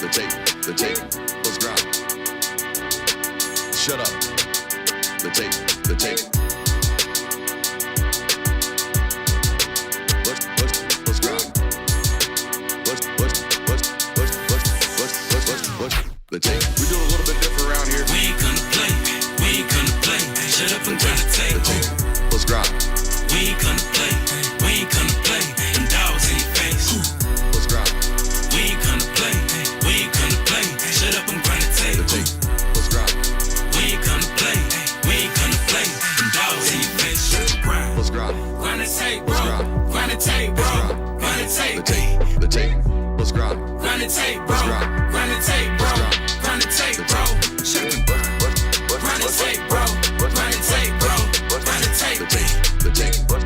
the tape, let's grind. Shut up, the tape. Let's grind. The tape. We do a little bit different around here. We ain't gonna play, shut up and grind the tape. Let's grind. We ain't gonna play, them dogs in your face. Let's grind. We ain't gonna play, shut up and grind the tape. Let's grind. We ain't gonna play, them dogs in your face. Let's grind. Grind the tape, bro. Grind the tape, bro. Grind the tape. The tape. Let's grind. Grind the tape, bro. Grind the tape, bro. Grind the tape, bro. Shut up and grind the tape, bro. Grind the tape, bro. Grind the tape. The tape. Grind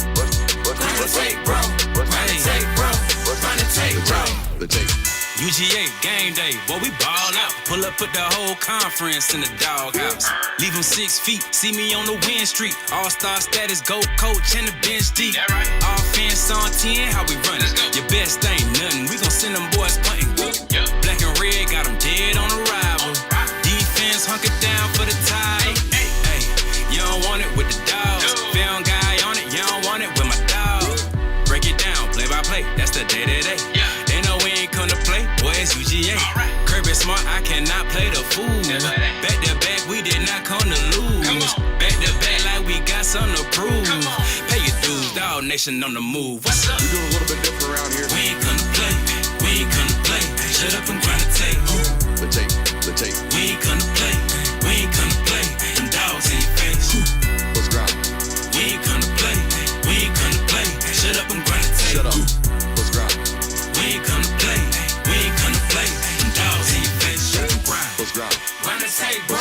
the tape, bro. Grind the tape, bro. Grind the tape, bro. The tape. UGA game day, boy, we ball out. Pull up, put the whole conference in the doghouse. Leave them 6 feet, see me on the win streak. All-star status, go coach, and the bench deep. Right. Offense on 10, how we run it? Your best ain't nothing, we gon' send them boys punting. Yep. Black and red, got them dead on arrival. Defense hunker down for the tie. Hey, you don't want it with the dogs. Film guy on it, you don't want it with my dog. Break it down, play by play, that's the day-to-day. They know we ain't come to play, boy, it's UGA. Kirby smart, I cannot play the fool. Back to back, we did not come to lose. Back to back like we got something to prove. Pay your dues, dog nation on the move. What's up? We do a little bit different around here. We ain't gonna play, shut up and grind the tape. The tape. We ain't gonna play, them dogs in your face. Let's grind. We ain't gonna play, shut up and grind the tape. Shut up. Let's grind. We ain't gonna play, them dogs in your face. Shut up and grind. Let's grind. Grind the tape, bro.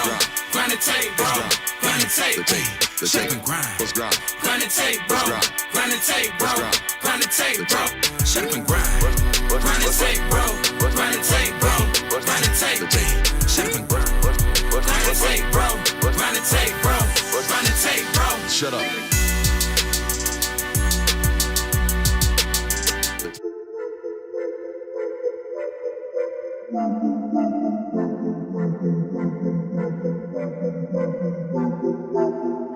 Grind the tape, bro. Grind the tape. The Shut tape. up and grind. Let's grind. Grind the tape, bro. Grind the tape, bro. Grind the tape, bro. Shut up and grind. Grind the tape, bro. Grind the tape, bro. Grind the tape. Shut up and grind. Grind the tape, bro. Grind the tape, bro. Grind the tape, bro. Shut up.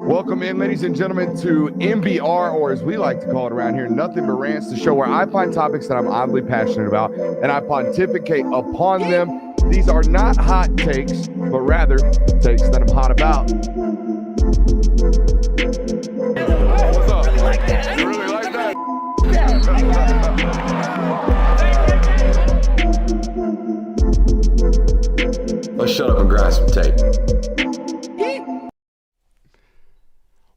Welcome in, ladies and gentlemen, to MBR, or as we like to call it around here, Nothing But Rants, the show where I find topics that I'm oddly passionate about and I pontificate upon them. These are not hot takes, but rather takes that I'm hot about. What's up? You really like that? Let's shut up and grind some tape.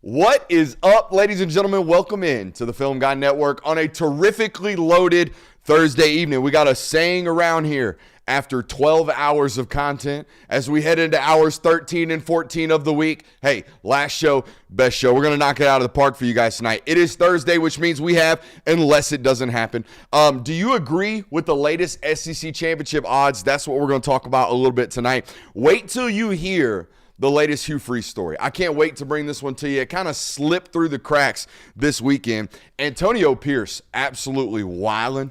What is up, ladies and gentlemen? Welcome in to the Film Guy Network on a terrifically loaded Thursday evening. We got a saying around here after 12 hours of content as we head into hours 13 and 14 of the week. Hey, last show, best show. We're going to knock it out of the park for you guys tonight. It is Thursday, which means we have, unless it doesn't happen. Do you agree with the latest SEC championship odds? That's what we're going to talk about a little bit tonight. Wait till you hear the latest Hugh Freeze story. I can't wait to bring this one to you. It kind of slipped through the cracks this weekend. Antonio Pierce absolutely wilding.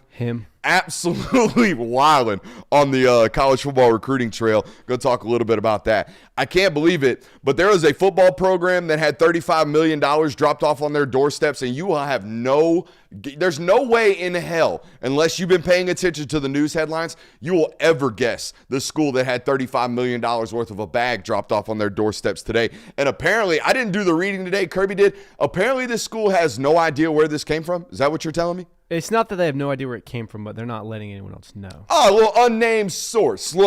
Absolutely wilding on the college football recruiting trail. Go talk a little bit about that. I can't believe it, but there was a football program that had $35 million dropped off on their doorsteps, and you will have there's no way in hell, unless you've been paying attention to the news headlines, you will ever guess the school that had $35 million worth of a bag dropped off on their doorsteps today. And apparently, I didn't do the reading today, Kirby did. Apparently, this school has no idea where this came from. Is that what you're telling me? It's not that they have no idea where it came from, but they're not letting anyone else know. Oh, a little unnamed source of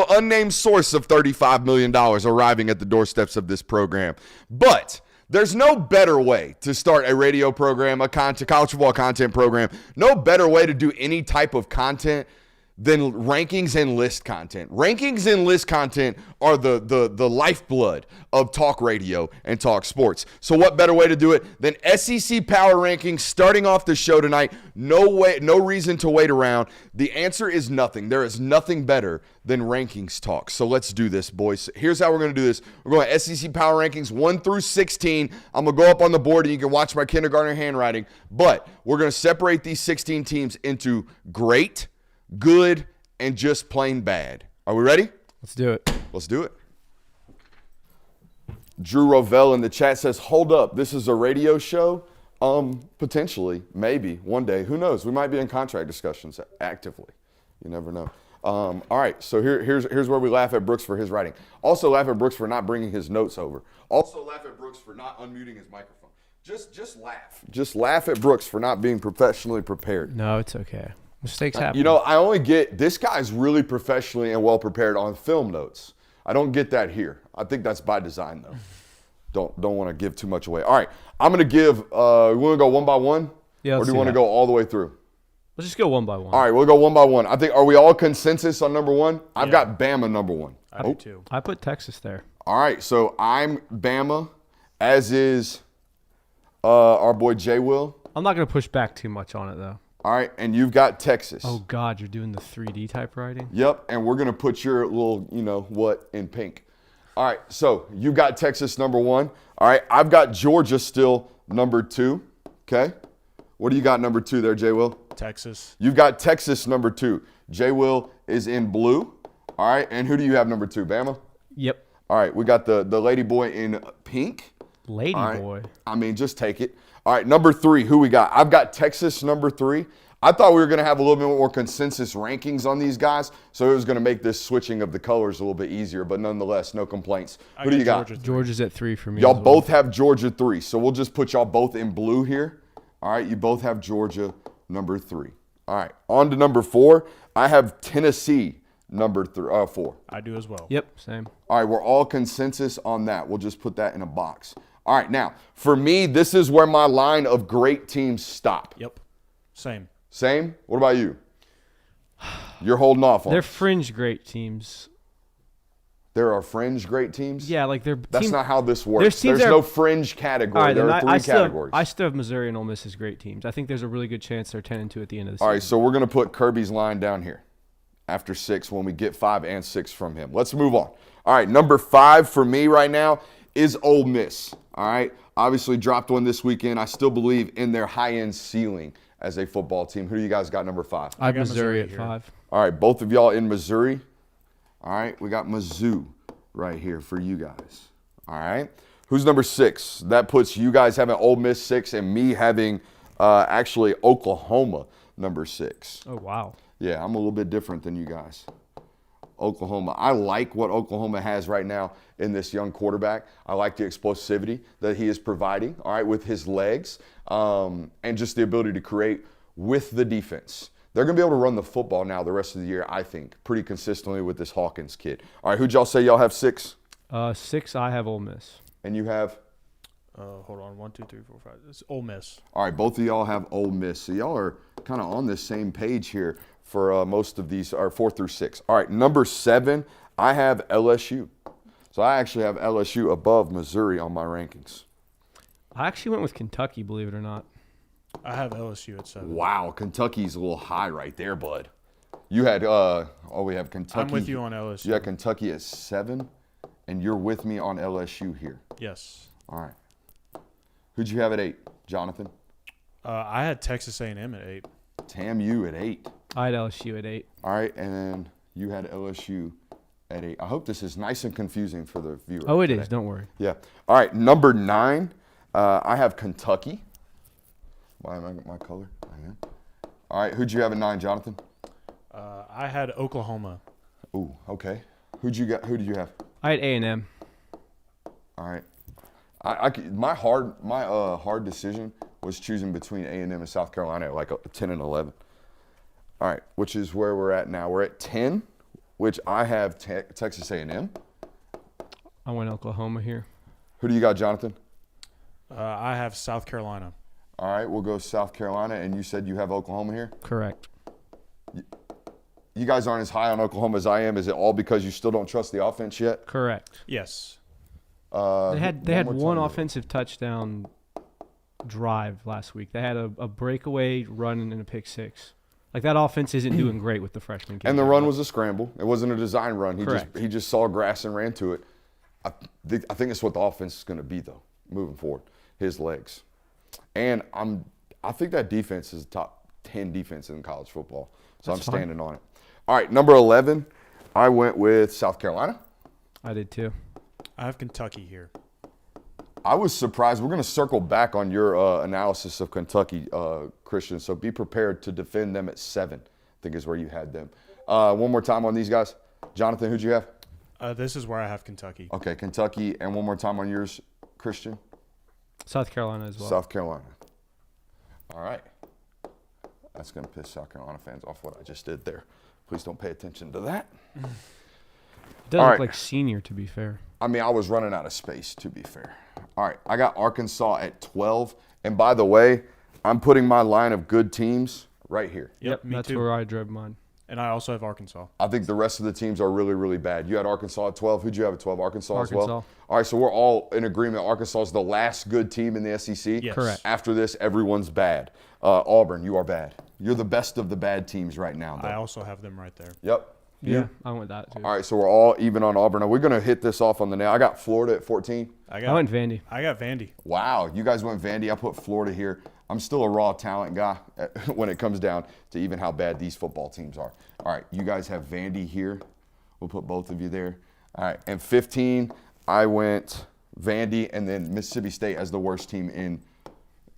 $35 million arriving at the doorsteps of this program. But there's no better way to start a radio program, a college football content program, no better way to do any type of content than rankings and list content. Rankings and list content are the lifeblood of talk radio and talk sports. So what better way to do it than SEC Power Rankings starting off the show tonight? No way, no reason to wait around. The answer is nothing. There is nothing better than rankings talk. So let's do this, boys. Here's how we're going to do this. We're going to SEC Power Rankings 1 through 16. I'm going to go up on the board and you can watch my kindergarten handwriting. But we're going to separate these 16 teams into great, good, and just plain bad. Are we ready? Let's do it. Let's do it. Drew Rovell in the chat says, hold up, this is a radio show? Potentially, maybe, one day. Who knows? We might be in contract discussions actively. You never know. All right, so here's where we laugh at Brooks for his writing. Also laugh at Brooks for not bringing his notes over. Also laugh at Brooks for not unmuting his microphone. Just laugh. Just laugh at Brooks for not being professionally prepared. No, it's okay. Mistakes happen. You know, I only get, this guy's really professionally and well prepared on film notes. I don't get that here. I think that's by design, though. Don't want to give too much away. All right, I'm going to give, we want to go one by one? Yeah, or do you want to go all the way through? Let's just go one by one. All right, we'll go one by one. I think, are we all consensus on number one? I've got Bama number one. I do too. I put Texas there. All right, so I'm Bama, as is our boy Jay Will. I'm not going to push back too much on it, though. All right, and you've got Texas. Oh, God, you're doing the 3D typewriting? Yep, and we're going to put your little, you know, what in pink. All right, so you got Texas number one. All right, I've got Georgia still number two. Okay. What do you got number two there, Jay Will? Texas. You've got Texas number two. Jay Will is in blue. All right, and who do you have number two, Bama? Yep. All right, we got the lady boy in pink. Lady All right. boy. I mean, just take it. All right, number three, who we got? I've got Texas number three. I thought we were going to have a little bit more consensus rankings on these guys, so it was going to make this switching of the colors a little bit easier, but nonetheless, no complaints. Who do you got? Georgia's at 3 for me. Y'all as well. both have Georgia 3, so we'll just put y'all both in blue here. All right, you both have Georgia number 3. All right, on to number 4. I have Tennessee number 4. I do as well. Yep, same. All right, we're all consensus on that. We'll just put that in a box. All right, now, for me, this is where my line of great teams stop. Yep. Same. Same? What about you? You're holding off on They're it. fringe great teams. There are fringe great teams? Yeah, like they're That's not how this works. there's teams There's that no are- fringe category. All right, there then are three categories. I still have Missouri and Ole Miss as great teams. I think there's a really good chance they're 10-2 at the end of the season. All right, so we're going to put Kirby's line down here after 6 when we get 5 and 6 from him. Let's move on. All right, number 5 for me right now is Ole Miss. All right, obviously dropped one this weekend. I still believe in their high-end ceiling as a football team. Who do you guys got number 5? I have got Missouri Missouri at here. 5. All right, both of y'all in Missouri. All right, we got Mizzou right here for you guys. All right, who's number 6? That puts you guys having Ole Miss 6 and me having actually Oklahoma number 6. Oh, wow. Yeah, I'm a little bit different than you guys. Oklahoma. I like what Oklahoma has right now in this young quarterback. I like the explosivity that he is providing, all right, with his legs and just the ability to create with the defense. They're going to be able to run the football now the rest of the year, I think, pretty consistently with this Hawkins kid. All right, who'd y'all say y'all have 6? 6, I have Ole Miss. And you have? Hold on. 1, 2, 3, 4, 5. It's Ole Miss. All right, both of y'all have Ole Miss. So y'all are kind of on the same page here for most of these, or 4 through 6. All right, number 7, I have LSU. So I actually have LSU above Missouri on my rankings. I actually went with Kentucky, believe it or not. I have LSU at 7. Wow, Kentucky's a little high right there, bud. You had, we have Kentucky. I'm with you on LSU. You had Kentucky at 7, and you're with me on LSU here. Yes. All right. Who'd you have at 8, Jonathan? I had Texas A&M at 8. TAMU at 8. I had LSU at 8. All right, and then you had LSU at 8. I hope this is nice and confusing for the viewer. Oh, it today. is. Don't worry. Yeah. All right, number 9, I have Kentucky. Why am I my color? I am. All right, who'd you have at 9, Jonathan? I had Oklahoma. Ooh, okay. Who did you have? I had A&M. All right. My hard decision was choosing between A&M and South Carolina at like 10 and 11. All right, which is where we're at now. We're at 10, which I have Texas A&M. I went Oklahoma here. Who do you got, Jonathan? I have South Carolina. All right, we'll go South Carolina, and you said you have Oklahoma here? Correct. You guys aren't as high on Oklahoma as I am. Is it all because you still don't trust the offense yet? Correct. Yes. They had more one time. offensive touchdown drive last week. They had a breakaway run and a pick 6. Like, that offense isn't doing great with the freshman kid. And the run was a scramble. It wasn't a design run. Correct. He just saw grass and ran to it. I think it's what the offense is going to be, though, moving forward. His legs. And I think that defense is the top 10 defense in college football. So That's I'm fine. standing on it. All right, number 11. I went with South Carolina. I did too. I have Kentucky here. I was surprised. We're going to circle back on your analysis of Kentucky, Christian, so be prepared to defend them at 7, I think is where you had them. One more time on these guys. Jonathan, who'd you have? This is where I have Kentucky. Okay, Kentucky. And one more time on yours, Christian? South Carolina as well. South Carolina. All right. That's going to piss South Carolina fans off what I just did there. Please don't pay attention to that. It does All look right. like senior, to be fair. I mean, I was running out of space, to be fair. All right, I got Arkansas at 12. And by the way, I'm putting my line of good teams right here. Yep, me That's too. where I drove mine. And I also have Arkansas. I think the rest of the teams are really, really bad. You had Arkansas at 12. Who'd you have at 12? Arkansas as well? Arkansas. All right, so we're all in agreement. Arkansas is the last good team in the SEC. Yes. Correct. After this, everyone's bad. Auburn, you are bad. You're the best of the bad teams right now, though. I also have them right there. Yep. Yeah, I went with that too. All right, so we're all even on Auburn. Now, we're going to hit this off on the nail. I got Florida at 14. I went Vandy. I got Vandy. Wow, you guys went Vandy. I put Florida here. I'm still a raw talent guy when it comes down to even how bad these football teams are. All right, you guys have Vandy here. We'll put both of you there. All right, and 15, I went Vandy and then Mississippi State as the worst team in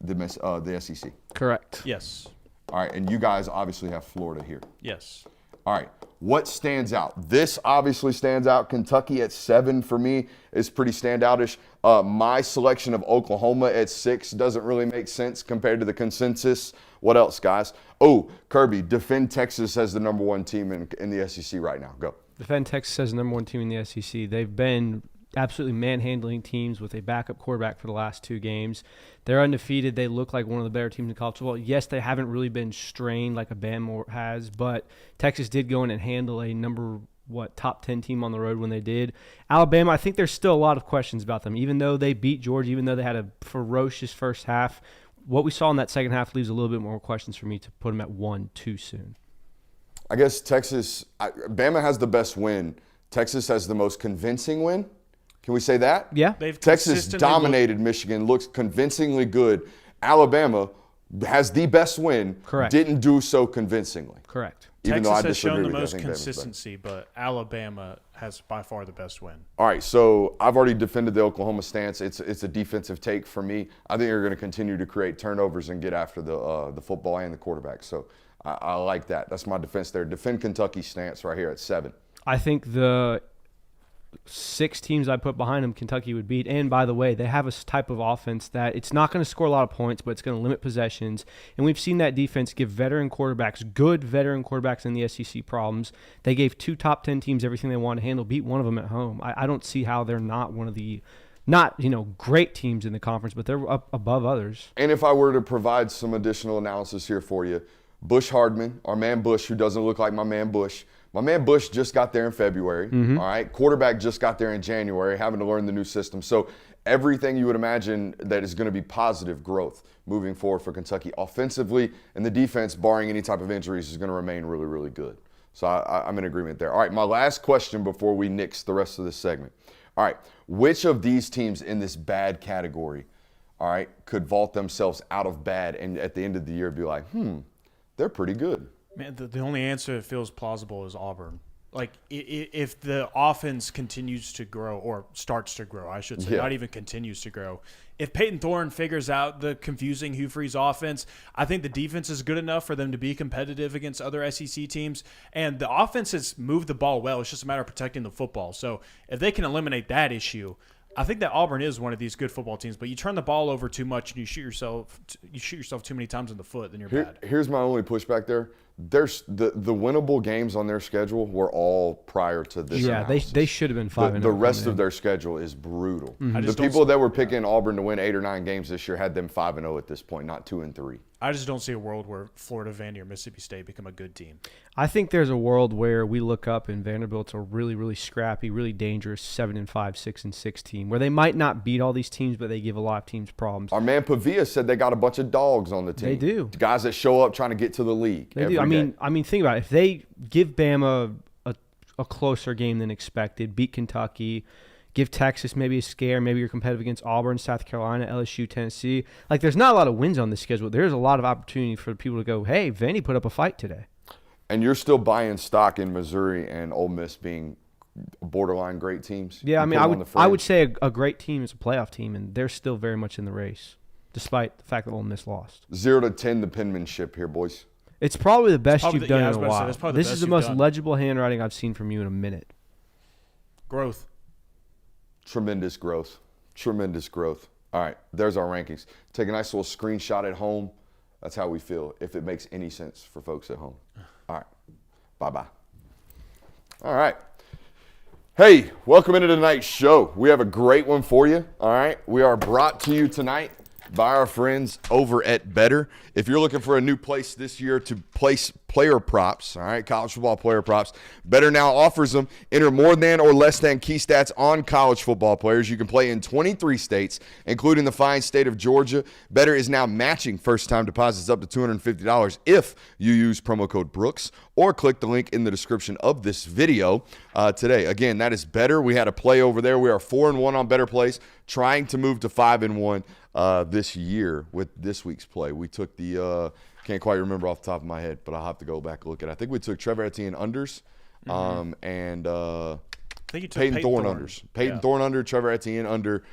the SEC. Correct. Yes. All right, and you guys obviously have Florida here. Yes. All right, what stands out? This obviously stands out. Kentucky at 7 for me is pretty standoutish. My selection of Oklahoma at 6 doesn't really make sense compared to the consensus. What else, guys? Oh, Kirby, defend Texas as the number 1 team in the SEC right now. Go. Defend Texas as the number 1 team in the SEC. They've been absolutely manhandling teams with a backup quarterback for the last 2 games. They're undefeated. They look like one of the better teams in college football. Yes, they haven't really been strained like a Bama has, but Texas did go in and handle a top 10 team on the road when they did. Alabama, I think there's still a lot of questions about them. Even though they beat Georgia, even though they had a ferocious first half, what we saw in that second half leaves a little bit more questions for me to put them at 1 too soon. I guess Bama has the best win. Texas has the most convincing win. Can we say that? Yeah. They've Texas consistently dominated Michigan, looks convincingly good. Alabama has the best win. Correct. Didn't do so convincingly. Correct. Even though I Texas has disagree shown the with you. I most think Bama's better. consistency, but Alabama has by far the best win. All right, so I've already defended the Oklahoma stance. It's a defensive take for me. I think they're going to continue to create turnovers and get after the football and the quarterback. So I like that. That's my defense there. Defend Kentucky's stance right here at 7. I think the 6 teams I put behind them, Kentucky would beat. And by the way, they have a type of offense that it's not going to score a lot of points, but it's going to limit possessions. And we've seen that defense give good veteran quarterbacks in the SEC problems. They gave 2 top 10 teams everything they wanted to handle, beat one of them at home. I don't see how they're not one of the great teams in the conference, but they're up above others. And if I were to provide some additional analysis here for you, Bush Hardman, our man Bush, who doesn't look like my man Bush. My man Bush just got there in February, all right? Quarterback just got there in January, having to learn the new system. So everything you would imagine that is going to be positive growth moving forward for Kentucky offensively, and the defense, barring any type of injuries, is going to remain really, really good. So I'm in agreement there. All right, my last question before we nix the rest of this segment. All right, which of these teams in this bad category, all right, could vault themselves out of bad and at the end of the year be like, they're pretty good? Man, the only answer that feels plausible is Auburn. Like, if the offense continues to grow, or starts to grow, I should say, not even continues to grow. If Peyton Thorne figures out the confusing Hugh Freeze offense, I think the defense is good enough for them to be competitive against other SEC teams. And the offense has moved the ball well. It's just a matter of protecting the football. So if they can eliminate that issue, I think that Auburn is one of these good football teams. But you turn the ball over too much and you shoot yourself too many times in the foot, then you're bad. Here's my only pushback there. There's the winnable games on their schedule were all prior to this. Yeah, they should have been 5-0. The rest of their schedule is brutal. I The just people don't- that were picking Auburn to win 8 or 9 games this year had them 5-0 at this point, not 2-3. I just don't see a world where Florida, Vandy, or Mississippi State become a good team. I think there's a world where we look up and Vanderbilt's a really, really scrappy, really dangerous 7-5, 6-6 team where they might not beat all these teams, but they give a lot of teams problems. Our man Pavia said they got a bunch of dogs on the team. They do. Guys that show up trying to get to the league. They every do. day. I mean, think about it. If they give Bama a closer game than expected, beat Kentucky, give Texas maybe a scare, maybe you're competitive against Auburn, South Carolina, LSU, Tennessee. Like, there's not a lot of wins on this schedule. There's a lot of opportunity for people to go, hey, Vandy put up a fight today. And you're still buying stock in Missouri and Ole Miss being borderline great teams? Yeah, I You mean, put them on the I would fringe? say a great team is a playoff team, and they're still very much in the race, despite the fact that Ole Miss lost. 0 to 10, the penmanship here, boys. It's probably the best probably you've the- done yeah, I in was a about to say, while. that's probably the This best is the you've most done. legible handwriting I've seen from you in a minute. Growth. Tremendous growth. Tremendous growth. All right, there's our rankings. Take a nice little screenshot at home. That's how we feel, if it makes any sense for folks at home. All right, bye-bye. All right. Hey, welcome into tonight's show. We have a great one for you, all right? We are brought to you tonight by our friends over at Better. If you're looking for a new place this year to place player props, all right, college football player props, Better now offers them. Enter more than or less than key stats on college football players. You can play in 23 states, including the fine state of Georgia. Better is now matching first-time deposits up to $250 if you use promo code Brooks or click the link in the description of this video today. Again, that is Better. We had a play over there. We are 4-1 on Better Plays, trying to move to 5-1 this year with this week's play. We took the can't quite remember off the top of my head, but I'll have to go back and look at it. I think we took Trevor Etienne unders and I think you took Peyton Thorne unders. Peyton Yeah. Thorne under, Trevor Etienne under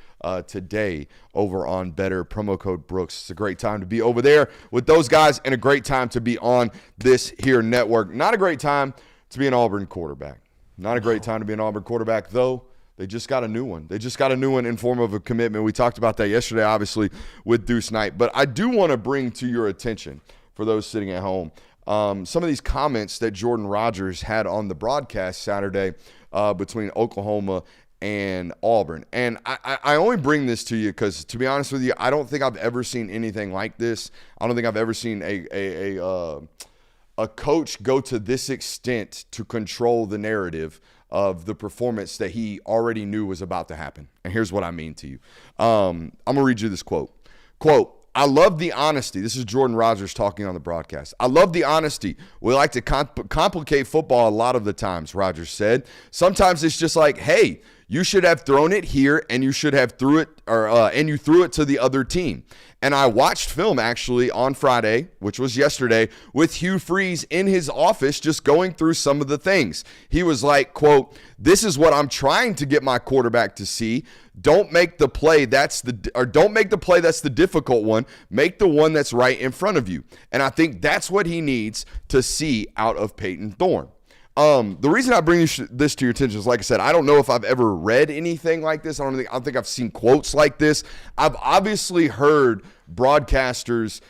today over on Better. Promo code Brooks. It's a great time to be over there with those guys and a great time to be on this here network. Not a great time to be an Auburn quarterback. Not a great time to be an Auburn quarterback, though. They just got a new one. They just got a new one in form of a commitment. We talked about that yesterday, obviously, with Deuce Knight. But I do want to bring to your attention, for those sitting at home, some of these comments that Jordan Rodgers had on the broadcast Saturday between Oklahoma and Auburn. And I only bring this to you because, to be honest with you, I don't think I've ever seen anything like this. I don't think I've ever seen a coach go to this extent to control the narrative of the performance that he already knew was about to happen. And here's what I mean to you. I'm going to read you this quote. Quote, I love the honesty. This is Jordan Rodgers talking on the broadcast. I love the honesty. We like to complicate football a lot of the times, Rodgers said. Sometimes it's just like, hey, you should have thrown it here and you should have threw it and you threw it to the other team. And I watched film actually on Friday, which was yesterday, with Hugh Freeze in his office just going through some of the things. He was like, quote, this is what I'm trying to get my quarterback to see. Don't make the play that's the difficult one. Make the one that's right in front of you. And I think that's what he needs to see out of Peyton Thorne. The reason I bring this to your attention is, like I said, I don't know if I've ever read anything like this. I don't think I've seen quotes like this. I've obviously heard broadcasters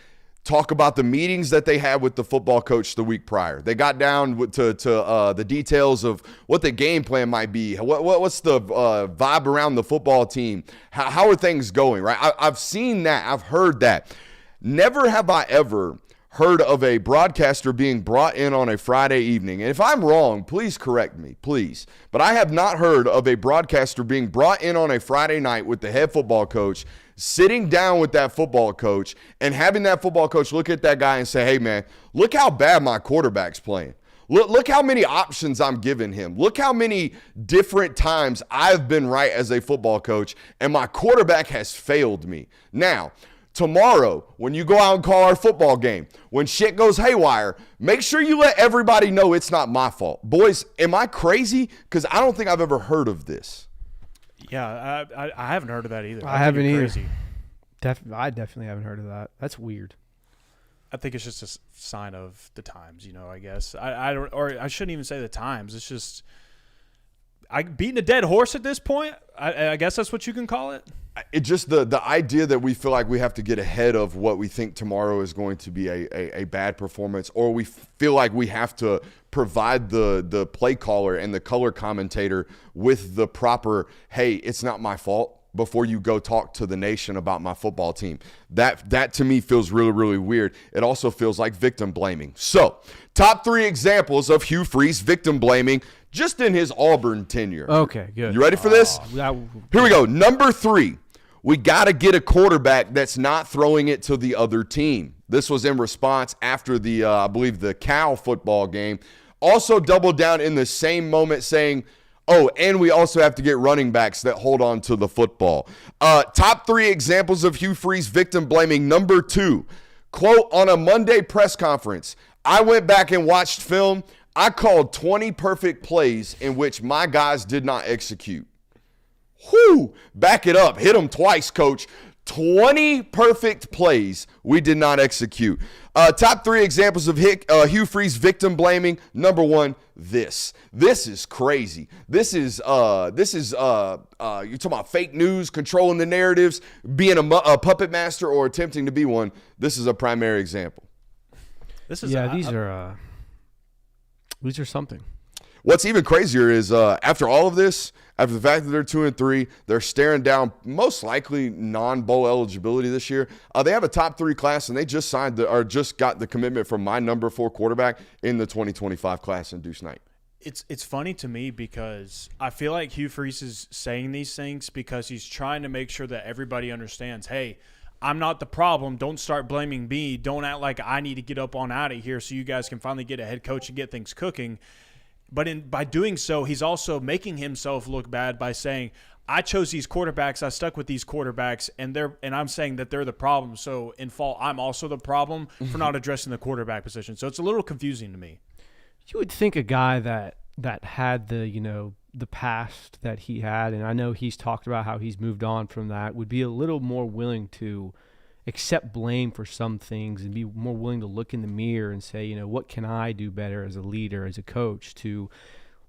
talk about the meetings that they had with the football coach the week prior. They got down to the details of what the game plan might be. What's the vibe around the football team? How are things going, right? I've seen that. I've heard that. Never have I ever heard of a broadcaster being brought in on a Friday evening. And if I'm wrong, please correct me, please. But I have not heard of a broadcaster being brought in on a Friday night with the head football coach, sitting down with that football coach and having that football coach look at that guy and say, hey, man, look how bad my quarterback's playing. Look how many options I'm giving him. Look how many different times I've been right as a football coach, and my quarterback has failed me. Now, tomorrow, when you go out and call our football game, when shit goes haywire, make sure you let everybody know it's not my fault. Boys, am I crazy? Because I don't think I've ever heard of this. Yeah, I haven't heard of that either. I haven't think you're either. crazy. I definitely haven't heard of that. That's weird. I think it's just a sign of the times, I guess. I don't, or I shouldn't even say the times. It's just beating a dead horse at this point. I guess that's what you can call it. It just the idea that we feel like we have to get ahead of what we think tomorrow is going to be a bad performance, or we feel like we have to provide the play caller and the color commentator with the proper, hey, it's not my fault, before you go talk to the nation about my football team. That to me feels really, really weird. It also feels like victim blaming. So, top 3 examples of Hugh Freeze victim blaming just in his Auburn tenure. Okay, good. You ready for this? Here we go. Number 3. We got to get a quarterback that's not throwing it to the other team. This was in response after the, I believe, the Cal football game. Also doubled down in the same moment saying, oh, and we also have to get running backs that hold on to the football. Top 3 examples of Hugh Freeze victim blaming. Number 2, quote on a Monday press conference, I went back and watched film. I called 20 perfect plays in which my guys did not execute. Whoo! Back it up. Hit them twice, coach. 20 perfect plays we did not execute. Top 3 examples of Hugh Freeze victim blaming. Number 1, this. This is crazy. This is you're talking about fake news, controlling the narratives, being a puppet master or attempting to be one. This is a primary example. These are something. What's even crazier is after all of this, after the fact that they're 2-3, they're staring down most likely non-bowl eligibility this year. They have a top 3 class, and they just just got the commitment from my number 4 quarterback in the 2025 class in Deuce Knight. It's funny to me because I feel like Hugh Freeze is saying these things because he's trying to make sure that everybody understands, hey, I'm not the problem. Don't start blaming me. Don't act like I need to get up on out of here so you guys can finally get a head coach and get things cooking. But by doing so, he's also making himself look bad by saying, I chose these quarterbacks, I stuck with these quarterbacks, and I'm saying that they're the problem. So in fault, I'm also the problem for not addressing the quarterback position. So it's a little confusing to me. You would think a guy that had the past that he had, and I know he's talked about how he's moved on from that, would be a little more willing to accept blame for some things and be more willing to look in the mirror and say, what can I do better as a leader, as a coach to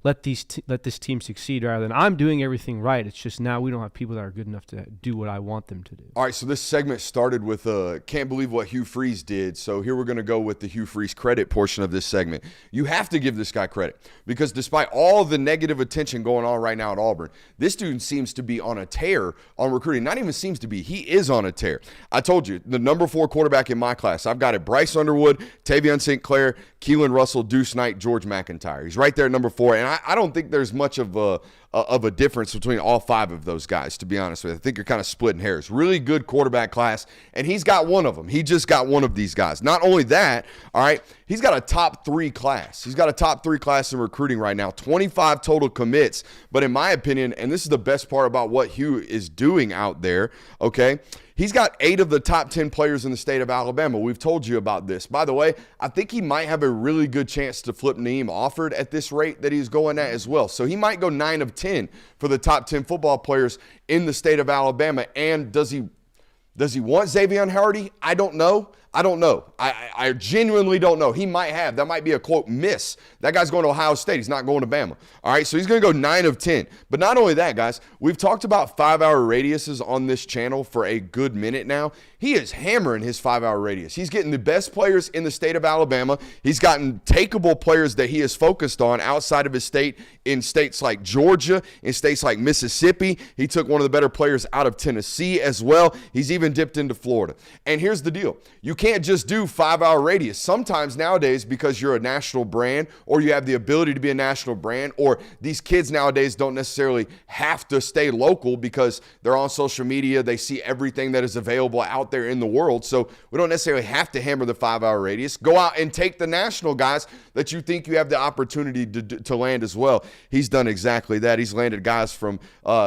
let this team succeed rather than I'm doing everything right. It's just now we don't have people that are good enough to do what I want them to do. All right, so this segment started with can't believe what Hugh Freeze did. So here we're going to go with the Hugh Freeze credit portion of this segment. You have to give this guy credit because despite all the negative attention going on right now at Auburn, this dude seems to be on a tear on recruiting. Not even seems to be. He is on a tear. I told you, the number 4 quarterback in my class, I've got it Bryce Underwood, Tavion St. Clair, Keelan Russell, Deuce Knight, George McIntyre. He's right there at number 4, and I don't think there's much of a difference between all 5 of those guys, to be honest with you. I think you're kind of splitting hairs. Really good quarterback class, and he's got one of them. He just got one of these guys. Not only that, all right, he's got a top 3 class. He's got a top 3 class in recruiting right now, 25 total commits. But in my opinion, and this is the best part about what Hugh is doing out there, okay, he's got 8 of the top 10 players in the state of Alabama. We've told you about this. By the way, I think he might have a really good chance to flip Naeem Offord at this rate that he's going at as well. So he might go 9 of 10 for the top 10 football players in the state of Alabama. And does he want Xavier Hardy? I don't know. I genuinely don't know. He might have. That might be a, quote, miss. That guy's going to Ohio State. He's not going to Bama. All right, so he's going to go 9 of 10. But not only that, guys, we've talked about 5-hour radiuses on this channel for a good minute now. He is hammering his 5-hour radius. He's getting the best players in the state of Alabama. He's gotten takeable players that he has focused on outside of his state in states like Georgia, in states like Mississippi. He took one of the better players out of Tennessee as well. He's even dipped into Florida. And here's the deal. You can't just do 5-hour radius. Sometimes nowadays, because you're a national brand or you have the ability to be a national brand, or these kids nowadays don't necessarily have to stay local because they're on social media. They see everything that is available out there in the world. So we don't necessarily have to hammer the 5-hour radius. Go out and take the national guys that you think you have the opportunity to land as well. He's done exactly that. He's landed guys from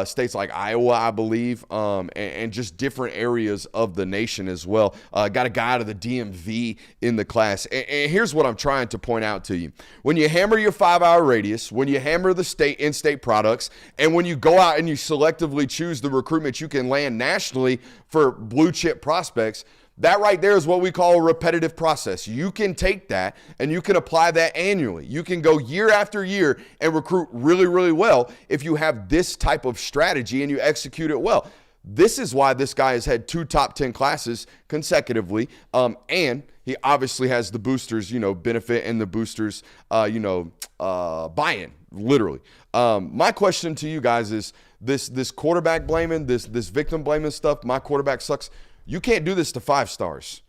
states like Iowa, I believe, and just different areas of the nation as well. Got a guy out of the DMV in the class. And here's what I'm trying to point out to you. When you hammer your 5-hour radius, when you hammer the in-state products, and when you go out and you selectively choose the recruitment you can land nationally for blue chip prospects, that right there is what we call a repetitive process. You can take that and you can apply that annually. You can go year after year and recruit really, really well if you have this type of strategy and you execute it well. This is why this guy has had 2 top 10 classes consecutively, and he obviously has the boosters, benefit and the boosters, buy-in, literally. My question to you guys is this quarterback blaming, this victim blaming stuff. My quarterback sucks. You can't do this to 5 stars.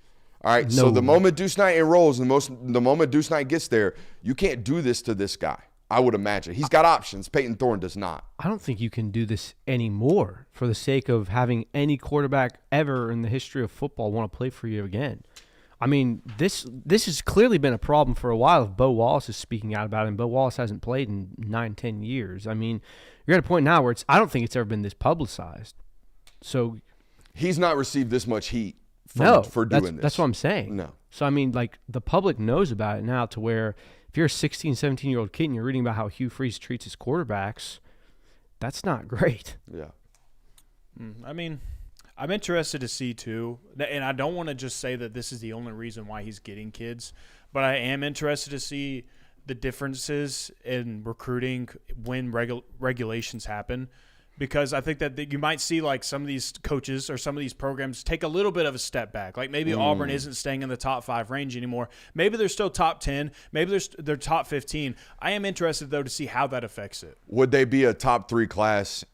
All right. No. So the moment Deuce Knight enrolls, the moment Deuce Knight gets there, you can't do this to this guy. I would imagine. He's got options. Peyton Thorne does not. I don't think you can do this anymore for the sake of having any quarterback ever in the history of football want to play for you again. I mean, this has clearly been a problem for a while if Bo Wallace is speaking out about it, and Bo Wallace hasn't played in 9-10 years. I mean, you're at a point now where I don't think it's ever been this publicized. So he's not received this much heat for doing this. That's what I'm saying. No. So, I mean, like, the public knows about it now to where if you're a 16, 17-year-old kid and you're reading about how Hugh Freeze treats his quarterbacks, that's not great. Yeah. I mean, I'm interested to see, too, and I don't want to just say that this is the only reason why he's getting kids, but I am interested to see the differences in recruiting when regulations happen. Because I think that you might see like some of these coaches or some of these programs take a little bit of a step back. Like maybe Auburn isn't staying in the top 5 range anymore. Maybe they're still top 10. Maybe they're top 15. I am interested, though, to see how that affects it. Would they be a top 3 class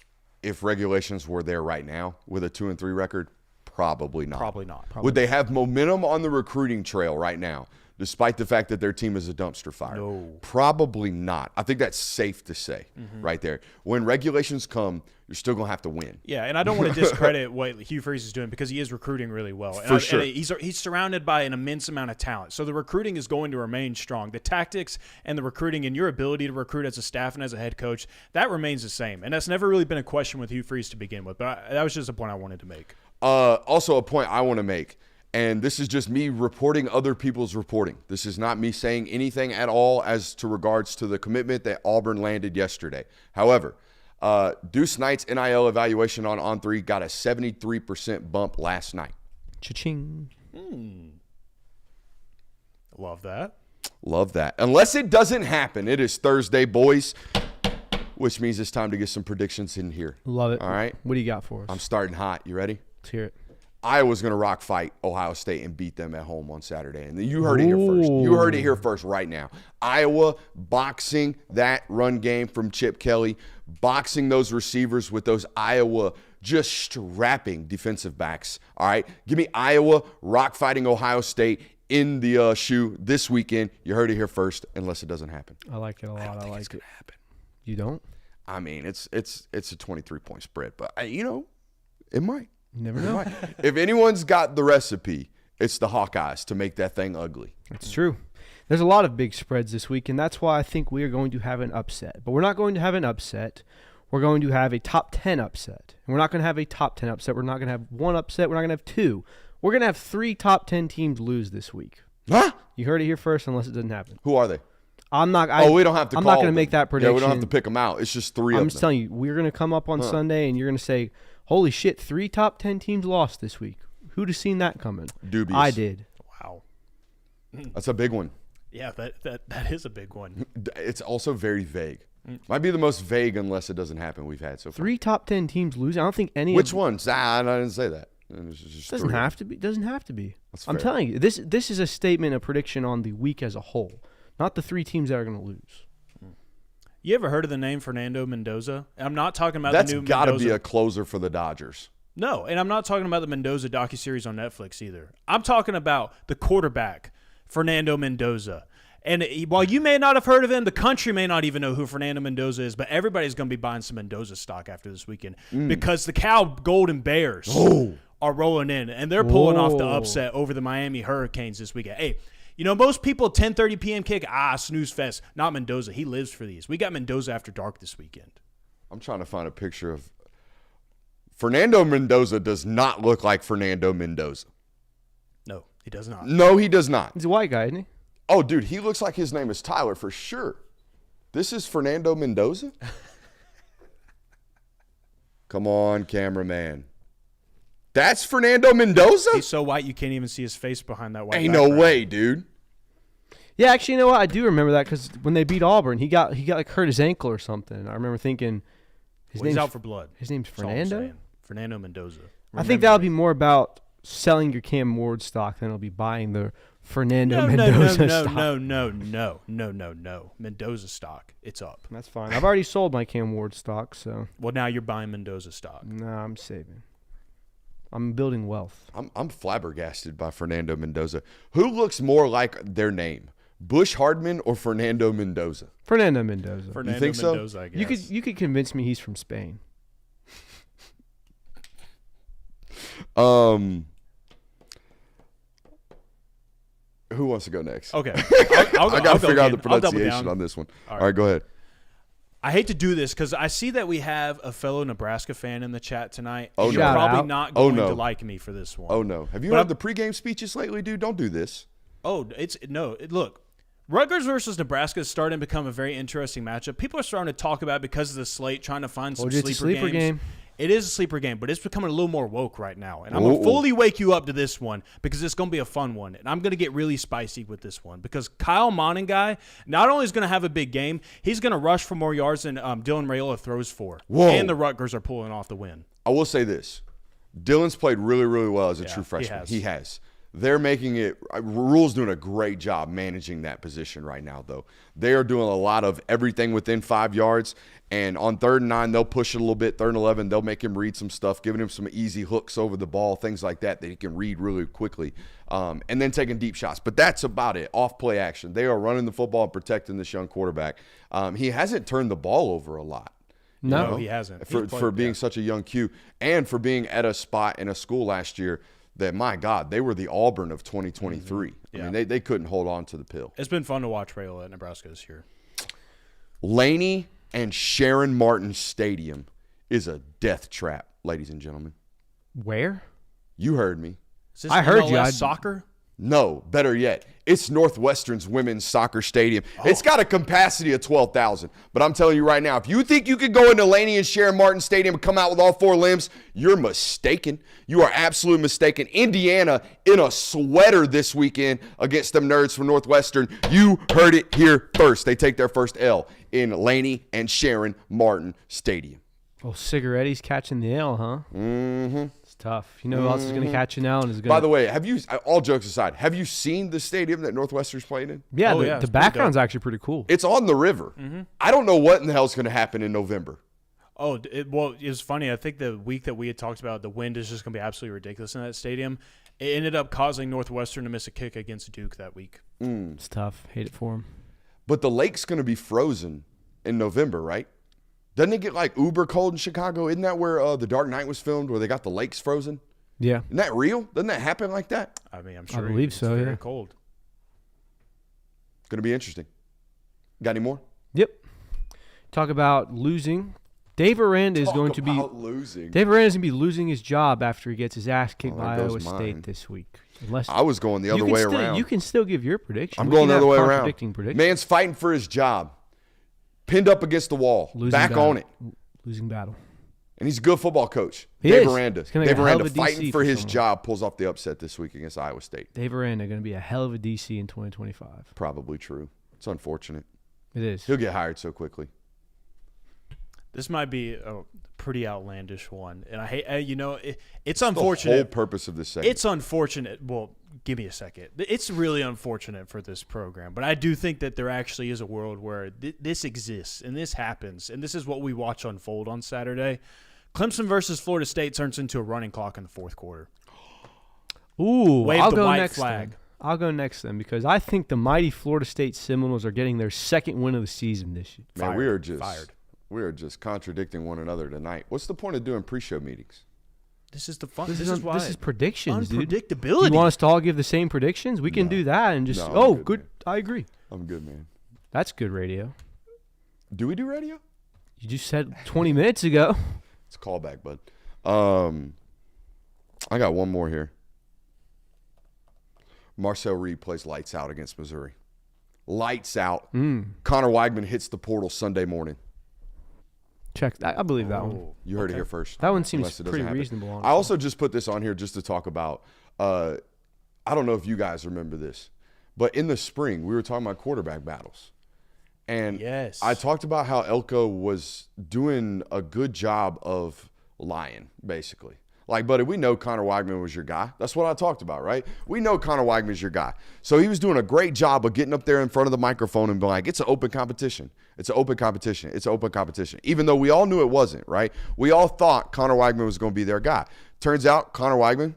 if regulations were there right now with a 2-3 record? Probably not. Probably not. Would they have momentum on the recruiting trail right now, despite the fact that their team is a dumpster fire? No. Probably not. I think that's safe to say right there. When regulations come, you're still going to have to win. Yeah, and I don't want to discredit what Hugh Freeze is doing because he is recruiting really well. And For sure. And he's surrounded by an immense amount of talent. So the recruiting is going to remain strong. The tactics and the recruiting and your ability to recruit as a staff and as a head coach, that remains the same. And that's never really been a question with Hugh Freeze to begin with. But that was just a point I wanted to make. Also, a point I want to make, and this is just me reporting other people's reporting. This is not me saying anything at all as to regards to the commitment that Auburn landed yesterday. However, Deuce Knight's NIL evaluation on On3 got a 73% bump last night. Cha-ching. Love that. Love that. Unless it doesn't happen, it is Thursday, boys, which means it's time to get some predictions in here. Love it. All right? What do you got for us? I'm starting hot. You ready? Let's hear it. Iowa's going to rock fight Ohio State and beat them at home on Saturday. And you heard it here first. You heard it here first right now. Iowa boxing that run game from Chip Kelly, boxing those receivers with those Iowa just strapping defensive backs. All right? Give me Iowa rock fighting Ohio State in the shoe this weekend. You heard it here first, unless it doesn't happen. I like it a lot. I like it's it. gonna happen. You don't? I mean, it's a 23-point spread, but it might. You never know. If anyone's got the recipe, it's the Hawkeyes to make that thing ugly. That's true. There's a lot of big spreads this week, and that's why I think we are going to have an upset. But we're not going to have an upset. We're going to have a top 10 upset. And we're not going to have a top 10 upset. We're not going to have one upset. We're not going to have two. We're going to have 3 top 10 teams lose this week. Huh? You heard it here first, unless it doesn't happen. Who are they? I'm not. We don't have to. I'm call not going to them. make that prediction. Yeah, we don't have to pick them out. It's just 3 of them. I'm just telling you, we're going to come up on Sunday, and you're going to say, holy shit, 3 top 10 teams lost this week. Who'd have seen that coming? Dubious. I did. Wow. That's a big one. Yeah, that is a big one. It's also very vague. Might be the most vague unless it doesn't happen we've had so far. 3 top 10 teams losing. I don't think any. Which ones? I didn't say that. It's just Doesn't 3. have to be. Doesn't have to be. That's I'm fair. telling you, this is a statement, a prediction on the week as a whole, not the 3 teams that are going to lose. You ever heard of the name Fernando Mendoza? I'm not talking about That's the new got to Mendoza. be a closer for the Dodgers. No, and I'm not talking about the Mendoza docuseries on Netflix either. I'm talking about the quarterback, Fernando Mendoza. And while you may not have heard of him, the country may not even know who Fernando Mendoza is, but everybody's going to be buying some Mendoza stock after this weekend because the Cal Golden Bears are rolling in, and they're pulling off the upset over the Miami Hurricanes this weekend. Hey, most people 10:30 p.m. kick, snooze fest. Not Mendoza. He lives for these. We got Mendoza after dark this weekend. I'm trying to find a picture of Fernando Mendoza. Does not look like Fernando Mendoza. No, he does not. No, he does not. He's a white guy, isn't he? Oh, dude, he looks like his name is Tyler for sure. This is Fernando Mendoza? Come on, cameraman. That's Fernando Mendoza? He's so white you can't even see his face behind that white Ain't background. no way, dude. Yeah, actually, you know what? I do remember that because when they beat Auburn, he got like hurt his ankle or something. I remember thinking He's name's out for blood. His name's That's all I'm Fernando. saying. Fernando Mendoza. I think that'll be more about selling your Cam Ward stock than it'll be buying the Fernando Mendoza stock. No. Mendoza stock. It's up. That's fine. I've already sold my Cam Ward stock, so Well, now you're buying Mendoza stock. no, I'm saving. I'm building wealth. I'm flabbergasted by Fernando Mendoza. Who looks more like their name? Bush Hardman or Fernando Mendoza? Fernando Mendoza. Fernando think so? Mendoza, I guess. You could convince me he's from Spain. Who wants to go next? Okay. I got to figure out the I'll double pronunciation down. on this one. All All right, go ahead. I hate to do this because I see that we have a fellow Nebraska fan in the chat tonight. Oh, You're no. probably Shout out. not Oh, going no. to like me for this one. Oh, no. Have you But heard the pregame speeches lately, dude? Don't do this. Look, Rutgers versus Nebraska is starting to become a very interesting matchup. People are starting to talk about it because of the slate, trying to find some sleeper games. Game. It is a sleeper game, but it's becoming a little more woke right now. And I'm going to fully wake you up to this one because it's going to be a fun one. And I'm going to get really spicy with this one because Kyle Monangai not only is going to have a big game, he's going to rush for more yards than Dylan Raiola throws for. Whoa. And the Rutgers are pulling off the win. I will say this. Dylan's played really, really well as a true freshman. He has. They're making it – Rule's doing a great job managing that position right now, though. They are doing a lot of everything within 5 yards, and on 3rd and 9, they'll push it a little bit. 3rd and 11, they'll make him read some stuff, giving him some easy hooks over the ball, things like that he can read really quickly, and then taking deep shots. But that's about it, off-play action. They are running the football and protecting this young quarterback. He hasn't turned the ball over a lot. No, he hasn't. For being such a young Q and for being at a spot in a school last year that, my God, they were the Auburn of 2023. I mean, they couldn't hold on to the pill. It's been fun to watch Raiola at Nebraska this year. Laney and Sharon Martin Stadium is a death trap, ladies and gentlemen. Where? You heard me. Is this I heard MLS you. Soccer? No, better yet, it's Northwestern's women's soccer stadium. It's got a capacity of 12,000. But I'm telling you right now, if you think you could go into Laney and Sharon Martin Stadium and come out with all 4 limbs, you're mistaken. You are absolutely mistaken. Indiana in a sweater this weekend against them nerds from Northwestern. You heard it here first. They take their first L in Laney and Sharon Martin Stadium. Oh, Cigaretti's catching the L, huh? Mm-hmm. It's tough. You know who else is going to catch an L and is going? By the way, all jokes aside, have you seen the stadium that Northwestern's playing in? Yeah, the background's actually pretty cool. It's on the river. I don't know what in the hell is going to happen in November. Oh, it's funny. I think the week that we had talked about, the wind is just going to be absolutely ridiculous in that stadium. It ended up causing Northwestern to miss a kick against Duke that week. It's tough. Hate it for them. But the lake's going to be frozen in November, right? Doesn't it get like uber cold in Chicago? Isn't that where The Dark Knight was filmed, where they got the lakes frozen? Yeah. Isn't that real? Doesn't that happen like that? I mean, I'm sure. I believe it's so, very yeah. cold. Going to be interesting. Got any more? Yep. Talk about losing. Dave Aranda is going to be losing. Dave Aranda is going to be losing his job after he gets his ass kicked by there Iowa goes mine. State this week. Unless I was going the other way around. You can still give your prediction. I'm We going can the other have way around. contradicting predictions. Man's fighting for his job. Pinned up against the wall. Losing back battle. on it. Losing battle. And he's a good football coach. He Dave is. Aranda. He's gonna make Dave a hell Aranda of a fighting DC for for his someone. job pulls off the upset this week against Iowa State. Dave Aranda going to be a hell of a DC in 2025. Probably true. It's unfortunate. It is. He'll get hired so quickly. This might be a pretty outlandish one, and I hate. It's The unfortunate. whole purpose of this segment. It's unfortunate. Well, give me a second. It's really unfortunate for this program, but I do think that there actually is a world where this exists and this happens, and this is what we watch unfold on Saturday. Clemson versus Florida State turns into a running clock in the fourth quarter. Ooh, Wave I'll the go white next flag. then. I'll go next then because I think the mighty Florida State Seminoles are getting their second win of the season this year. Man, Fired. we are just contradicting one another tonight. What's the point of doing pre-show meetings? This is the fun. This is why this is predictions, dude. unpredictability. You want us to all give the same predictions? We can do that and just No, I'm good. good, I agree. I'm good, man. That's good radio. Do we do radio? You just said 20 minutes ago. It's a callback, bud. I got one more here. Marcel Reed plays lights out against Missouri. Lights out. Connor Weigman hits the portal Sunday morning. Check that. I believe that one. You heard it here first. That one seems Unless it doesn't pretty happen. reasonable. Honestly. I also just put this on here just to talk about, I don't know if you guys remember this, but in the spring, we were talking about quarterback battles. And Yes. I talked about how Elko was doing a good job of lying, basically. Like, buddy, we know Connor Weigman was your guy. That's what I talked about, right? We know Connor Weigman's your guy. So he was doing a great job of getting up there in front of the microphone and being like, it's an open competition. It's an open competition. It's an open competition. Even though we all knew it wasn't, right? We all thought Connor Weigman was going to be their guy. Turns out Connor Weigman,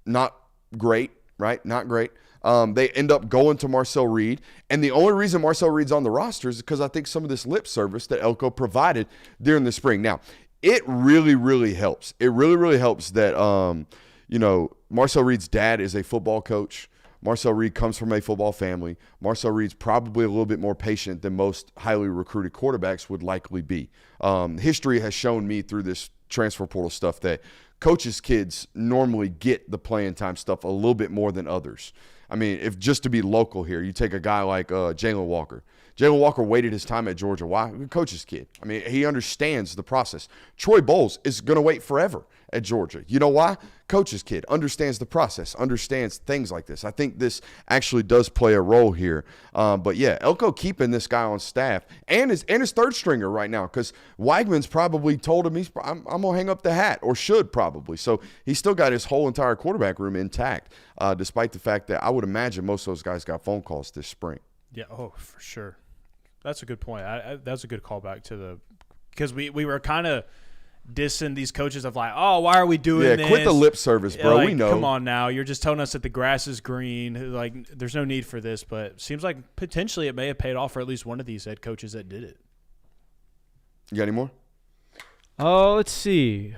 not great, right? Not great. They end up going to Marcel Reed. And the only reason Marcel Reed's on the roster is because I think some of this lip service that Elko provided during the spring. Now, it really, really helps. It really, really helps that, Marcel Reed's dad is a football coach. Marcel Reed comes from a football family. Marcel Reed's probably a little bit more patient than most highly recruited quarterbacks would likely be. History has shown me through this transfer portal stuff that coaches' kids normally get the playing time stuff a little bit more than others. I mean, if just to be local here, you take a guy like Jalen Walker. Jalen Walker waited his time at Georgia. Why? Coach's kid. I mean, he understands the process. Troy Bowles is going to wait forever at Georgia. You know why? Coach's kid understands the process, understands things like this. I think this actually does play a role here. But yeah, Elko keeping this guy on staff and his third stringer right now, because Weigman's probably told him I'm going to hang up the hat, or should probably. So he's still got his whole entire quarterback room intact, despite the fact that I would imagine most of those guys got phone calls this spring. Yeah, for sure. That's a good point. That's a good callback to because we were kind of dissing these coaches of like, oh, why are we doing this? Yeah, quit the lip service, bro. Like, we know. Come on now. You're just telling us that the grass is green. Like, there's no need for this. But it seems like potentially it may have paid off for at least one of these head coaches that did it. You got any more? Oh, let's see.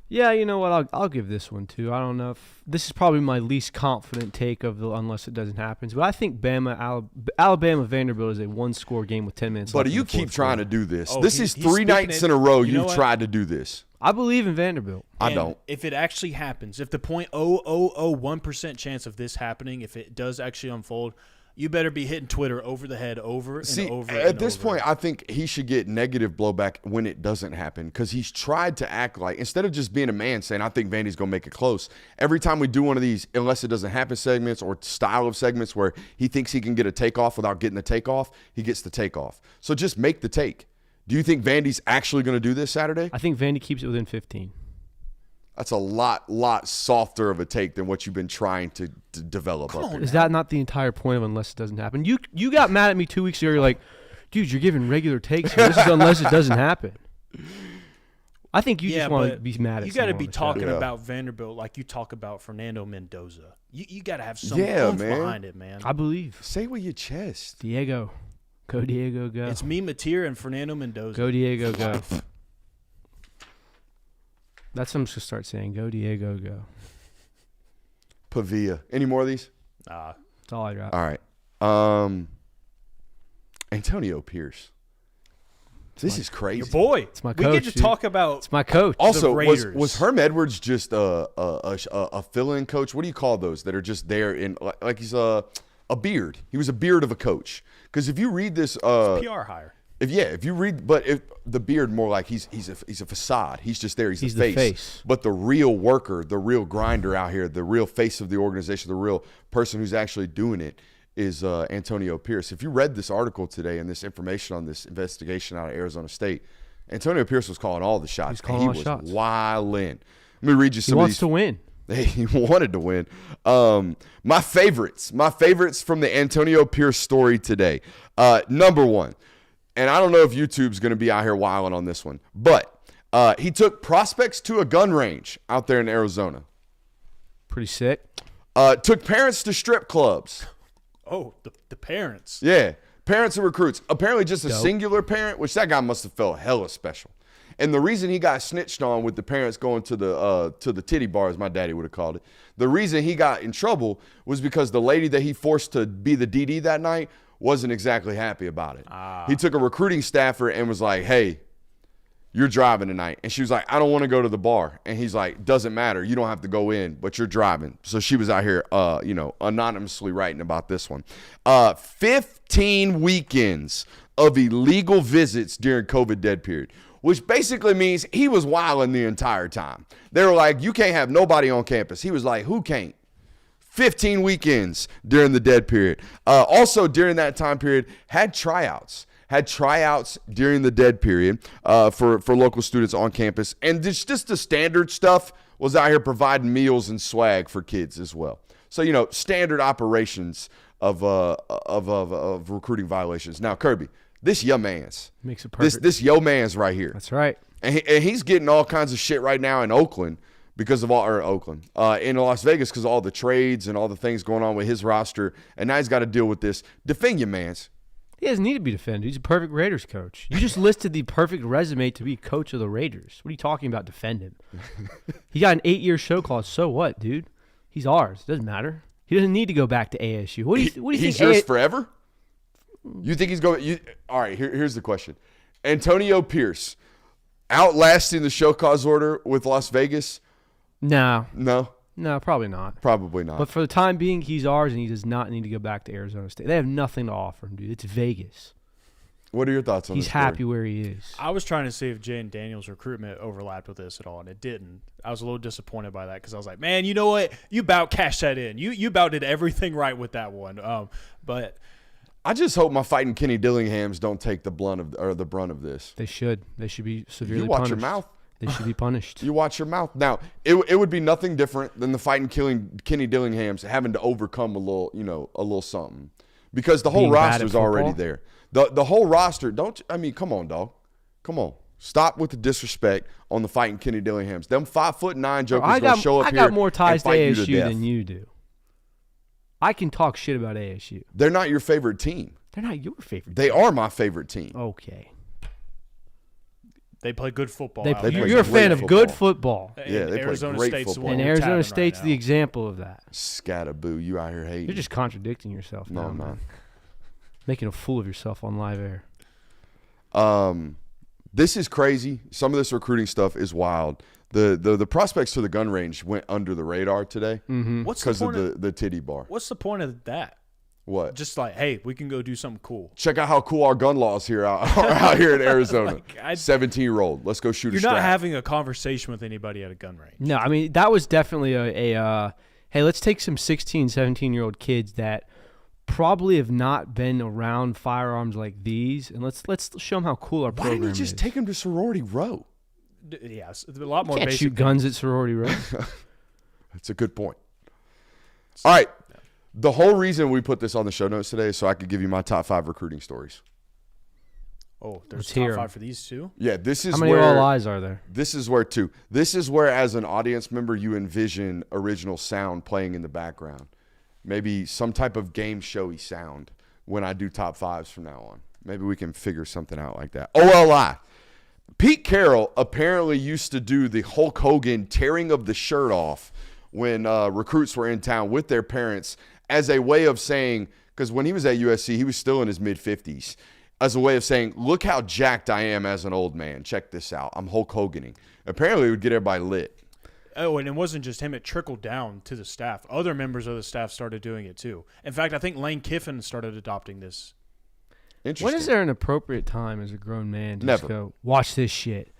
Yeah, you know what? I'll give this one too. I don't know if this is probably my least confident take of the unless it doesn't happen. But I think Alabama Vanderbilt is a one-score game with 10 minutes left. But you keep trying to do this. Oh, this is 3 nights in a row you've tried to do this. I believe in Vanderbilt. I don't. If it actually happens, if the 0.0001% chance of this happening, if it does actually unfold, you better be hitting Twitter over the head over and over and over. At this point, I think he should get negative blowback when it doesn't happen, because he's tried to act like, instead of just being a man saying, I think Vandy's going to make it close, every time we do one of these unless it doesn't happen segments or style of segments where he thinks he can get a takeoff without getting the takeoff, he gets the takeoff. So just make the take. Do you think Vandy's actually going to do this Saturday? I think Vandy keeps it within 15. That's a lot softer of a take than what you've been trying to develop up here. Is that not the entire point of unless it doesn't happen? You got mad at me 2 weeks ago. You're like, dude, you're giving regular takes here. This is unless it doesn't happen. I think you just want to be mad at you got to be someone on the talking show. about Vanderbilt like you talk about Fernando Mendoza. You got to have some man. behind it, man. I believe. Say it with your chest. Diego. Go, Diego, go. It's me, Mateer, and Fernando Mendoza. Go, Diego, go. That's what I'm just going to start saying. Go, Diego, go. Pavia. Any more of these? Nah. That's all I got. All right. Antonio Pierce. This is crazy. Your boy. It's my We coach, get to dude. talk about It's my coach. Also, the Raiders. was Herm Edwards just a fill-in coach? What do you call those that are just there in like he's a beard? He was a beard of a coach. Because if you read this, PR hire. If you read, but if the beard more like he's a facade. He's just there. He's the face. But the real worker, the real grinder out here, the real face of the organization, the real person who's actually doing it is Antonio Pierce. If you read this article today and this information on this investigation out of Arizona State, Antonio Pierce was calling all the shots. He's calling all he was shots. wildin'. Let me read you some He of wants these. to win. He wanted to win. My favorites from the Antonio Pierce story today. Number one, and I don't know if YouTube's going to be out here wilding on this one, but he took prospects to a gun range out there in Arizona. Pretty sick. Took parents to strip clubs. Oh, the parents. Yeah, parents and recruits. Apparently just a Dope. singular parent, which that guy must have felt hella special. And the reason he got snitched on with the parents going to the titty bar, as my daddy would have called it, the reason he got in trouble was because the lady that he forced to be the DD that night wasn't exactly happy about it. He took a recruiting staffer and was like, hey, you're driving tonight. And she was like, I don't want to go to the bar. And he's like, doesn't matter. You don't have to go in, but you're driving. So she was out here, anonymously writing about this one. 15 weekends of illegal visits during COVID dead period, which basically means he was wilding the entire time. They were like, you can't have nobody on campus. He was like, who can't? 15 weekends during the dead period. Also during that time period, had tryouts during the dead period for local students on campus. And just the standard stuff, was out here providing meals and swag for kids as well. So, standard operations of recruiting violations. Now, Kirby, this your man's. Makes it perfect. This your man's right here. That's right. And he's getting all kinds of shit right now in Oakland because of in Las Vegas because of all the trades and all the things going on with his roster. And now he's got to deal with this. Defend your man's. He doesn't need to be defended. He's a perfect Raiders coach. You just listed the perfect resume to be coach of the Raiders. What are you talking about? Defend him. He got an 8-year show clause. So what, dude? He's ours. Doesn't matter. He doesn't need to go back to ASU. What do you think? He's yours forever? You think he's going? All right. Here's the question: Antonio Pierce outlasting the show cause order with Las Vegas? No. No, probably not. Probably not. But for the time being, he's ours, and he does not need to go back to Arizona State. They have nothing to offer him, dude. It's Vegas. What are your thoughts on He's this story? happy where he is. I was trying to see if Jay and Daniel's recruitment overlapped with this at all, and it didn't. I was a little disappointed by that because I was like, man, you know what? You about cashed that in. You about did everything right with that one. But I just hope my fighting Kenny Dillinghams don't take the brunt of this. They should. They should be severely You watch punished. your mouth. They should be punished. You watch your mouth. Now, it would be nothing different than the fighting killing Kenny Dillinghams having to overcome a little something, because the whole Being bad at roster's already football? there. The whole roster. Come on, dog. Come on. Stop with the disrespect on the fighting Kenny Dillinghams. Them 5'9" jokers gonna show up I here. got more ties and to fight you ASU death. than you do. I can talk shit about ASU. They're not your favorite team. They're not your favorite. They are my favorite team. Okay. they play good football. They out play there. you're a great fan of good football. And Yeah, they play Arizona great State's the football. one And you're Arizona tapping State's right the now. example of that. Scataboo, you out here hating. You're just contradicting yourself no, now, I'm not. man. Making a fool of yourself on live air. This is crazy. Some of this recruiting stuff is wild. The prospects to the gun range went under the radar today What's the because of point? the titty bar. What's the point of that? What? Just like, hey, we can go do something cool. Check out how cool our gun laws here are out here in Arizona. Like, 17-year-old. Let's go shoot You're a strap. not having a conversation with anybody at a gun range. No, I mean, that was definitely hey, let's take some 16, 17-year-old kids that probably have not been around firearms like these, and let's show them how cool our Why program didn't you just is. take them to sorority row? Yes, a lot more Can't basic. shoot guns at sorority row. That's a good point. All right. The whole reason we put this on the show notes today is so I could give you my top 5 recruiting stories. Oh, there's Let's top hear 'em. 5 for these two. Yeah, this is How many where all eyes are there? This is where as an audience member you envision original sound playing in the background. Maybe some type of game showy sound when I do top 5s from now on. Maybe we can figure something out like that. OLI. Pete Carroll apparently used to do the Hulk Hogan tearing of the shirt off when recruits were in town with their parents as a way of saying, because when he was at USC, he was still in his mid-50s, as a way of saying, look how jacked I am as an old man. Check this out. I'm Hulk Hoganing. Apparently, it would get everybody lit. Oh, and it wasn't just him. It trickled down to the staff. Other members of the staff started doing it too. In fact, I think Lane Kiffin started adopting this. Interesting. When is there an appropriate time as a grown man to Never. just go, watch this shit?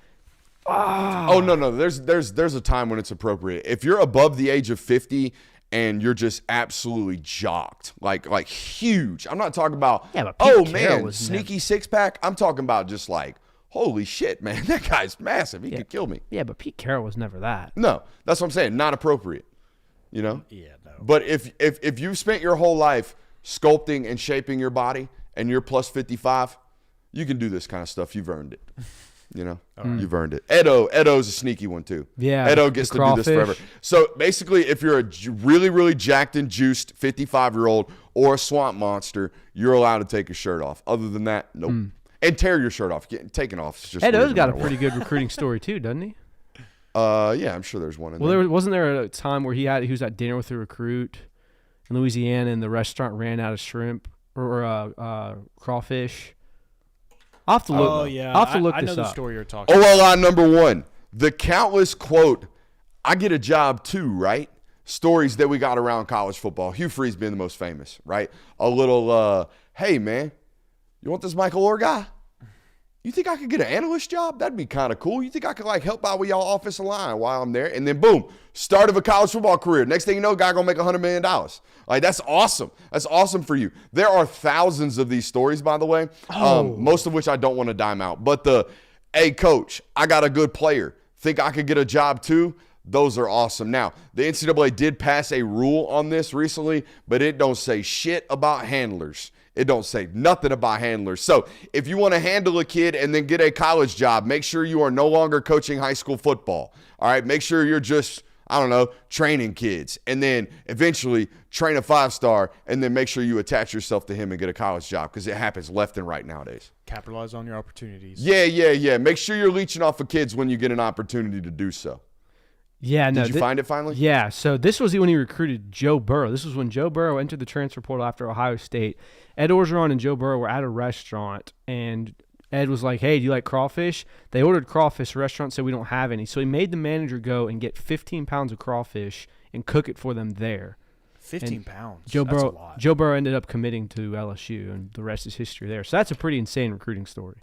Oh, no. There's a time when it's appropriate. If you're above the age of 50 and you're just absolutely jocked, like huge. I'm not talking about, Yeah, but Pete oh, Carroll man, was sneaky six-pack. I'm talking about just like, holy shit, man, that guy's massive. He could kill me. Yeah, but Pete Carroll was never that. No, that's what I'm saying. Not appropriate, you know? Yeah, no. But if you've spent your whole life sculpting and shaping your body and you're plus 55, you can do this kind of stuff. You've earned it. You know, you've earned it. Edo's a sneaky one too. Yeah, Edo the gets to do this forever. crawfish. So basically, if you're a really, really jacked and juiced 55-year-old or a swamp monster, you're allowed to take your shirt off. Other than that, nope. And tear your shirt off. Taking off is just Edo's weird no got a matter pretty good recruiting story too, doesn't he? what. Yeah, I'm sure there's one in Well, there. wasn't there a time where he was at dinner with a recruit in Louisiana, and the restaurant ran out of shrimp or crawfish. I'll have to look. Oh yeah, I'll have to look I this know the up. story you're talking about. OLI number 1, the countless quote, I get a job too, right? Stories that we got around college football. Hugh Freeze being the most famous, right? A little, hey man, you want this Michael Orr guy? You think I could get an analyst job? That'd be kind of cool. You think I could like help out with y'all offensive line while I'm there? And then boom, start of a college football career. Next thing you know, guy gonna make $100 million. Like that's awesome. That's awesome for you. There are thousands of these stories, by the way. Most of which I don't want to dime out. But hey coach, I got a good player. Think I could get a job too? Those are awesome. Now, the NCAA did pass a rule on this recently, but it don't say shit about handlers. It don't say nothing about handlers. So if you want to handle a kid and then get a college job, make sure you are no longer coaching high school football. All right, make sure you're just, I don't know, training kids. And then eventually train a 5-star and then make sure you attach yourself to him and get a college job because it happens left and right nowadays. Capitalize on your opportunities. Yeah. Make sure you're leeching off of kids when you get an opportunity to do so. Yeah, no. Did you find it finally? Yeah, so this was when he recruited Joe Burrow. This was when Joe Burrow entered the transfer portal after Ohio State. Ed Orgeron and Joe Burrow were at a restaurant, and Ed was like, hey, do you like crawfish? They ordered crawfish. The restaurant said we don't have any. So he made the manager go and get 15 pounds of crawfish and cook it for them there. 15 pounds. Joe That's a Burrow, lot. Joe Burrow ended up committing to LSU, and the rest is history there. So that's a pretty insane recruiting story.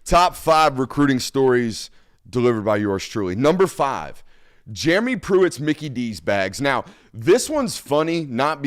Top 5 recruiting stories delivered by yours truly. Number 5, Jeremy Pruitt's Mickey D's bags. Now, this one's funny, not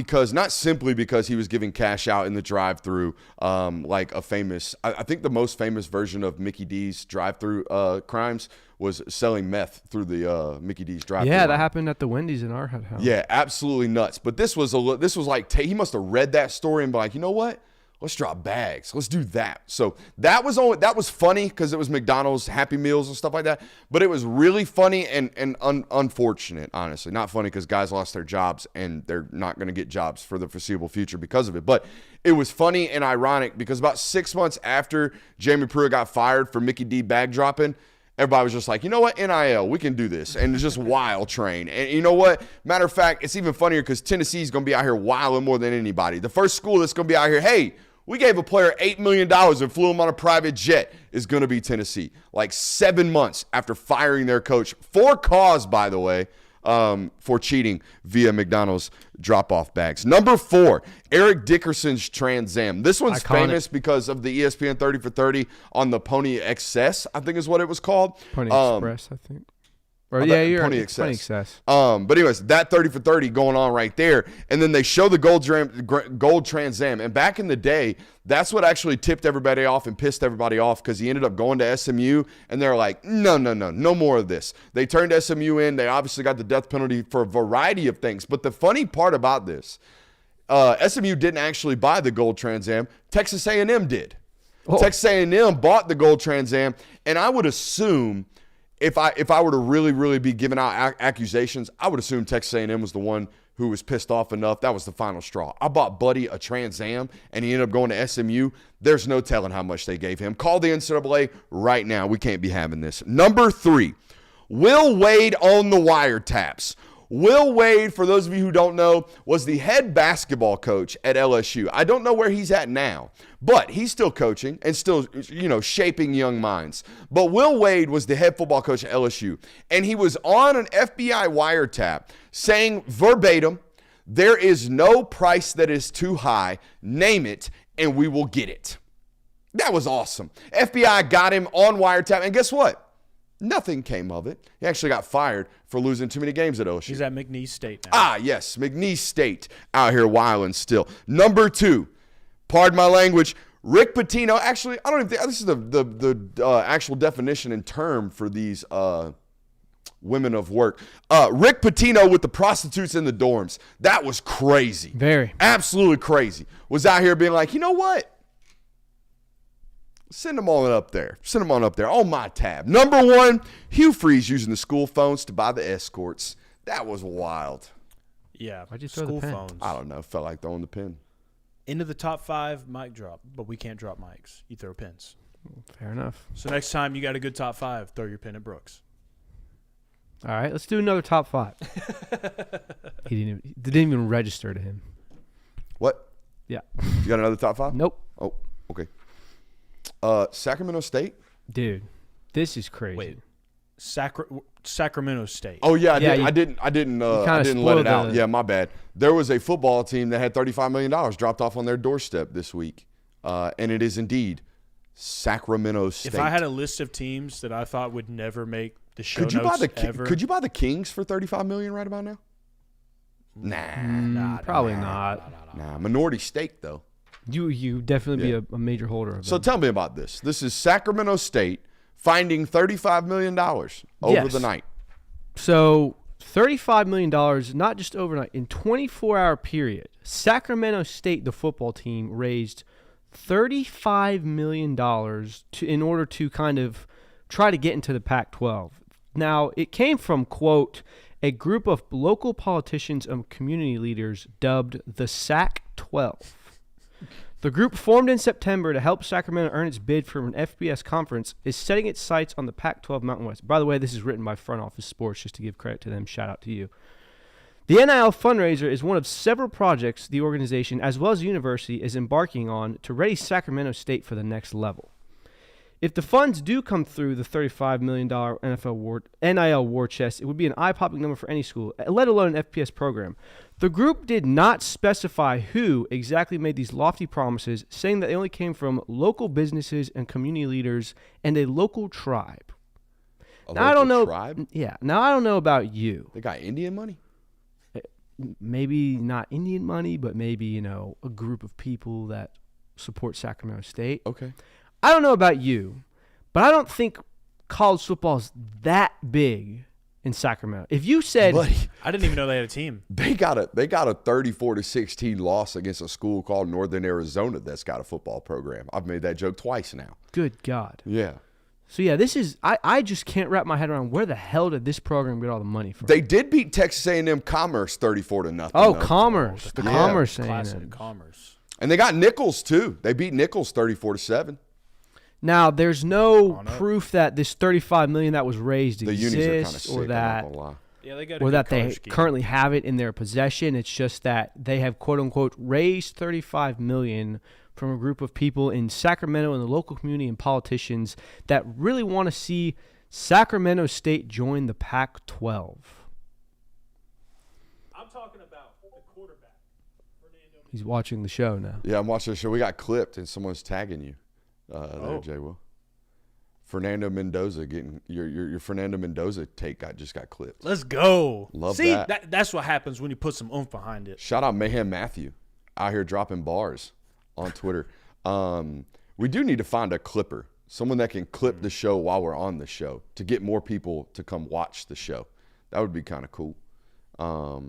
simply because he was giving cash out in the drive-thru, like a famous, I think the most famous version of Mickey D's drive-thru crimes was selling meth through the Mickey D's drive-thru. Yeah, line. that happened at the Wendy's in our house. Yeah, absolutely nuts. But this was like he must have read that story and be like, you know what? Let's drop bags. Let's do that. So that was funny because it was McDonald's Happy Meals and stuff like that. But it was really funny and unfortunate, honestly. Not funny because guys lost their jobs and they're not going to get jobs for the foreseeable future because of it. But it was funny and ironic because about 6 months after Jeremy Pruitt got fired for Mickey D bag dropping, everybody was just like, you know what, NIL, we can do this. And it's just wild train. And you know what? Matter of fact, it's even funnier because Tennessee's going to be out here wilding more than anybody. The first school that's going to be out here, hey, we gave a player $8 million and flew him on a private jet is going to be Tennessee. Like 7 months after firing their coach for cause, by the way, for cheating via McDonald's drop-off bags. Number 4, Eric Dickerson's Trans Am. This one's Iconic. famous because of the ESPN 30 for 30 on the Pony XS, I think is what it was called. Pony Express, I think. Or you're Pony right. Pony Excess. Excess. But anyways, that 30 for 30 going on right there. And then they show the gold Trans Am. And back in the day, that's what actually tipped everybody off and pissed everybody off because he ended up going to SMU. And they're like, no more of this. They turned SMU in. They obviously got the death penalty for a variety of things. But the funny part about this, SMU didn't actually buy the gold Trans Am. Texas A&M did. Oh. Texas A&M bought the gold Trans Am. And I would assume if I were to really be giving out accusations, I would assume Texas A&M was the one who was pissed off enough. That was the final straw. I bought Buddy a Trans Am, and he ended up going to SMU. There's no telling how much they gave him. Call the NCAA right now. We can't be having this. Number 3, Will Wade on the wiretaps. Will Wade, for those of you who don't know, was the head basketball coach at LSU. I don't know where he's at now, but he's still coaching and still, shaping young minds. But Will Wade was the head football coach at LSU, and he was on an FBI wiretap saying verbatim, there is no price that is too high. Name it, and we will get it. That was awesome. FBI got him on wiretap, and guess what? Nothing came of it. He actually got fired for losing too many games at LSU. He's at McNeese State now. Ah, yes, McNeese State out here wilding still. Number 2, pardon my language, Rick Pitino. Actually, I don't even think this is the actual definition and term for these women of work. Rick Pitino with the prostitutes in the dorms. That was crazy. Very. Absolutely crazy. Was out here being like, you know what? Send them on up there. Send them on up there on my tab. Number 1, Hugh Freeze using the school phones to buy the escorts. That was wild. Yeah. Why'd you throw the School pen? phones. I don't know. Felt like throwing the pin. Into the top 5, mic drop. But we can't drop mics. You throw pins. Fair enough. So next time you got a good top 5, throw your pin at Brooks. All right, let's do another top 5. It didn't even register to him. What? Yeah. You got another top 5? Nope. Oh, okay. Sacramento State? Dude, this is crazy. Wait. Sacramento State. Oh yeah, Yeah, I didn't let spoiled it out. the- Yeah, my bad. There was a football team that had $35 million dropped off on their doorstep this week, and it is indeed Sacramento State. If I had a list of teams that I thought would never make the show could you buy notes the ever, could you buy the Kings for $35 million right about now? Nah, Probably not. minority stake though. You definitely be a major holder of So them. tell me about this. This is Sacramento State finding $35 million over Yes. the night. So $35 million, not just overnight, in 24-hour period, Sacramento State, the football team, raised $35 million in order to kind of try to get into the Pac-12. Now, it came from, quote, a group of local politicians and community leaders dubbed the Sac-12. The group, formed in September to help Sacramento earn its bid for an FBS conference, is setting its sights on the Pac-12 Mountain West. By the way, this is written by Front Office Sports, just to give credit to them. Shout out to you. The NIL fundraiser is one of several projects the organization, as well as the university, is embarking on to ready Sacramento State for the next level. If the funds do come through the $35 million NIL war chest, it would be an eye-popping number for any school, let alone an FPS program. The group did not specify who exactly made these lofty promises, saying that they only came from local businesses and community leaders and a local tribe. Now, I don't know. Tribe? Yeah. Now, I don't know about you. They got Indian money? Maybe not Indian money, but maybe, a group of people that support Sacramento State. Okay. I don't know about you, but I don't think college football is that big in Sacramento. If you said, Buddy, I didn't even know they had a team. they got a 34-16 loss against a school called Northern Arizona that's got a football program. I've made that joke twice now. good God. Yeah. So, yeah, this is – I just can't wrap my head around where the hell did this program get all the money from? They did beat Texas A&M Commerce 34-0. Oh, though. Commerce. The Yeah. Commerce Classic A&M. Commerce. And they got Nichols, too. They beat Nichols 34-7. Now, there's no On it. proof that this $35 million that was raised The unis are kind of exists sick, or I'm that not gonna lie. Yeah, they got or that they currently have it in their possession. It's just that they have, quote unquote, raised $35 million from a group of people in Sacramento and the local community and politicians that really want to see Sacramento State join the Pac-12. I'm talking about the quarterback, Fernando. He's watching the show now. Yeah, I'm watching the show. We got clipped, and someone's tagging you there, Jay Will. Fernando Mendoza getting your Fernando Mendoza take just got clipped. Let's go. Love See, that. that's what happens when you put some oomph behind it. Shout out Mayhem Matthew out here dropping bars on Twitter. We do need to find a clipper, someone that can clip the show while we're on the show to get more people to come watch the show. That would be kind of cool. What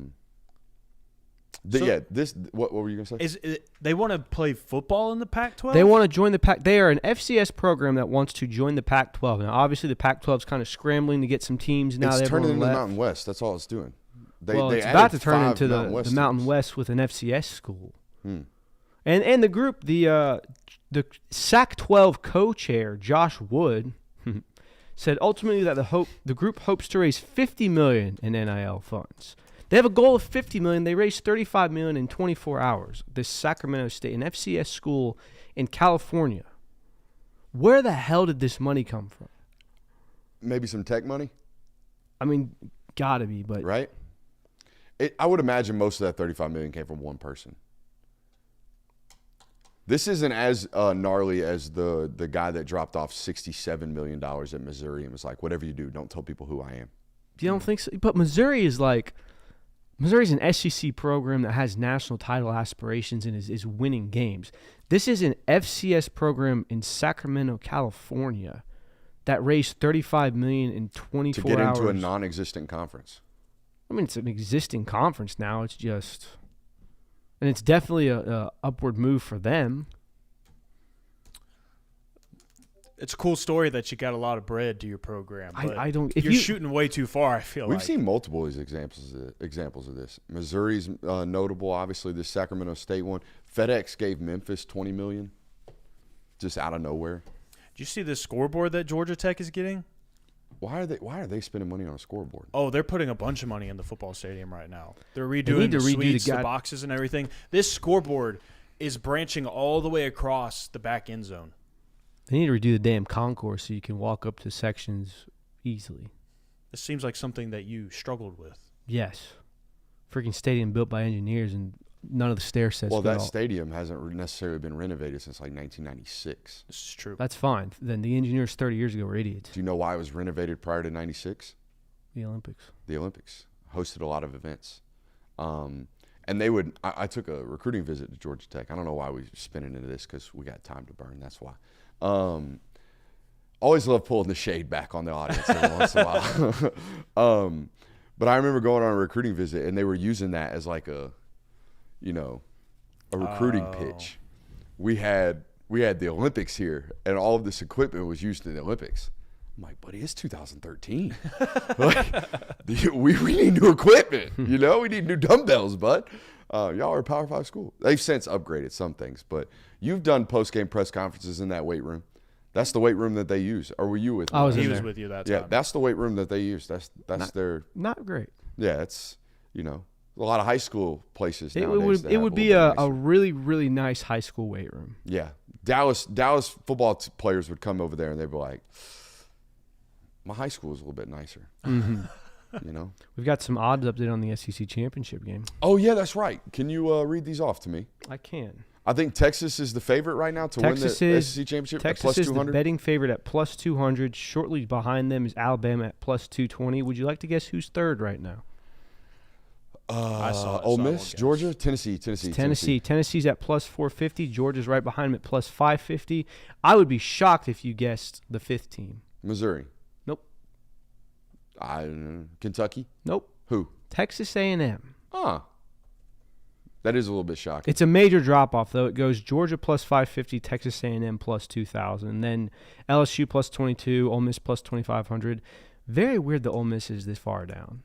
were you gonna say? They want to play football in the Pac-12? They want to join the Pac. They are an FCS program that wants to join the Pac-12. Now, obviously, the Pac-12 is kind of scrambling to get some teams now. It's turning everyone into the left. Mountain West. That's all it's doing. It's about to turn into the Mountain West with an FCS school. And the group, the Sac-12 co-chair, Josh Wood, said ultimately that the group hopes to raise $50 million in NIL funds. They have a goal of $50 million. They raised $35 million in 24 hours. This Sacramento State, an FCS school in California. Where the hell did this money come from? Maybe some tech money, I mean, gotta be, but right? I would imagine most of that $35 million came from one person. This isn't as gnarly as the guy that dropped off $67 million at Missouri and was like, whatever you do, don't tell people who I am. you don't think so? But Missouri's an SEC program that has national title aspirations and is winning games. This is an FCS program in Sacramento, California that raised $35 million in 24 hours. To get into a non-existent conference. I mean, it's an existing conference now. It's just – and it's definitely a upward move for them. It's a cool story that you got a lot of bread to your program. But I don't – if you're shooting way too far, I feel We've like. seen multiple of these examples of this. Missouri's notable, obviously, the Sacramento State one. FedEx gave Memphis $20 million just out of nowhere. Did you see the scoreboard that Georgia Tech is getting? Why are they spending money on a scoreboard? Oh, they're putting a bunch of money in the football stadium right now. They're redoing the suites, the boxes, and everything. This scoreboard is branching all the way across the back end zone. They need to redo the damn concourse so you can walk up to sections easily. This seems like something that you struggled with. Yes. Freaking stadium built by engineers and none of the stair sets. Well, that stadium hasn't necessarily been renovated since like 1996. This is true. That's fine. Then the engineers 30 years ago were idiots. Do you know why it was renovated prior to 96? The Olympics. The Olympics hosted a lot of events. And they would – I took a recruiting visit to Georgia Tech. I don't know why we're spinning into this because we got time to burn. That's why. Always love pulling the shade back on the audience every once in a while. But I remember going on a recruiting visit, and they were using that as like a recruiting pitch. We had the Olympics here, and all of this equipment was used in the Olympics. I'm like, buddy, it's 2013. we need new equipment. We need new dumbbells, bud. Y'all are a Power 5 school. They've since upgraded some things, but you've done post-game press conferences in that weight room. That's the weight room that they use. Or were you with me? He was with you that time. Yeah, that's the weight room that they use. That's their – Not great. Yeah, it's, a lot of high school places nowadays. It would be a really, really nice high school weight room. Yeah, Dallas football players would come over there and they'd be like, my high school is a little bit nicer. You know? We've got some odds update on the SEC championship game. Oh, yeah, that's right. Can you read these off to me? I can. I think Texas is the favorite right now to win the SEC championship at Texas plus is 200. the betting favorite at plus 200. Shortly behind them is Alabama at plus 220. Would you like to guess who's third right now? Ole Miss, Georgia, Tennessee. Tennessee's at plus 450. Georgia's right behind them at plus 550. I would be shocked if you guessed the fifth team. Missouri. Nope. Kentucky. Nope. Who? Texas A&M. That is a little bit shocking. It's a major drop-off, though. It goes Georgia plus 550, Texas A&M plus 2,000, and then LSU plus 22, Ole Miss plus 2,500. Very weird that Ole Miss is this far down.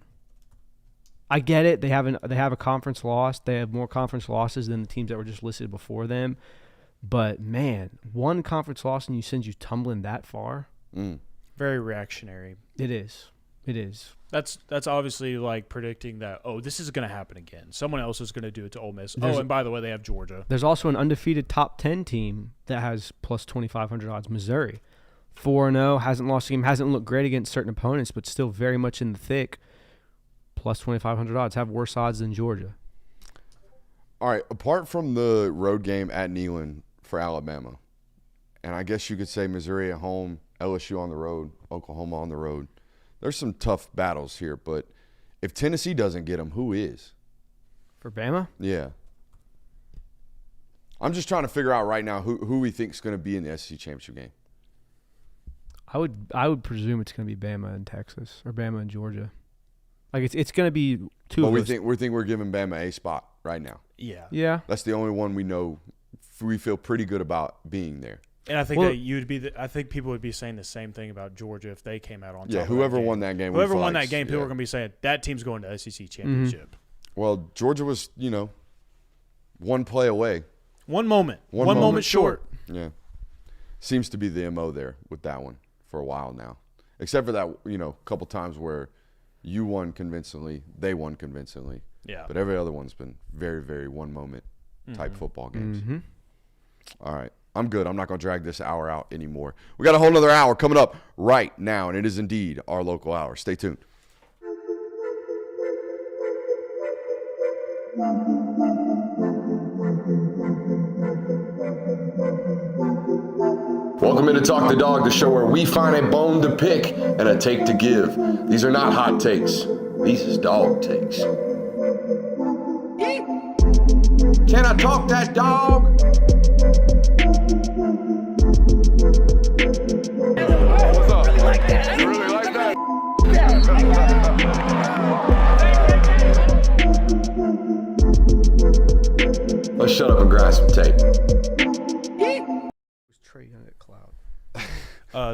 I get it. They have a conference loss. They have more conference losses than the teams that were just listed before them. But, man, one conference loss and you send you tumbling that far? Very reactionary. It is. It is. That's obviously like predicting that, this is going to happen again. Someone else is going to do it to Ole Miss. And by the way, they have Georgia. There's also an undefeated top 10 team that has plus 2,500 odds, Missouri. 4-0, hasn't lost a game, hasn't looked great against certain opponents, but still very much in the thick. Plus 2,500 odds, have worse odds than Georgia. All right, apart from the road game at Neyland for Alabama, and I guess you could say Missouri at home, LSU on the road, Oklahoma on the road, there's some tough battles here, but if Tennessee doesn't get them, who is? For Bama? Yeah. I'm just trying to figure out right now who we think is going to be in the SEC championship game. I would presume it's going to be Bama and Texas or Bama and Georgia. Like it's going to be two. But of we those. think we're giving Bama a spot right now. Yeah. Yeah. That's the only one we know. We feel pretty good about being there. And I think I think people would be saying the same thing about Georgia if they came out on top. Yeah, whoever won that game. Whoever won that game, people are going to be saying that team's going to SEC championship. Well, Georgia was, one play away. One moment short. Yeah. Seems to be the MO there with that one for a while now. Except for that, couple times where you won convincingly, they won convincingly. Yeah. But every other one's been very, very one moment type football games. Mm-hmm. All right. I'm good. I'm not going to drag this hour out anymore. We got a whole nother hour coming up right now, and it is indeed our local hour. Stay tuned. Welcome into Talk the Dog, the show where we find a bone to pick and a take to give. These are not hot takes. These is dog takes. Can I talk that dog? What's up? You like that? You really like that? Let's shut up and grab some tape. Trey Young at Cloud.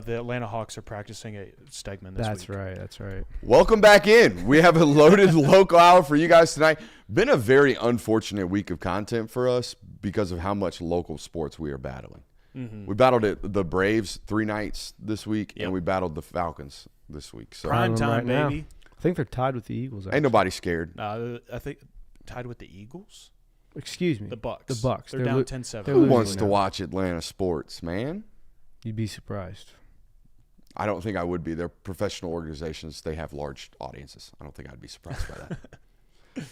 The Atlanta Hawks are practicing a Stegman this week. That's right. Welcome back in. We have a loaded local hour for you guys tonight. Been a very unfortunate week of content for us because of how much local sports we are battling. Mm-hmm. We battled the Braves 3 nights this week, and we battled the Falcons this week. So Prime time, right baby. Now. I think they're tied with the Eagles. Actually. Ain't nobody scared. I think tied with the Eagles. Excuse me. The Bucks. The Bucks. They're down 10-7. Who wants to watch Atlanta sports, man? You'd be surprised. I don't think I would be. They're professional organizations. They have large audiences. I don't think I'd be surprised by that.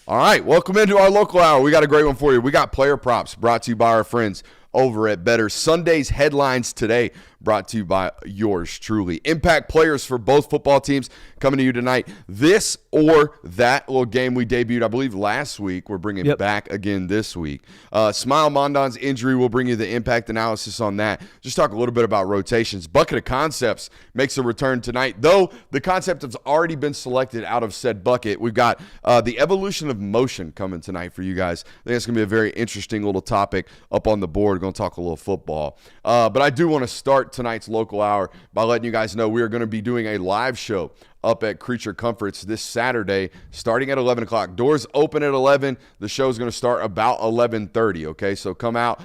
All right, welcome into our local hour. We got a great one for you. We got player props brought to you by our friends over at Better. Sunday's headlines today brought to you by yours truly. Impact players for both football teams coming to you tonight. This or that little game we debuted, I believe, last week. We're bringing back again this week. Smile Mondon's injury, we'll bring you the impact analysis on that. Just talk a little bit about rotations. Bucket of Concepts makes a return tonight. Though the concept has already been selected out of said bucket, we've got the evolution of motion coming tonight for you guys. I think it's going to be a very interesting little topic up on the board. We're going to talk a little football. But I do want to start tonight's local hour by letting you guys know we are going to be doing a live show up at Creature Comforts this Saturday starting at 11 o'clock. Doors open at 11. The show is going to start about 11:30, okay? So come out,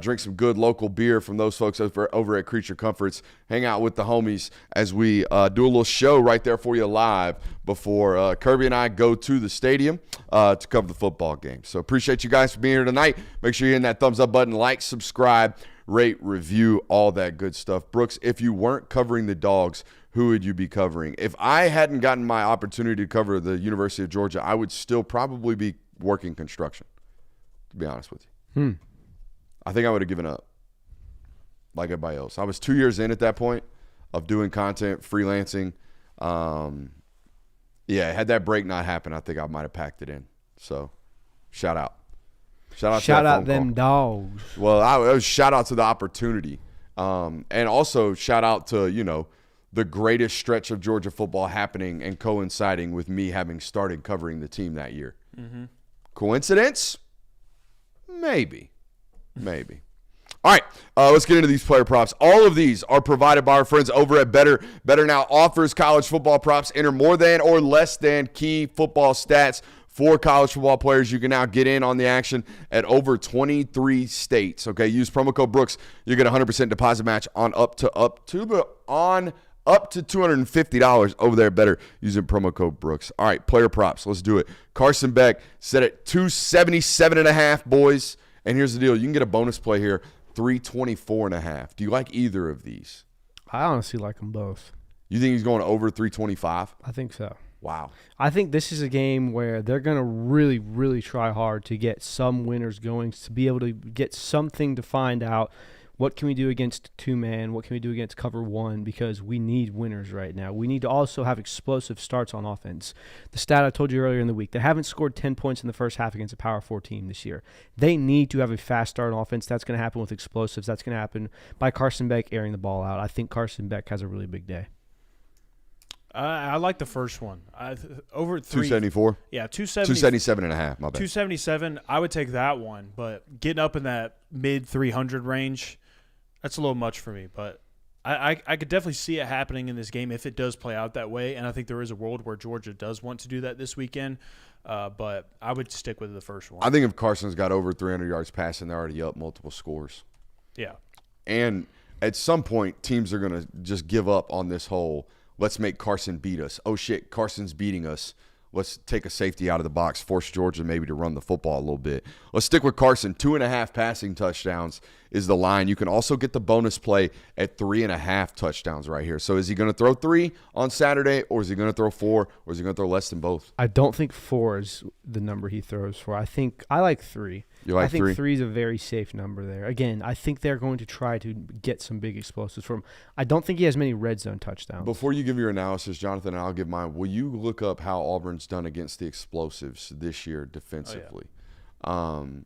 drink some good local beer from those folks over at Creature Comforts. Hang out with the homies as we do a little show right there for you live before Kirby and I go to the stadium to cover the football game. So appreciate you guys for being here tonight. Make sure you're hitting that thumbs up button, like, subscribe. rate, review, all that good stuff. Brooks, if you weren't covering the Dogs, who would you be covering? If I hadn't gotten my opportunity to cover the University of Georgia, I would still probably be working construction, to be honest with you. I think I would have given up like everybody else. I was 2 years in at that point of doing content, freelancing. Had that break not happened, I think I might have packed it in. So, shout out. Shout out them Dogs. Well, I was shout out to the opportunity. And also shout out to, the greatest stretch of Georgia football happening and coinciding with me having started covering the team that year. Mm-hmm. Coincidence? Maybe. All right, let's get into these player props. All of these are provided by our friends over at Better. Better now offers college football props. Enter more than or less than key football stats for college football players. You can now get in on the action at over 23 states. Okay, use promo code Brooks. You get a 100% deposit match on up to $250 over there at Better using promo code Brooks. All right, player props. Let's do it. Carson Beck set at 277.5, boys. And here's the deal. You can get a bonus play here, 324.5. Do you like either of these? I honestly like them both. You think he's going over 325? I think so. Wow. I think this is a game where they're going to really, really try hard to get some winners going, to be able to get something to find out what can we do against two-man, what can we do against cover one, because we need winners right now. We need to also have explosive starts on offense. The stat I told you earlier in the week, they haven't scored 10 points in the first half against a Power 4 team this year. They need to have a fast start on offense. That's going to happen with explosives. That's going to happen by Carson Beck airing the ball out. I think Carson Beck has a really big day. I like the first one. Over 274? Yeah, 277.5. My bad. 277, I would take that one. But getting up in that mid-300 range, that's a little much for me. But I could definitely see it happening in this game if it does play out that way. And I think there is a world where Georgia does want to do that this weekend. But I would stick with the first one. I think if Carson's got over 300 yards passing, they're already up multiple scores. Yeah. And at some point, teams are going to just give up on this whole – let's make Carson beat us. Oh, shit, Carson's beating us. Let's take a safety out of the box, force Georgia maybe to run the football a little bit. Let's stick with Carson. 2.5 passing touchdowns is the line. You can also get the bonus play at 3.5 touchdowns right here. So is he going to throw 3 on Saturday, or is he going to throw 4, or is he going to throw less than both? I don't think 4 is the number he throws for. I like 3. You like 3? I think 3 is a very safe number there. Again, I think they're going to try to get some big explosives from him. I don't think he has many red zone touchdowns. Before you give your analysis, Jonathan, and I'll give mine, will you look up how Auburn's done against the explosives this year defensively? Oh, yeah.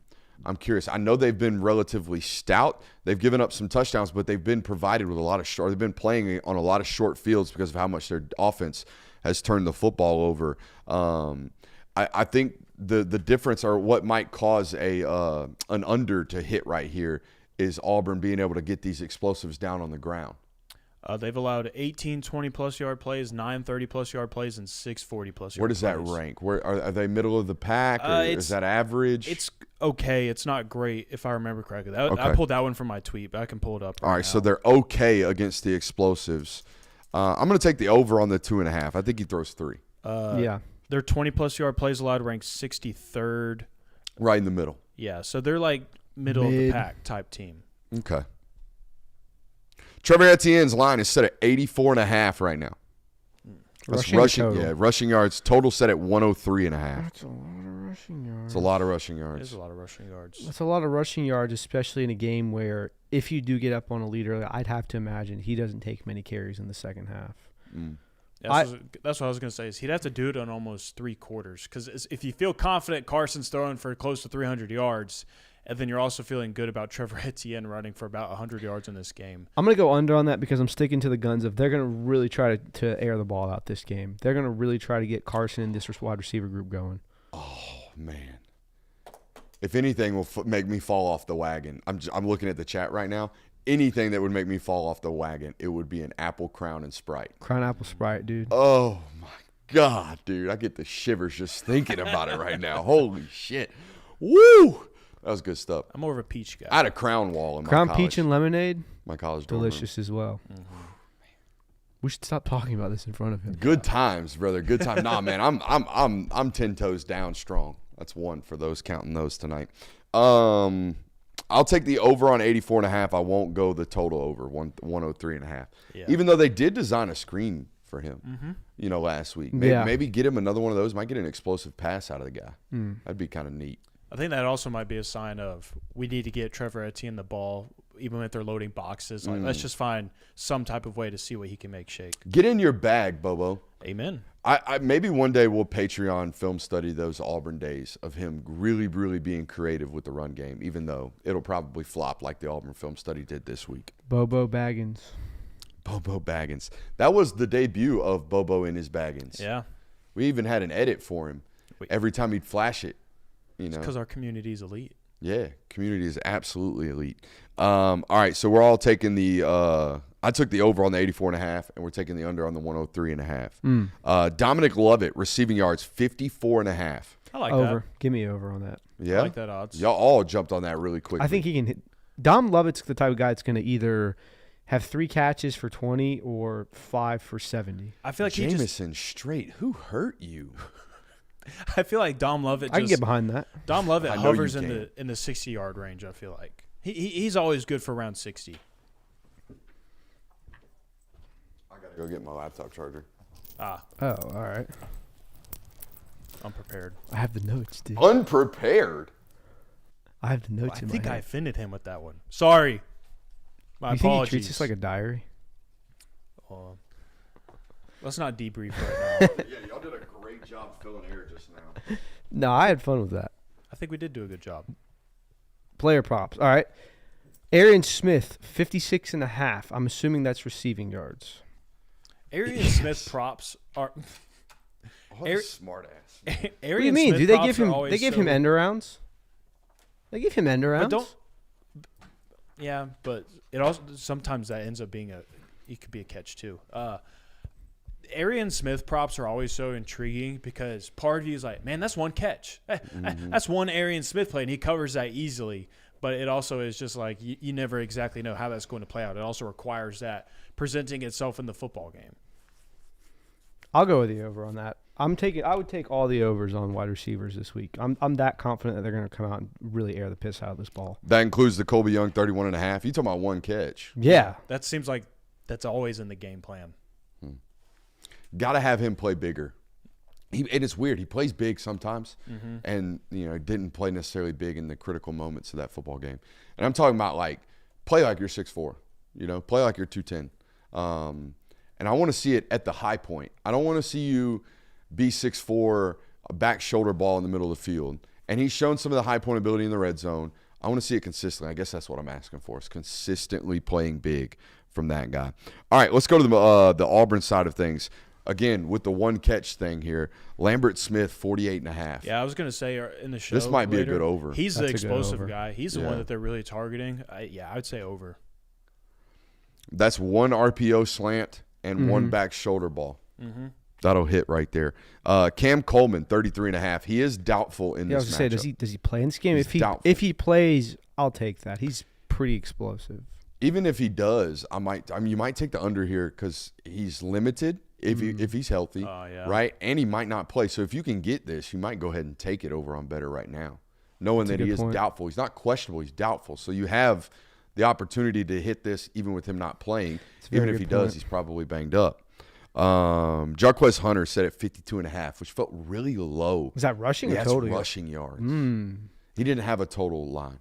I'm curious. I know they've been relatively stout. They've given up some touchdowns, but they've been provided with a lot of short. They've been playing on a lot of short fields because of how much their offense has turned the football over. I think the difference, or what might cause an under to hit right here, is Auburn being able to get these explosives down on the ground. They've allowed 18 20-plus yard plays, 9 30-plus yard plays, and 6 40-plus yard plays. Where does that rank? Where are they middle of the pack, or is that average? It's okay. It's not great, if I remember correctly. Okay. I pulled that one from my tweet, but I can pull it up All right, now. so they're okay against the explosives. I'm going to take the over on the 2.5. I think he throws 3. Yeah. Their 20-plus yard plays allowed ranked 63rd. Right in the middle. Yeah, so they're like middle of the pack type team. Okay. Trevor Etienne's line is set at 84.5 right now. That's rushing yards. Total set at 103.5. That's a lot of rushing yards. It's a lot of rushing yards. It is a lot of rushing yards. That's a lot of rushing yards, especially in a game where if you do get up on a lead early, I'd have to imagine he doesn't take many carries in the second half. That's what I was going to say. Is he'd have to do it on almost 3 quarters. Because if you feel confident Carson's throwing for close to 300 yards, and then you're also feeling good about Trevor Etienne running for about 100 yards in this game. I'm going to go under on that because I'm sticking to the guns of they're going to really try to air the ball out this game. They're going to really try to get Carson and this wide receiver group going. Oh, man. If anything will make me fall off the wagon, I'm looking at the chat right now. Anything that would make me fall off the wagon, it would be an apple, Crown, and Sprite. Crown Apple Sprite, dude. Oh, my God, dude. I get the shivers just thinking about it right now. Holy shit. Woo! That was good stuff. I'm more of a peach guy. I had a Crown wall in my Crown college. peach and lemonade. My college dorm delicious room. as well. Mm-hmm. We should stop talking about this in front of him. Good times, brother. Good time. Nah, man. I'm 10 toes down strong. That's one for those counting those tonight. All I'll take the over on 84.5. I won't go the total over 103.5. Yeah. Even though they did design a screen for him, last week. Maybe get him another one of those. Might get an explosive pass out of the guy. That'd be kind of neat. I think that also might be a sign of we need to get Trevor Etienne the ball, even if they're loading boxes. Like, let's just find some type of way to see what he can make shake. Get in your bag, Bobo. Amen. I maybe one day we'll Patreon film study those Auburn days of him really, really being creative with the run game, even though it'll probably flop like the Auburn film study did this week. Bobo Baggins. Bobo Baggins. That was the debut of Bobo in his Baggins. Yeah. We even had an edit for him every time he'd flash it. Because our community is elite. Yeah, community is absolutely elite. All right, so we're all taking the I took the over on the 84.5, and we're taking the under on the 103.5. Dominic Lovett, receiving yards, 54.5. I like Over. that. Give me over on that. Yeah? I like that odds. Y'all all jumped on that really quickly. I think he can hit. Dom Lovett's the type of guy that's going to either have 3 catches for 20 or 5 for 70. I feel like Jameson Straight, who hurt you? I feel like Dom Lovett. I can get behind that. Dom Lovett I know hovers you in can. the 60-yard range. I feel like he's always good for around 60. I gotta go get my laptop charger. Ah, Oh, all right. unprepared. I have the notes, dude. Unprepared. I have the notes I in think my I head. offended him with that one. Sorry. My You think he apologies. treats this like a diary? Let's not debrief right now. Yeah, y'all did a great job filling air just now. No, I had fun with that. I think we did do a good job. Player props. All right. Arian Smith, 56.5. I'm assuming that's receiving yards. Arian Smith props are. What a smart ass. What do you mean? Do they give him? They give him end arounds. They give him end arounds. But don't. Yeah, but it also sometimes that ends up being it could be a catch too. Arian Smith props are always so intriguing because part of you is like, man, that's one catch. That's one Arian Smith play, and he covers that easily. But it also is just like you never exactly know how that's going to play out. It also requires that presenting itself in the football game. I'll go with the over on that. I would take all the overs on wide receivers this week. I'm that confident that they're going to come out and really air the piss out of this ball. That includes the Colby Young 31.5. You talking about one catch? Yeah. That seems like that's always in the game plan. Got to have him play bigger. And it's weird. He plays big sometimes, and didn't play necessarily big in the critical moments of that football game. And I'm talking about like play like you're 6'4", play like you're 210. And I want to see it at the high point. I don't want to see you be 6'4", a back shoulder ball in the middle of the field. And he's shown some of the high point ability in the red zone. I want to see it consistently. I guess that's what I'm asking for, is consistently playing big from that guy. All right, let's go to the Auburn side of things. Again, with the one catch thing here, Lambert Smith, 48.5. Yeah, I was going to say in the show. This might be later, a good over. He's That's the a good explosive over. guy. He's the one that they're really targeting. I would say over. That's one RPO slant and one back shoulder ball. That'll hit right there. Cam Coleman, 33.5. He is doubtful in Yeah, I this was going to matchup. say, does he play in this game? He's doubtful. If he plays, I'll take that. He's pretty explosive. Even if he does, you might take the under here because he's limited if he's healthy, yeah. right? And he might not play. So if you can get this, you might go ahead and take it over on better right now, knowing That's a that he good is point. doubtful. He's not questionable. He's doubtful. So you have the opportunity to hit this even with him not playing. a very Even if he good does, point. he's probably banged up. Jarquez Hunter set at 52.5, which felt really low. Is that rushing or That's total? rushing yards. He didn't have a total line.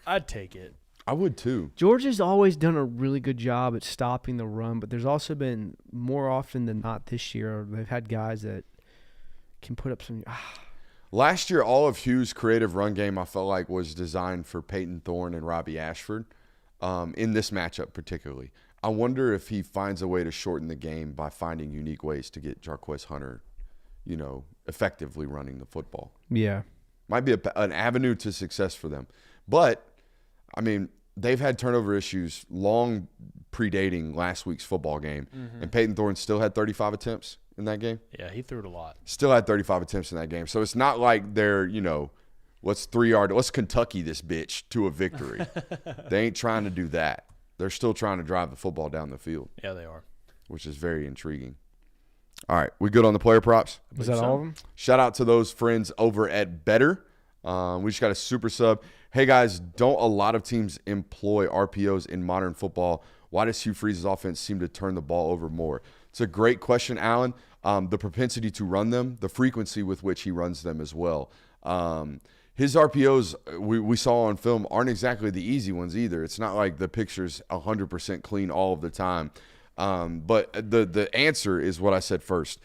I'd take it. I would too. Georgia's always done a really good job at stopping the run, but there's also been more often than not this year they've had guys that can put up some. Last year, all of Hugh's creative run game, I felt like, was designed for Peyton Thorne and Robbie Ashford in this matchup particularly. I wonder if he finds a way to shorten the game by finding unique ways to get Jarquez Hunter, effectively running the football. Yeah. Might be an avenue to success for them. But, I mean, they've had turnover issues long predating last week's football game. And Peyton Thorne still had 35 attempts in that game. Yeah, he threw it a lot. Still had 35 attempts in that game. So it's not like they're, let's Kentucky this bitch to a victory. They ain't trying to do that. They're still trying to drive the football down the field, Yeah, they are. which is very intriguing. All right, we good on the player props? Was that all of them? Shout out to those friends over at Better. We just got a super sub. Hey, guys, don't a lot of teams employ RPOs in modern football? Why does Hugh Freeze's offense seem to turn the ball over more? It's a great question, Alan. The propensity to run them, the frequency with which he runs them as well. His RPOs we saw on film aren't exactly the easy ones either. It's not like the picture's 100% clean all of the time. But the answer is what I said first.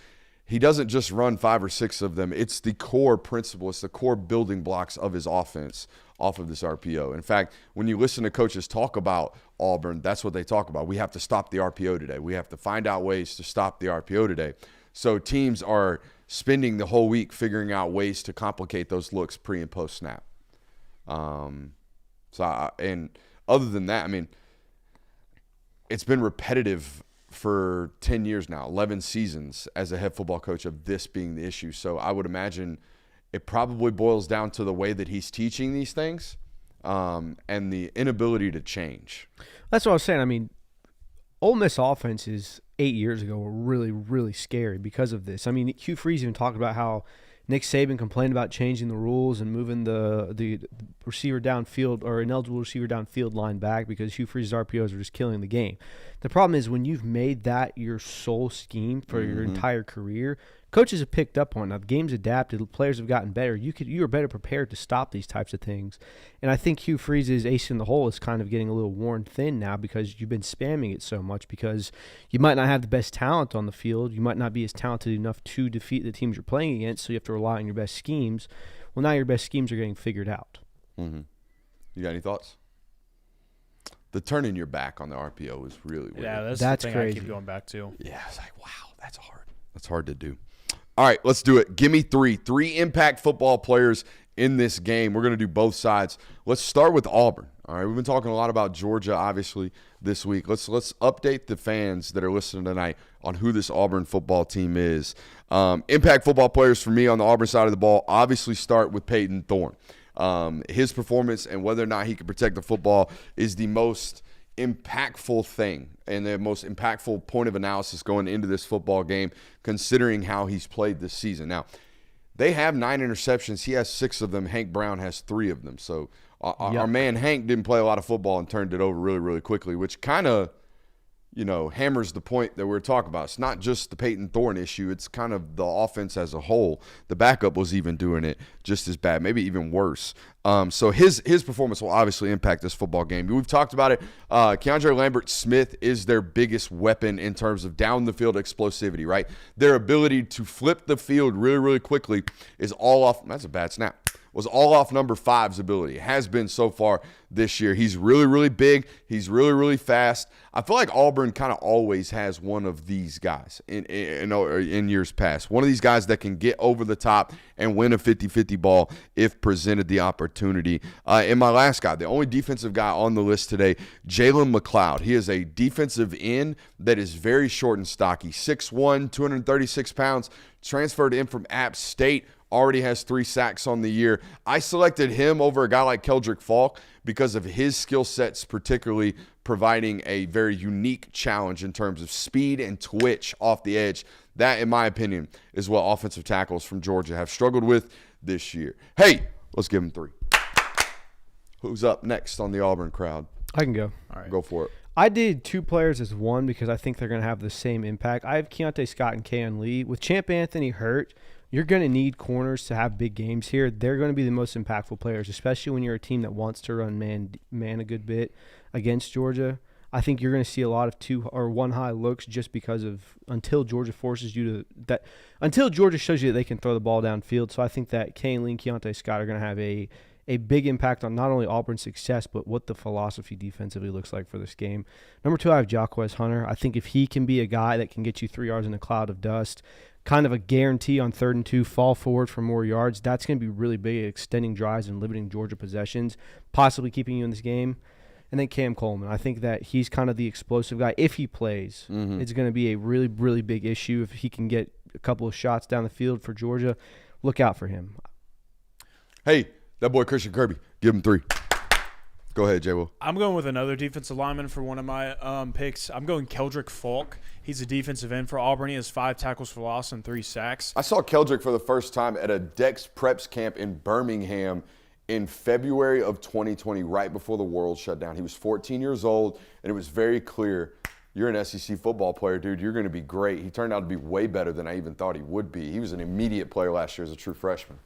He doesn't just run 5 or 6 of them. It's the core principle. It's the core building blocks of his offense off of this RPO. In fact, when you listen to coaches talk about Auburn, that's what they talk about. We have to stop the RPO today. We have to find out ways to stop the RPO today. So teams are spending the whole week figuring out ways to complicate those looks pre and post snap. And other than that, I mean, it's been repetitive for 10 years now, 11 seasons as a head football coach of this being the issue. So I would imagine it probably boils down to the way that he's teaching these things and the inability to change. That's what I was saying. I mean, Ole Miss offenses 8 years ago were really, really scary because of this. I mean, Hugh Freeze even talked about how Nick Saban complained about changing the rules and moving the receiver downfield or ineligible receiver downfield line back because Hugh Freeze's RPOs are just killing the game. The problem is when you've made that your sole scheme for your entire career, coaches have picked up on it. Now, the game's adapted. Players have gotten better. You are better prepared to stop these types of things. And I think Hugh Freeze's ace in the hole is kind of getting a little worn thin now because you've been spamming it so much because you might not have the best talent on the field. You might not be as talented enough to defeat the teams you're playing against, so you have to rely on your best schemes. Well, now your best schemes are getting figured out. Mm-hmm. You got any thoughts? The turning your back on the RPO is really weird. Yeah, that's the thing crazy. I keep going back to. Yeah, it's like, wow, that's hard. That's hard to do. All right, let's do it. Give me three impact football players in this game. We're going to do both sides. Let's start with Auburn. All right, we've been talking a lot about Georgia, obviously, this week. Let's update the fans that are listening tonight on who this Auburn football team is. Impact football players for me on the Auburn side of the ball obviously start with Peyton Thorne. His performance and whether or not he can protect the football is the most impactful thing and the most impactful point of analysis going into this football game, considering how he's played this season. Now, they have 9 interceptions. He has 6 of them. Hank Brown has 3 of them. So our man Hank didn't play a lot of football and turned it over really, really quickly, which kind of, hammers the point that we're talking about. It's not just the Peyton Thorne issue. It's kind of the offense as a whole. The backup was even doing it just as bad, maybe even worse. So his performance will obviously impact this football game. We've talked about it. Keandre Lambert-Smith is their biggest weapon in terms of down-the-field explosivity, right? Their ability to flip the field really, really quickly is all off – that's a bad snap. Was all off number 5's ability. It has been so far this year. He's really, really big. He's really, really fast. I feel like Auburn kind of always has one of these guys in years past. One of these guys that can get over the top and win a 50-50 ball if presented the opportunity. And my last guy, the only defensive guy on the list today, Jalen McLeod. He is a defensive end that is very short and stocky. 6'1", 236 pounds, transferred in from App State. Already has 3 sacks on the year. I selected him over a guy like Keldrick Falk because of his skill sets, particularly providing a very unique challenge in terms of speed and twitch off the edge. That, in my opinion, is what offensive tackles from Georgia have struggled with this year. Hey, let's give him 3. Who's up next on the Auburn crowd? I can go. All right. Go for it. I did 2 players as one because I think they're going to have the same impact. I have Keontae Scott and Keon Lee. With Champ Anthony hurt, you're going to need corners to have big games here. They're going to be the most impactful players, especially when you're a team that wants to run man a good bit against Georgia. I think you're going to see a lot of 2 or 1 high looks just because of until Georgia forces you to that until Georgia shows you that they can throw the ball downfield. So I think that Keon Lee and Keontae Scott are going to have a big impact on not only Auburn's success, but what the philosophy defensively looks like for this game. Number 2, I have Jaquez Hunter. I think if he can be a guy that can get you 3 yards in a cloud of dust, kind of a guarantee on 3rd and 2, fall forward for more yards, that's going to be really big at extending drives and limiting Georgia possessions, possibly keeping you in this game. And then Cam Coleman. I think that he's kind of the explosive guy. If he plays, it's going to be a really, really big issue. If he can get a couple of shots down the field for Georgia, look out for him. Hey, that boy Christian Kirby, give him 3. Go ahead, Jay Will. I'm going with another defensive lineman for one of my picks. I'm going Keldrick Falk. He's a defensive end for Auburn. He has 5 tackles for loss and 3 sacks. I saw Keldrick for the first time at a Dex Preps camp in Birmingham in February of 2020, right before the world shut down. He was 14 years old, and it was very clear, you're an SEC football player, dude. You're going to be great. He turned out to be way better than I even thought he would be. He was an immediate player last year as a true freshman.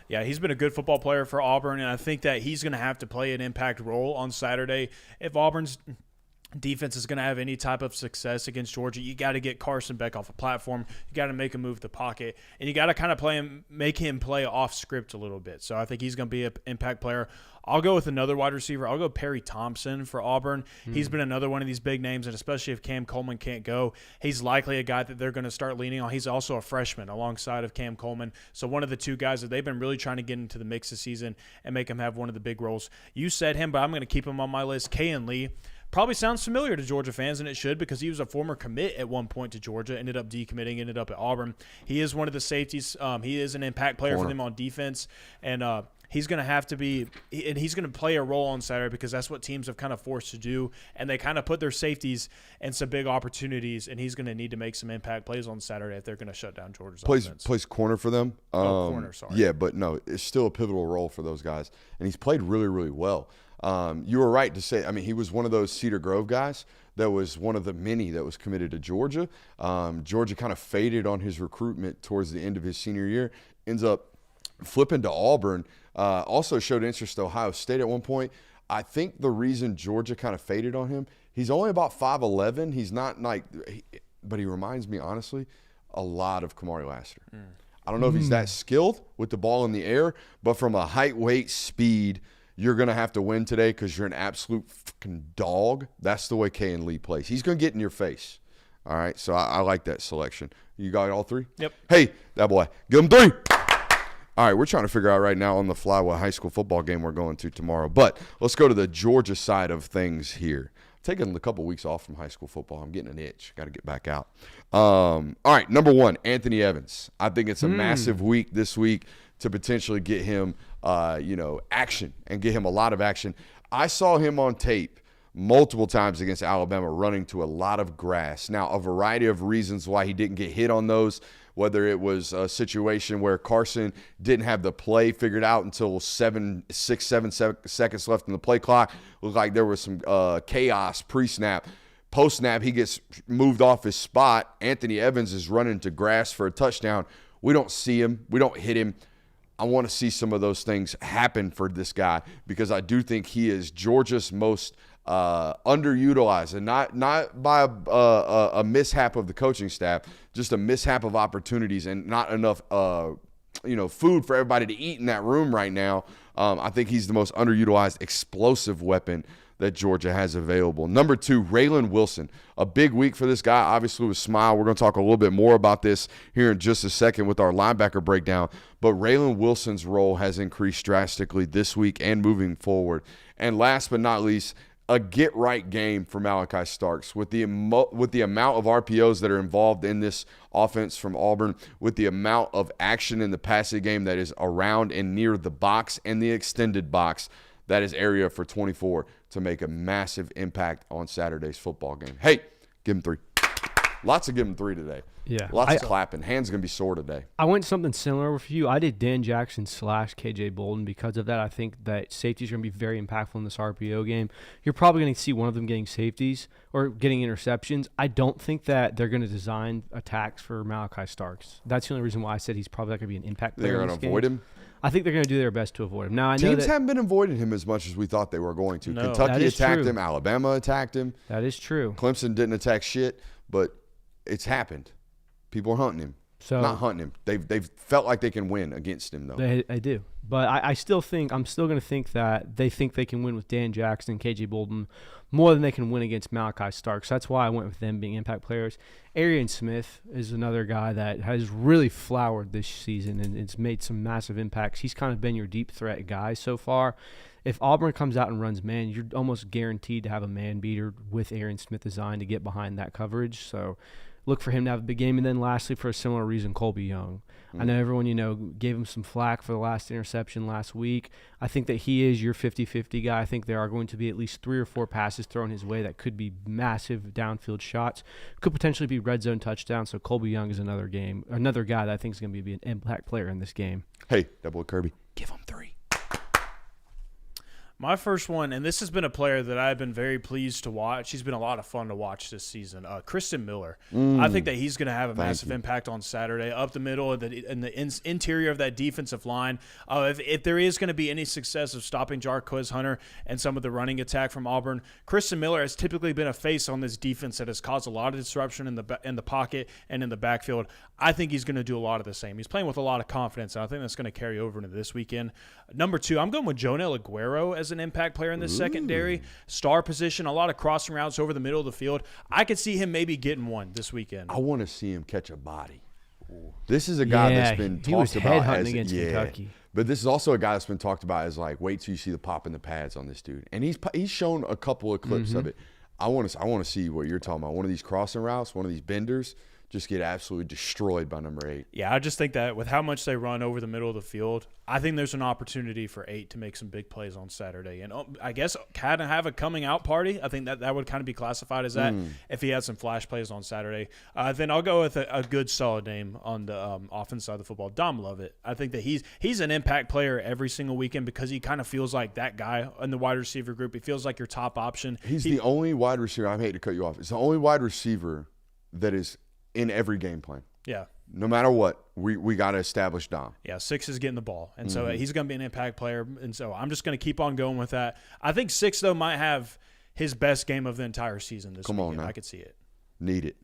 Yeah, he's been a good football player for Auburn, and I think that he's going to have to play an impact role on Saturday. If Auburn's defense is going to have any type of success against Georgia, you got to get Carson Beck off a platform. You got to make him move the pocket, and you got to kind of make him play off script a little bit. So I think he's going to be an impact player. I'll go with another wide receiver. I'll go Perry Thompson for Auburn. He's been another one of these big names, and especially if Cam Coleman can't go, he's likely a guy that they're going to start leaning on. He's also a freshman alongside of Cam Coleman. So one of the two guys that they've been really trying to get into the mix this season and make him have one of the big roles. You said him, but I'm going to keep him on my list. Kayan Lee. Probably sounds familiar to Georgia fans, and it should, because he was a former commit at one point to Georgia, ended up decommitting, ended up at Auburn. He is one of the safeties. He is an impact player for them on defense, and he's going to have to be – and he's going to play a role on Saturday because that's what teams have kind of forced to do, and they kind of put their safeties in some big opportunities, and he's going to need to make some impact plays on Saturday if they're going to shut down Georgia's offense. Plays corner for them. Corner, sorry. Yeah, but no, it's still a pivotal role for those guys, and he's played really, really well. You were right to say, I mean, he was one of those Cedar Grove guys that was one of the many that was committed to Georgia. Georgia kind of faded on his recruitment towards the end of his senior year, ends up flipping to Auburn, also showed interest to Ohio State at one point. I think the reason Georgia kind of faded on him, he's only about 5'11". He's not like, but he reminds me, honestly, a lot of Kamari Lassiter. I don't know if he's that skilled with the ball in the air, but from a height, weight, speed, you're going to have to win today because you're an absolute fucking dog. That's the way Kayan Lee plays. He's going to get in your face. All right, so I like that selection. You got all 3? Yep. Hey, that boy, give him 3. All right, we're trying to figure out right now on the fly what high school football game we're going to tomorrow. But let's go to the Georgia side of things here. Taking a couple weeks off from high school football. I'm getting an itch. Got to get back out. All right, number 1, Anthony Evans. I think it's a massive week this week to potentially get him, action and get him a lot of action. I saw him on tape multiple times against Alabama running to a lot of grass. Now, a variety of reasons why he didn't get hit on those, whether it was a situation where Carson didn't have the play figured out until 7 seconds left in the play clock. Looked like there was some chaos pre-snap. Post-snap, he gets moved off his spot. Anthony Evans is running to grass for a touchdown. We don't see him. We don't hit him. I want to see some of those things happen for this guy because I do think he is Georgia's most underutilized, and not by a mishap of the coaching staff, just a mishap of opportunities and not enough food for everybody to eat in that room right now. I think he's the most underutilized explosive weapon that Georgia has available. Number 2, Raylan Wilson. A big week for this guy, obviously with Smile. We're going to talk a little bit more about this here in just a second with our linebacker breakdown. But Raylan Wilson's role has increased drastically this week and moving forward. And last but not least, a get-right game for Malachi Starks. With the amount of RPOs that are involved in this offense from Auburn, with the amount of action in the passing game that is around and near the box and the extended box, that is area for 24 to make a massive impact on Saturday's football game. Hey, give him 3. Lots of give him 3 today. Yeah. Lots of clapping. Hands going to be sore today. I went something similar with you. I did Dan Jackson / KJ Bolden. Because of that, I think that safeties are going to be very impactful in this RPO game. You're probably going to see one of them getting safeties or getting interceptions. I don't think that they're going to design attacks for Malachi Starks. That's the only reason why I said he's probably not going to be an impact player. They're going to avoid him? I think they're going to do their best to avoid him. Now, I know teams haven't been avoiding him as much as we thought they were going to. No. Kentucky attacked him. Alabama attacked him. That is true. Clemson didn't attack shit, but it's happened. People are hunting him. So not hunting him. They've felt like they can win against him, though. They do. But I'm still going to think that they think they can win with Dan Jackson and KJ Bolden more than they can win against Malachi Starks. That's why I went with them being impact players. Arian Smith is another guy that has really flowered this season and it's made some massive impacts. He's kind of been your deep threat guy so far. If Auburn comes out and runs man, you're almost guaranteed to have a man beater with Arian Smith designed to get behind that coverage. So look for him to have a big game. And then lastly, for a similar reason, Colby Young. I know everyone, gave him some flack for the last interception last week. I think that he is your 50-50 guy. I think there are going to be at least 3 or 4 passes thrown his way that could be massive downfield shots, could potentially be red zone touchdowns. So Colby Young is another guy that I think is going to be an impact player in this game. Hey, Double Kirby. Give him 3. My first one, and this has been a player that I've been very pleased to watch. He's been a lot of fun to watch this season. Kristen Miller. I think that he's going to have a massive impact on Saturday, up the middle in the interior of that defensive line. If there is going to be any success of stopping Jarquez Hunter and some of the running attack from Auburn, Kristen Miller has typically been a face on this defense that has caused a lot of disruption in the pocket and in the backfield. I think he's going to do a lot of the same. He's playing with a lot of confidence, and I think that's going to carry over into this weekend. Number 2, I'm going with Jonell Aguero as an impact player in this secondary. Star position, a lot of crossing routes over the middle of the field. I could see him maybe getting one this weekend. I want to see him catch a body. This is a guy that's been talked about as against Kentucky. But this is also a guy that's been talked about as like, wait till you see the pop in the pads on this dude. And he's shown a couple of clips of it. I want to see what you're talking about. One of these crossing routes, one of these benders, just get absolutely destroyed by number 8. Yeah, I just think that with how much they run over the middle of the field, I think there's an opportunity for 8 to make some big plays on Saturday. And I guess kind of have a coming out party. I think that would kind of be classified as that if he had some flash plays on Saturday. Then I'll go with a good solid name on the offense side of the football, Dom Lovett. I think that he's an impact player every single weekend because he kind of feels like that guy in the wide receiver group. He feels like your top option. He's the only wide receiver. I hate to cut you off. It's the only wide receiver that is in every game plan. Yeah. No matter what, we got to establish Dom. Yeah, 6 is getting the ball. And so he's going to be an impact player. And so I'm just going to keep on going with that. I think 6, though, might have his best game of the entire season this weekend. Come on now. I could see it. Need it.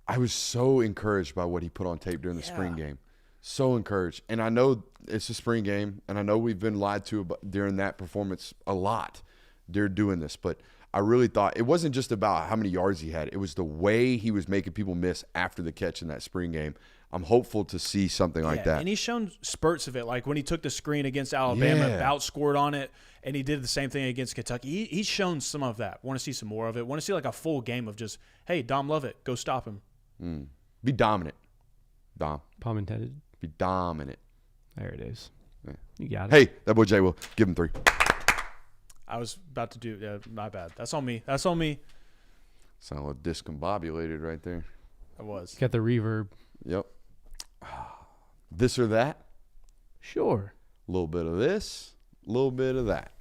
I was so encouraged by what he put on tape during the spring game. So encouraged. And I know it's a spring game, and I know we've been lied to during that performance a lot. They're doing this, but I really thought it wasn't just about how many yards he had. It was the way he was making people miss after the catch in that spring game. I'm hopeful to see something like that. And he's shown spurts of it, like when he took the screen against Alabama, outscored on it, and he did the same thing against Kentucky. He's shown some of that. Want to see some more of it. Want to see like a full game of just, hey, Dom Lovett, go stop him. Be dominant, Dom. Pun intended. Be dominant. There it is. Yeah. You got it. Hey, that boy Jay will give him 3. I was about to do my bad. That's on me. Sound a little discombobulated right there. I was. Got the reverb. Yep. This or that? Sure. A little bit of this, a little bit of that.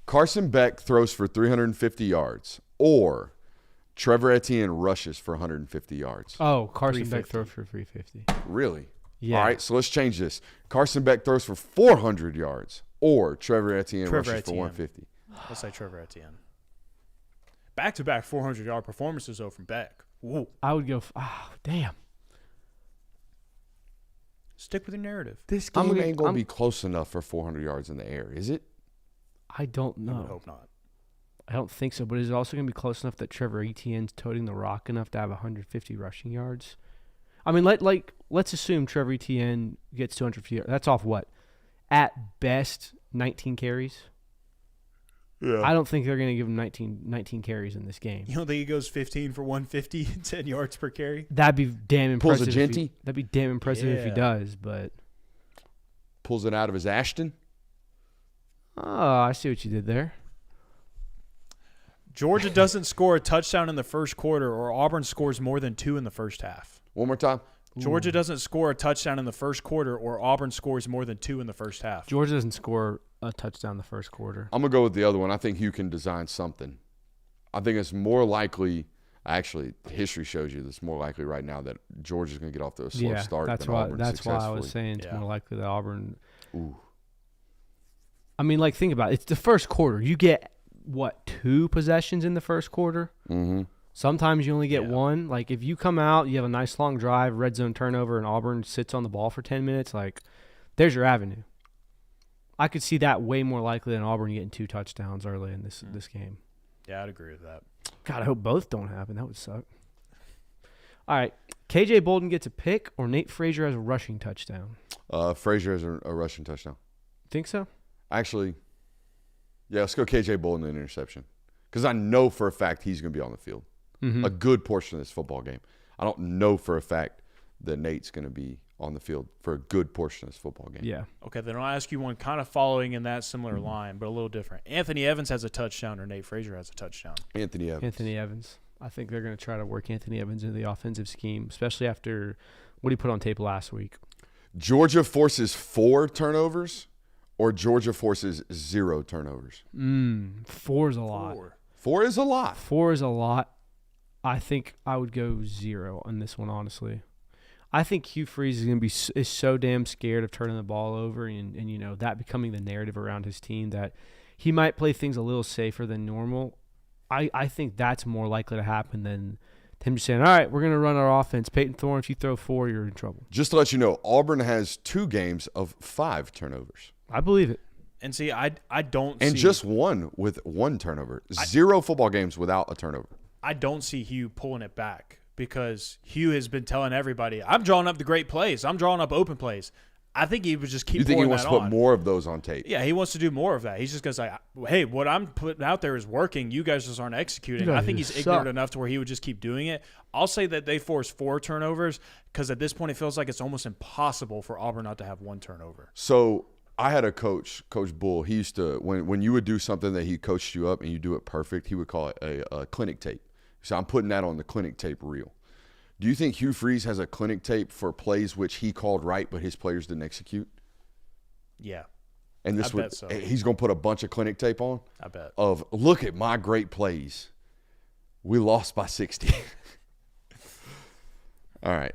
Carson Beck throws for 350 yards, or Trevor Etienne rushes for 150 yards. Oh, Carson Beck throws for 350. Really? Yeah. All right, so let's change this. Carson Beck throws for 400 yards, or Trevor Etienne rushes for 150. Let's say Trevor Etienne. Back-to-back 400-yard performances, though, from Beck. Whoa. I would go, damn. Stick with your narrative. This game ain't going to be close enough for 400 yards in the air, is it? I don't know. I would hope not. I don't think so, but is it also going to be close enough that Trevor Etienne's toting the rock enough to have 150 rushing yards? I mean, let's assume Trevor Etienne gets 250 yards. That's off what? At best, 19 carries. Yeah. I don't think they're going to give him 19 carries in this game. You don't think he goes 15 for 150, 10 yards per carry? That'd be damn impressive. Pulls a Genty? That'd be damn impressive if he does, but. Pulls it out of his Ashton? Oh, I see what you did there. Georgia doesn't score a touchdown in the first quarter, or Auburn scores more than 2 in the first half. One more time. Georgia doesn't score a touchdown in the first quarter, or Auburn scores more than 2 in the first half. Georgia doesn't score a touchdown in the first quarter. I'm going to go with the other one. I think Hugh can design something. I think it's more likely – actually, history shows you it's more likely right now that Georgia's going to get off to a slow start than Auburn That's why I was saying it's more likely that Auburn – I mean, like, think about it. It's the first quarter. You get, 2 possessions in the first quarter? Mm-hmm. Sometimes you only get 1. Like, if you come out, you have a nice long drive, red zone turnover, and Auburn sits on the ball for 10 minutes, like, there's your avenue. I could see that way more likely than Auburn getting 2 touchdowns early in this game. Yeah, I'd agree with that. God, I hope both don't happen. That would suck. All right. KJ Bolden gets a pick, or Nate Frazier has a rushing touchdown? Frazier has a rushing touchdown. Think so? Actually, yeah, let's go KJ Bolden in interception. Because I know for a fact he's going to be on the field. a good portion of this football game. I don't know for a fact that Nate's going to be on the field for a good portion of this football game. Yeah. Okay, then I'll ask you one kind of following in that similar line, but a little different. Anthony Evans has a touchdown or Nate Frazier has a touchdown? Anthony Evans. I think they're going to try to work Anthony Evans into the offensive scheme, especially after what he put on tape last week. Georgia forces 4 turnovers or Georgia forces 0 turnovers? 4 is a lot. 4 is a lot. 4 is a lot. I think I would go 0 on this one, honestly. I think Hugh Freeze is going to be is so damn scared of turning the ball over and you know that becoming the narrative around his team that he might play things a little safer than normal. I think that's more likely to happen than him just saying, all right, we're going to run our offense. Peyton Thorne, if you throw 4, you're in trouble. Just to let you know, Auburn has 2 games of 5 turnovers. I believe it. And see, I don't And see, just 1 with 1 turnover. 0 football games without a turnover. I don't see Hugh pulling it back because Hugh has been telling everybody, I'm drawing up the great plays. I'm drawing up open plays. I think he would just keep You think he pouring wants that to put on. more of those on tape? Yeah, he wants to do more of that. He's just going to say, hey, what I'm putting out there is working. You guys just aren't executing. You guys I think he's suck. ignorant enough to where he would just keep doing it. I'll say that they force 4 turnovers because at this point it feels like it's almost impossible for Auburn not to have 1 turnover. So I had a coach, Coach Bull. He used to, when you would do something that he coached you up and you do it perfect, he would call it a clinic tape. So I'm putting that on the clinic tape reel. Do you think Hugh Freeze has a clinic tape for plays which he called right but his players didn't execute? Yeah, And this I would bet so. he's going to put a bunch of clinic tape on I bet. of look at my great plays. We lost by 60. All right.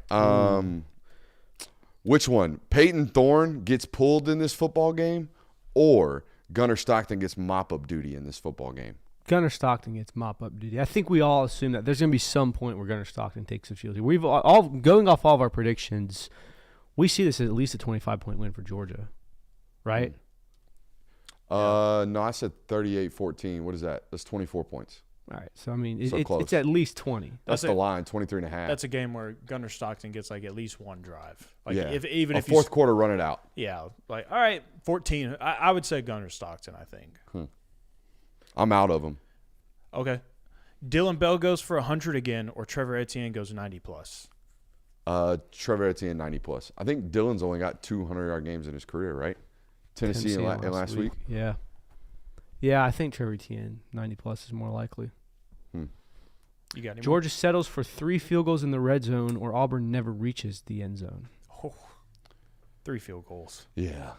Which one? Peyton Thorne gets pulled in this football game or Gunnar Stockton gets mop-up duty in this football game? Gunnar Stockton gets mop-up duty. I think we all assume that there's going to be some point where Gunnar Stockton takes the field. We've all going off all of our predictions, we see this as at least a 25-point win for Georgia, right? No, I said 38-14. What is that? That's 24 points. All right. So, I mean, So close. it's at least 20. That's the line, 23 and a half. That's a game where Gunnar Stockton gets like at least 1 drive. Like yeah. even a if fourth quarter run it out. yeah, like all right, 14. I would say Gunnar Stockton. I think. I'm out of them. Okay, Dylan Bell goes for 100 again, or Trevor Etienne goes 90 plus. Trevor Etienne 90 plus. I think Dylan's only got 200-yard games in his career, right? Tennessee in last week. Yeah. Yeah, I think Trevor Etienne 90 plus is more likely. You got him. Georgia settles for 3 field goals in the red zone, or Auburn never reaches the end zone. 3 field goals. Yeah.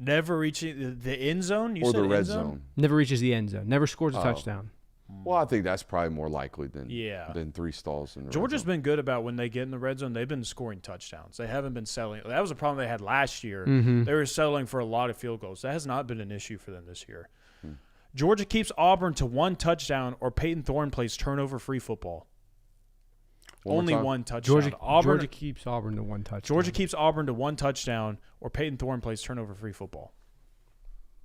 Never reaching the end zone. You Or said the red end zone. Never reaches the end zone. Never scores a Oh. touchdown. Well, I think that's probably more likely than Yeah. 3 stalls in the Georgia's red zone. been good about when they get in the red zone. They've been scoring touchdowns. They haven't been settling. That was a problem they had last year. Mm-hmm. They were settling for a lot of field goals. That has not been an issue for them this year. Georgia keeps Auburn to 1 touchdown, or Peyton Thorne plays turnover-free football. One more Only time. 1 touchdown. Georgia keeps Auburn to 1 touchdown. Georgia keeps Auburn to 1 touchdown, or Peyton Thorne plays turnover-free football.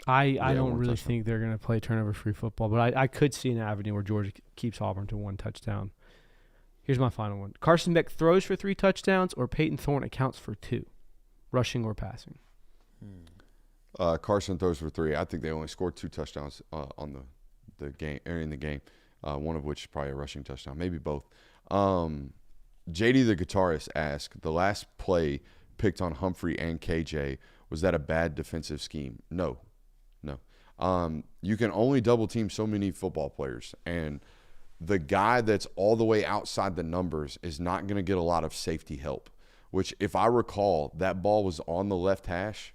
I Yeah, don't 1 really touchdown. think they're going to play turnover-free football, but I could see an avenue where Georgia keeps Auburn to 1 touchdown. Here's my final one. Carson Beck throws for 3 touchdowns, or Peyton Thorne accounts for 2, rushing or passing. Carson throws for 3. I think they only scored 2 touchdowns on the game or in the game. One of which is probably a rushing touchdown, maybe both. JD the guitarist asked, the last play picked on Humphrey and KJ, was that a bad defensive scheme? No. You can only double team so many football players, and the guy that's all the way outside the numbers is not going to get a lot of safety help, which if I recall, that ball was on the left hash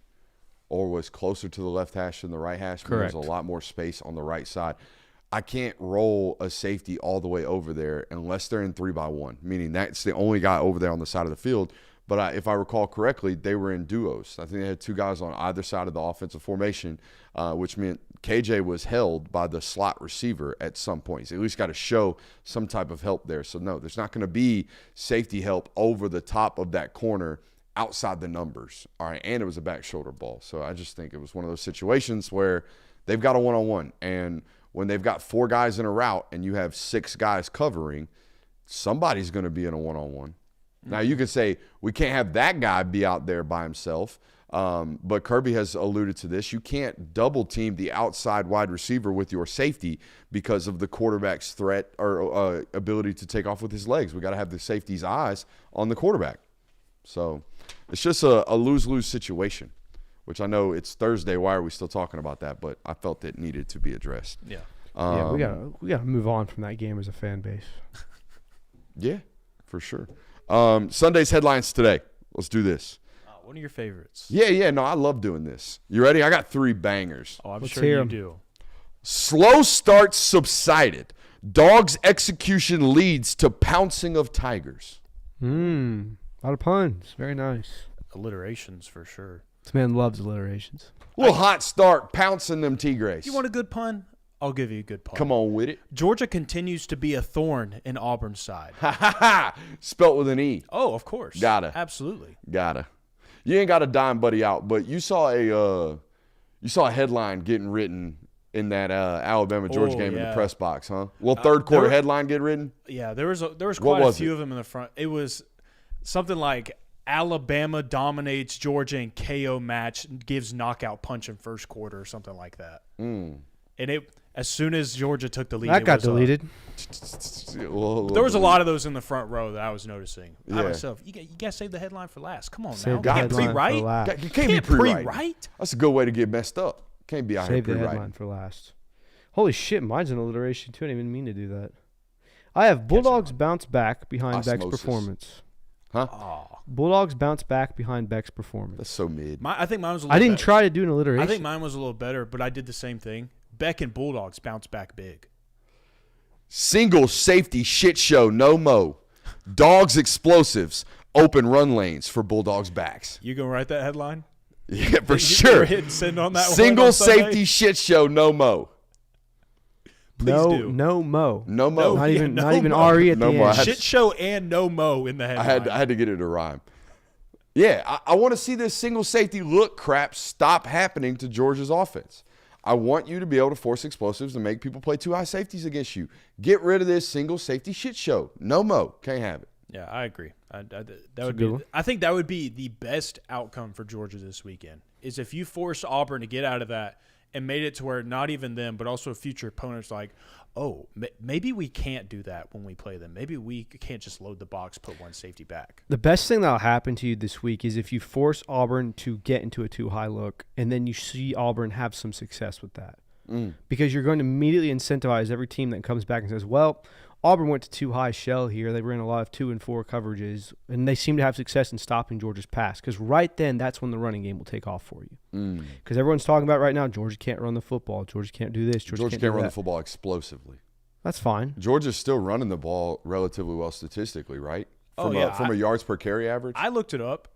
or was closer to the left hash than the right hash. Correct. There's a lot more space on the right side. I can't roll a safety all the way over there unless they're in 3-by-1, meaning that's the only guy over there on the side of the field. But if I recall correctly, they were in duos. I think they had 2 guys on either side of the offensive formation, which meant KJ was held by the slot receiver at some points. At least got to show some type of help there. So, no, there's not going to be safety help over the top of that corner outside the numbers. All right, and it was a back shoulder ball. So I just think it was one of those situations where they've got a one-on-one, and when they've got 4 guys in a route and you have 6 guys covering, somebody's going to be in a one-on-one. Now, you could say we can't have that guy be out there by himself, But Kirby has alluded to this. You can't double team the outside wide receiver with your safety because of the quarterback's threat or ability to take off with his legs. We got to have the safety's eyes on the quarterback. So it's just a lose-lose situation, which I know it's Thursday. Why are we still talking about that? But I felt it needed to be addressed. Yeah. Yeah, we gotta move on from that game as a fan base. Yeah, for sure. Sunday's headlines today. Let's do this. One of your favorites. Yeah. No, I love doing this. You ready? I got 3 bangers. Oh, I'm Let's sure hear you 'em. do. Slow start subsided. Dog's execution leads to pouncing of tigers. A lot of puns. Very nice. Alliterations for sure. This man loves alliterations. Little hot start, pouncing them tigres. You want a good pun? I'll give you a good pun. Come on with it. Georgia continues to be a thorn in Auburn's side. Ha ha ha. Spelt with an E. Oh, of course. Gotta. Absolutely. Gotta. You ain't got to dime buddy out, but you saw a headline getting written in that Alabama-Georgia game in the press box, huh? Well, third quarter headline get written? Yeah, there was quite a few it? of them in the front. It was something like Alabama dominates Georgia in KO match, gives knockout punch in first quarter or something like that. And as soon as Georgia took the lead, That got deleted. There was a lot of those in the front row that I was noticing. Yeah. I myself, you got to save the headline for last. Come on Save now. the Can't headline for pre-write. last. You can't be Can't pre-writing. pre-write. That's a good way to get messed up. Can't be out Save here the pre-writing. headline for last. Holy shit, mine's an alliteration too. I didn't even mean to do that. I have Bulldogs bounce back behind Beck's Osmosis. performance. Huh? Bulldogs bounce back behind Beck's performance. That's so mid. I think mine was a little I didn't better. try to do an alliteration. I think mine was a little better, but I did the same thing. Beck and Bulldogs bounce back big. Single safety shit show, no mo. Dogs explosives, open run lanes for Bulldogs backs. You gonna write that headline? Yeah, for You sure. hit and send on that one Single on Sunday? safety shit show, no mo. do. No mo. No mo. Not even no not even mo. RE at No the mo. I end. had- Shit show and no mo in the I headline. had to get it to rhyme. Yeah, I want to see this single safety look crap stop happening to Georgia's offense. I want you to be able to force explosives and make people play 2 high safeties against you. Get rid of this single safety shit show. No mo. Can't have it. Yeah, I agree. That would a good be. one. I think that would be the best outcome for Georgia this weekend. Is if you force Auburn to get out of that and made it to where not even them, but also future opponents like, oh, maybe we can't do that when we play them. Maybe we can't just load the box, put one safety back. The best thing that'll happen to you this week is if you force Auburn to get into a too high look, and then you see Auburn have some success with that. Because you're going to immediately incentivize every team that comes back and says, well, Auburn went to too high shell here. They ran a lot of 2 and 4 coverages, and they seem to have success in stopping Georgia's pass. Because right then, that's when the running game will take off for you. Because everyone's talking about right now, Georgia can't run the football. Georgia can't do this. Georgia can't can't run do the football explosively. That's fine. Georgia's still running the ball relatively well statistically, right? From a yards per carry average. I looked it up.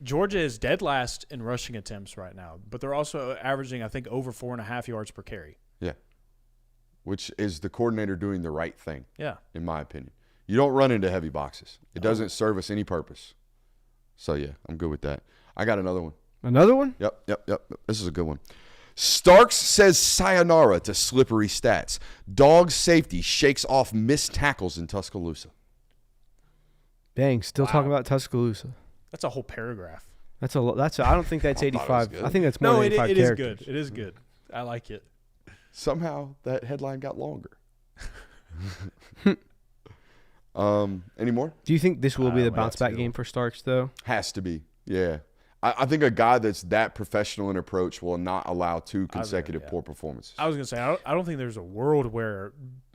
Georgia is dead last in rushing attempts right now, but they're also averaging, I think, over 4.5 yards per carry. Yeah. Which is the coordinator doing the right thing. Yeah. In my opinion. You don't run into heavy boxes. It doesn't serve us any purpose. So, yeah, I'm good with that. I got another one. Another one? Yep. This is a good one. Starks says sayonara to slippery stats. Dog safety shakes off missed tackles in Tuscaloosa. Dang, still talking about Tuscaloosa. That's a whole paragraph. I don't think that's 85. good. I think that's more No, than 85 it is characters. good. It is good. I like it. Somehow that headline got longer. Any more? Do you think this will be the well, bounce that's a back good game one. for Starks, though? Has to be. Yeah. I think a guy that's that professional in approach will not allow 2 consecutive yeah. poor performances. I was going to say, I don't think there's a world where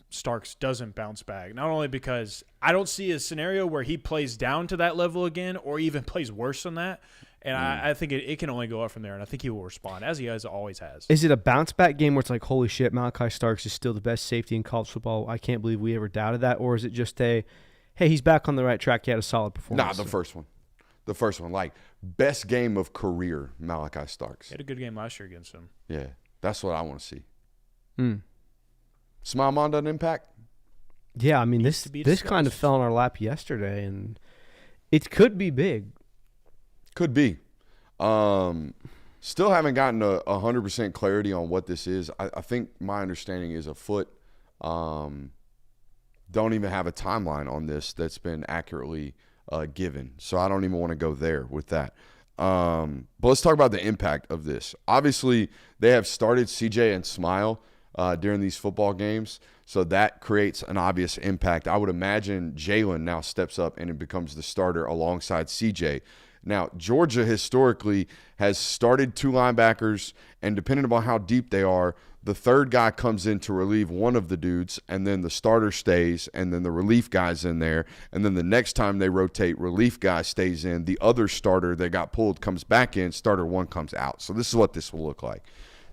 Starks doesn't bounce back. Not only because I don't see a scenario where he plays down to that level again or even plays worse than that. And I think it can only go up from there, and I think he will respond, as he always has. Is it a bounce back game where it's like, holy shit, Malachi Starks is still the best safety in college football? I can't believe we ever doubted that. Or is it just hey, he's back on the right track. He had a solid performance. Nah, the first one. The first one. Like, best game of career, Malachi Starks. He had a good game last year against him. Yeah. That's what I want to see. Smile Mon doesn't impact? Yeah, I mean, Needs to be this kind of discussed. fell in our lap yesterday, and it could be big. Could be. Still haven't gotten 100% clarity on what this is. I think my understanding is a foot. Don't even have a timeline on this that's been accurately given. So I don't even want to go there with that. But let's talk about the impact of this. Obviously, they have started CJ and Smile during these football games, so that creates an obvious impact. I would imagine Jalen now steps up and it becomes the starter alongside CJ. Now, Georgia historically has started 2 linebackers, and depending upon how deep they are, the third guy comes in to relieve one of the dudes, and then the starter stays, and then the relief guy's in there, and then the next time they rotate, relief guy stays in, the other starter that got pulled comes back in, starter 1 comes out. So this is what this will look like.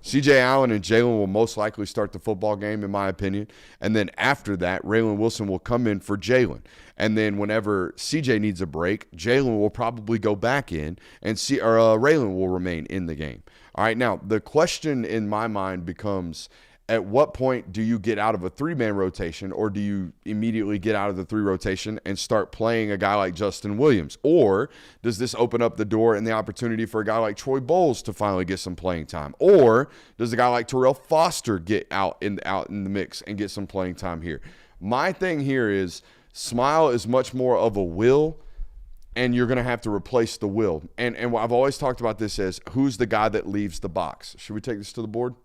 C.J. Allen and Jalen will most likely start the football game, in my opinion. And then after that, Raylan Wilson will come in for Jalen. And then whenever C.J. needs a break, Jalen will probably go back in, and Raylan will remain in the game. All right, now the question in my mind becomes, at what point do you get out of a 3-man rotation, or do you immediately get out of the 3 rotation and start playing a guy like Justin Williams? Or does this open up the door and the opportunity for a guy like Troy Bowles to finally get some playing time? Or does a guy like Terrell Foster get out in the mix and get some playing time here? My thing here is Smile is much more of a will, and you're going to have to replace the will. And I've always talked about this as, who's the guy that leaves the box? Should we take this to the board?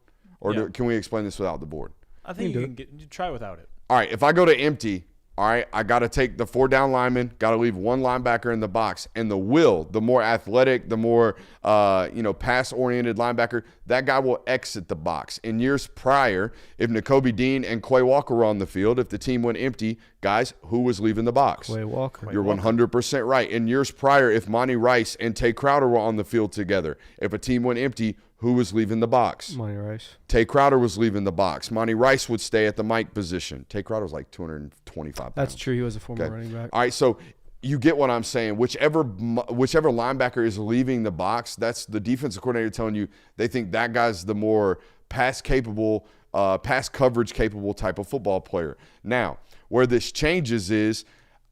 Or can we explain this without the board? I think you can try without it. All right, if I go to empty, all right, I got to take the 4 down linemen, got to leave 1 linebacker in the box. And the will, the more athletic, the more pass-oriented linebacker, that guy will exit the box. In years prior, if Nakobe Dean and Quay Walker were on the field, if the team went empty, guys, who was leaving the box? Quay Walker. You're 100% right. In years prior, if Monty Rice and Tay Crowder were on the field together, if a team went empty, who was leaving the box? Monty Rice. Tay Crowder was leaving the box. Monty Rice would stay at the Mike position. Tay Crowder was like 225 pounds. That's true. He was a former running back. All right, so you get what I'm saying. Whichever linebacker is leaving the box, that's the defensive coordinator telling you they think that guy's the more pass coverage capable type of football player. Now, where this changes is,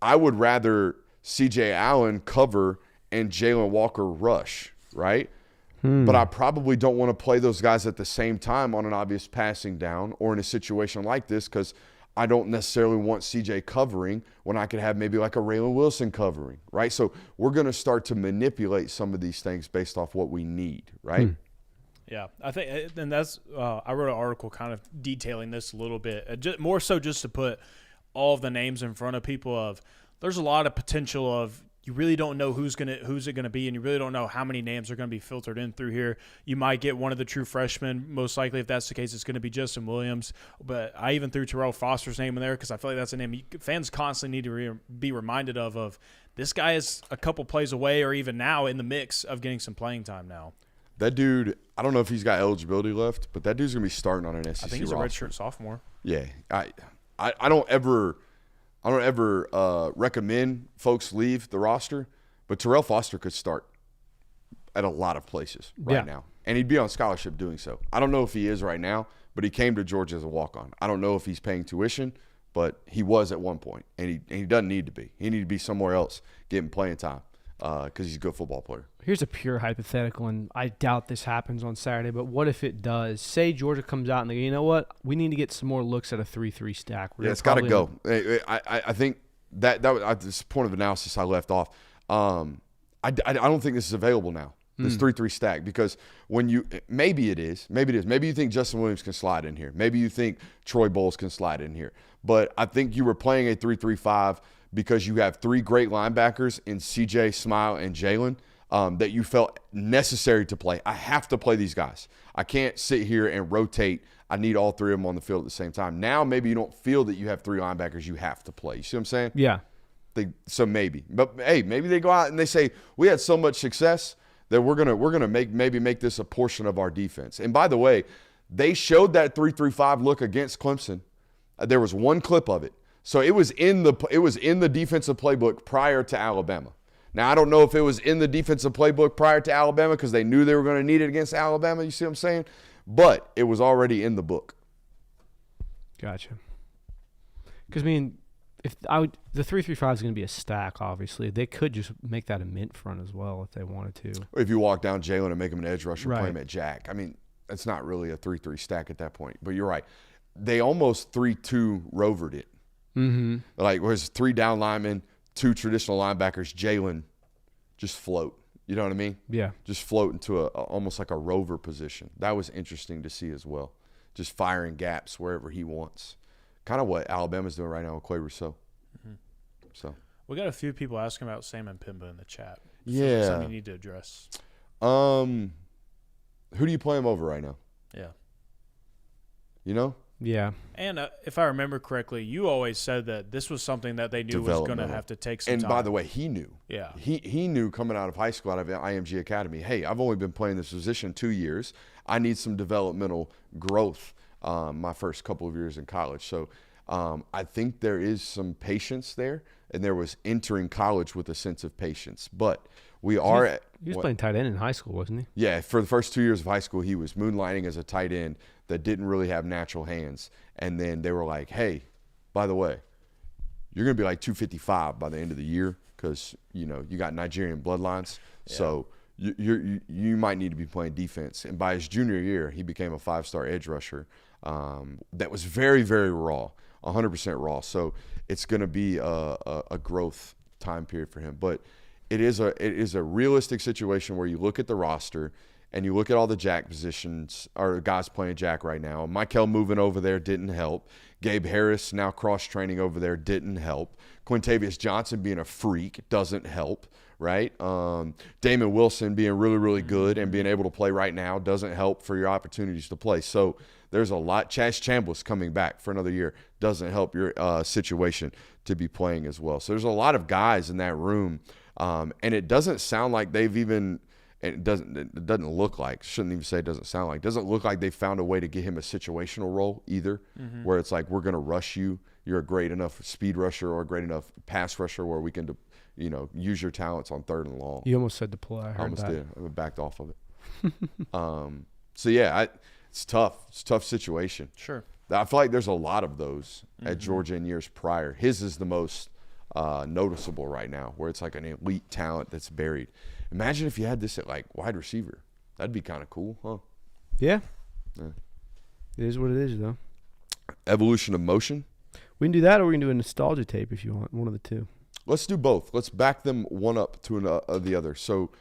I would rather C.J. Allen cover and Jalen Walker rush, right? But I probably don't want to play those guys at the same time on an obvious passing down or in a situation like this, because I don't necessarily want CJ covering when I could have maybe like a Raylan Wilson covering, right? So we're going to start to manipulate some of these things based off what we need, right? Yeah, I think, and that's I wrote an article kind of detailing this a little bit, more so just to put all of the names in front of people of, there's a lot of potential of, you really don't know who's it gonna be, and you really don't know how many names are gonna be filtered in through here. You might get one of the true freshmen. Most likely, if that's the case, it's gonna be Justin Williams. But I even threw Terrell Foster's name in there because I feel like that's a name fans constantly need to be reminded of. This guy is a couple plays away, or even now in the mix of getting some playing time now. That dude, I don't know if he's got eligibility left, but that dude's gonna be starting on an SEC roster. I think he's a redshirt sophomore. Yeah, I don't ever recommend folks leave the roster, but Terrell Foster could start at a lot of places right now, and he'd be on scholarship doing so. I don't know if he is right now, but he came to Georgia as a walk-on. I don't know if he's paying tuition, but he was at one point, and he doesn't need to be. He needs to be somewhere else getting playing time because he's a good football player. Here's a pure hypothetical, and I doubt this happens on Saturday, but what if it does? Say Georgia comes out and they go, you know what? We need to get some more looks at a 3-3 stack. It's got to go. I think that was this point of analysis I left off. I don't think this is available now, this 3-3 stack, because maybe it is. Maybe you think Justin Williams can slide in here. Maybe you think Troy Bowles can slide in here. But I think you were playing a 3-3-5 because you have 3 great linebackers in CJ, Smile, and Jalen that you felt necessary to play. I have to play these guys. I can't sit here and rotate. I need all 3 of them on the field at the same time. Now maybe you don't feel that you have 3 linebackers you have to play. You see what I'm saying? Yeah. So maybe. But, hey, maybe they go out and they say, we had so much success that we're gonna make this a portion of our defense. And by the way, they showed that 3-3-5 look against Clemson. There was one clip of it. So it was in the defensive playbook prior to Alabama. Now, I don't know if it was in the defensive playbook prior to Alabama because they knew they were going to need it against Alabama. You see what I'm saying? But it was already in the book. Gotcha. Because, the 3-3-5 is going to be a stack, obviously. They could just make that a mint front as well if they wanted to. If you walk down Jalen and make him an edge rusher, right, play him at jack. It's not really a 3-3 stack at that point. But you're right. They almost 3-2 rovered it. Mm-hmm. Like, it was 3 down linemen, 2 traditional linebackers, Jalen just float. You know what I mean? Yeah. Just float into almost like a rover position. That was interesting to see as well. Just firing gaps wherever he wants. Kind of what Alabama's doing right now with Quay Rousseau. Mm-hmm. So we got a few people asking about Sam and Pimba in the chat. Yeah. Something you need to address. Who do you play him over right now? Yeah. You know? Yeah. And if I remember correctly, you always said that this was something that they knew was going to have to take some time. And time. by the way, he knew. Yeah. He knew coming out of high school, out of IMG Academy, hey, I've only been playing this position 2 years. I need some developmental growth my first couple of years in college. So I think there is some patience there, and there was entering college with a sense of patience. But we are – He was playing tight end in high school, wasn't he? Yeah, for the first 2 years of high school, he was moonlighting as a tight end that didn't really have natural hands. And then they were like, hey, by the way, you're going to be like 255 by the end of the year because, you know, you got Nigerian bloodlines. Yeah. So you might need to be playing defense. And by his junior year, he became a 5-star edge rusher that was very, very raw, 100% raw. So it's going to be a growth time period for him. But it is a realistic situation where you look at the roster and you look at all the jack positions or guys playing jack right now. Michael moving over there didn't help. Gabe Harris now cross-training over there didn't help. Quintavious Johnson being a freak doesn't help, right? Damon Wilson being really, really good and being able to play right now doesn't help for your opportunities to play. So there's a lot. Chaz Chambliss coming back for another year doesn't help your situation to be playing as well. So there's a lot of guys in that room, and it doesn't sound like they've even – it doesn't look like, shouldn't even say it doesn't sound like, doesn't look like they found a way to get him a situational role either, where it's like, we're going to rush you. You're a great enough speed rusher or a great enough pass rusher where we can, use your talents on 3rd and long. You almost said deploy. I almost did. I backed off of it. So, yeah, it's tough. It's a tough situation. Sure. I feel like there's a lot of those at Georgia in years prior. His is the most noticeable right now, where it's like an elite talent that's buried. Imagine if you had this at like wide receiver. That'd be kind of cool, huh? Yeah. It is what it is, though. Evolution of motion. We can do that, or we can do a nostalgia tape if you want. One of the two. Let's do both. Let's back them one up to the other. So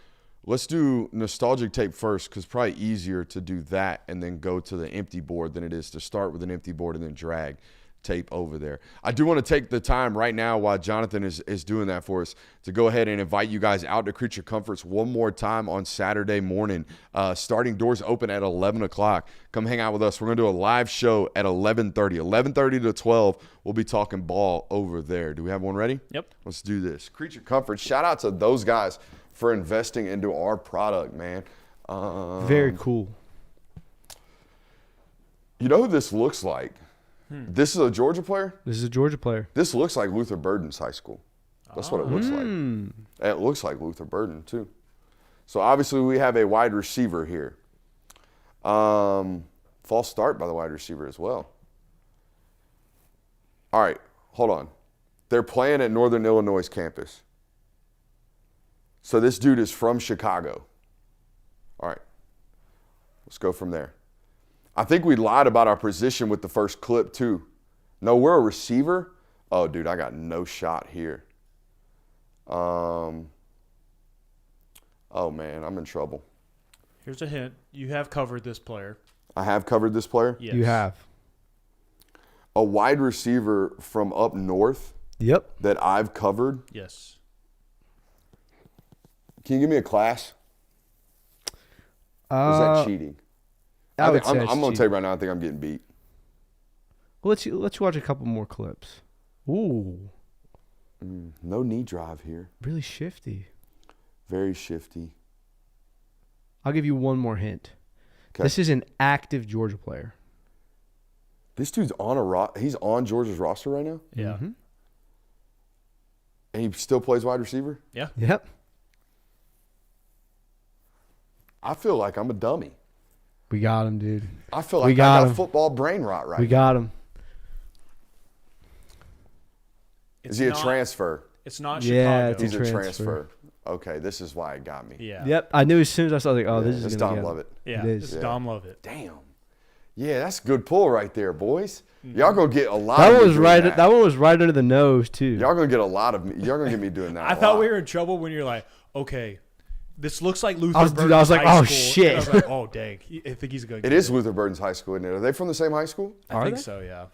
let's do nostalgic tape first, because it's probably easier to do that and then go to the empty board than it is to start with an empty board and then drag tape over there. I do want to take the time right now while Jonathan is doing that for us to go ahead and invite you guys out to Creature Comforts one more time on Saturday morning. Starting doors open at 11 o'clock. Come hang out with us. We're going to do a live show at 11:30. 11:30 to 12, we'll be talking ball over there. Do we have one ready? Yep. Let's do this. Creature Comforts. Shout out to those guys for investing into our product, man. Very cool. You know who this looks like? This is a Georgia player? This is a Georgia player. This looks like Luther Burden's high school. That's what it looks like. And it looks like Luther Burden, too. So, obviously, we have a wide receiver here. False start by the wide receiver as well. All right, hold on. They're playing at Northern Illinois campus. So, this dude is from Chicago. All right, let's go from there. I think we lied about our position with the first clip, too. No, we're a receiver. Oh, dude, I got no shot here. Oh, man, I'm in trouble. Here's a hint. You have covered this player. I have covered this player? Yes. You have. A wide receiver from up north? Yep. That I've covered? Yes. Can you give me a class? Or is that cheating? I'm going to tell you right now, I think I'm getting beat. Well, let's watch a couple more clips. Ooh. No knee drive here. Really shifty. Very shifty. I'll give you one more hint. Okay. This is an active Georgia player. This dude's he's on Georgia's roster right now? Yeah. Mm-hmm. And he still plays wide receiver? Yeah. Yep. I feel like I'm a dummy. We got him, dude. I feel like I got football brain rot right now. We got him. Is he a transfer? It's not Yeah, Chicago. He's a transfer. Okay, this is why it got me. Yeah. Yep. I knew as soon as I saw it, this is it's going to Dom Lovett. Yeah, it is. it's Dom Lovett. Damn. Yeah, that's a good pull right there, boys. Y'all gonna get a lot. That of one me was doing right. That. That one was right under the nose too. Y'all gonna get a lot of me. Y'all gonna get me doing that. I thought we were in trouble when you're like, okay, This looks like Luther I was Burden's like, high oh, school. shit. And I was like, oh, dang. I think he's going to It is Luther Burden's high school, isn't it? Are they from the same high school? I think they? so, yeah.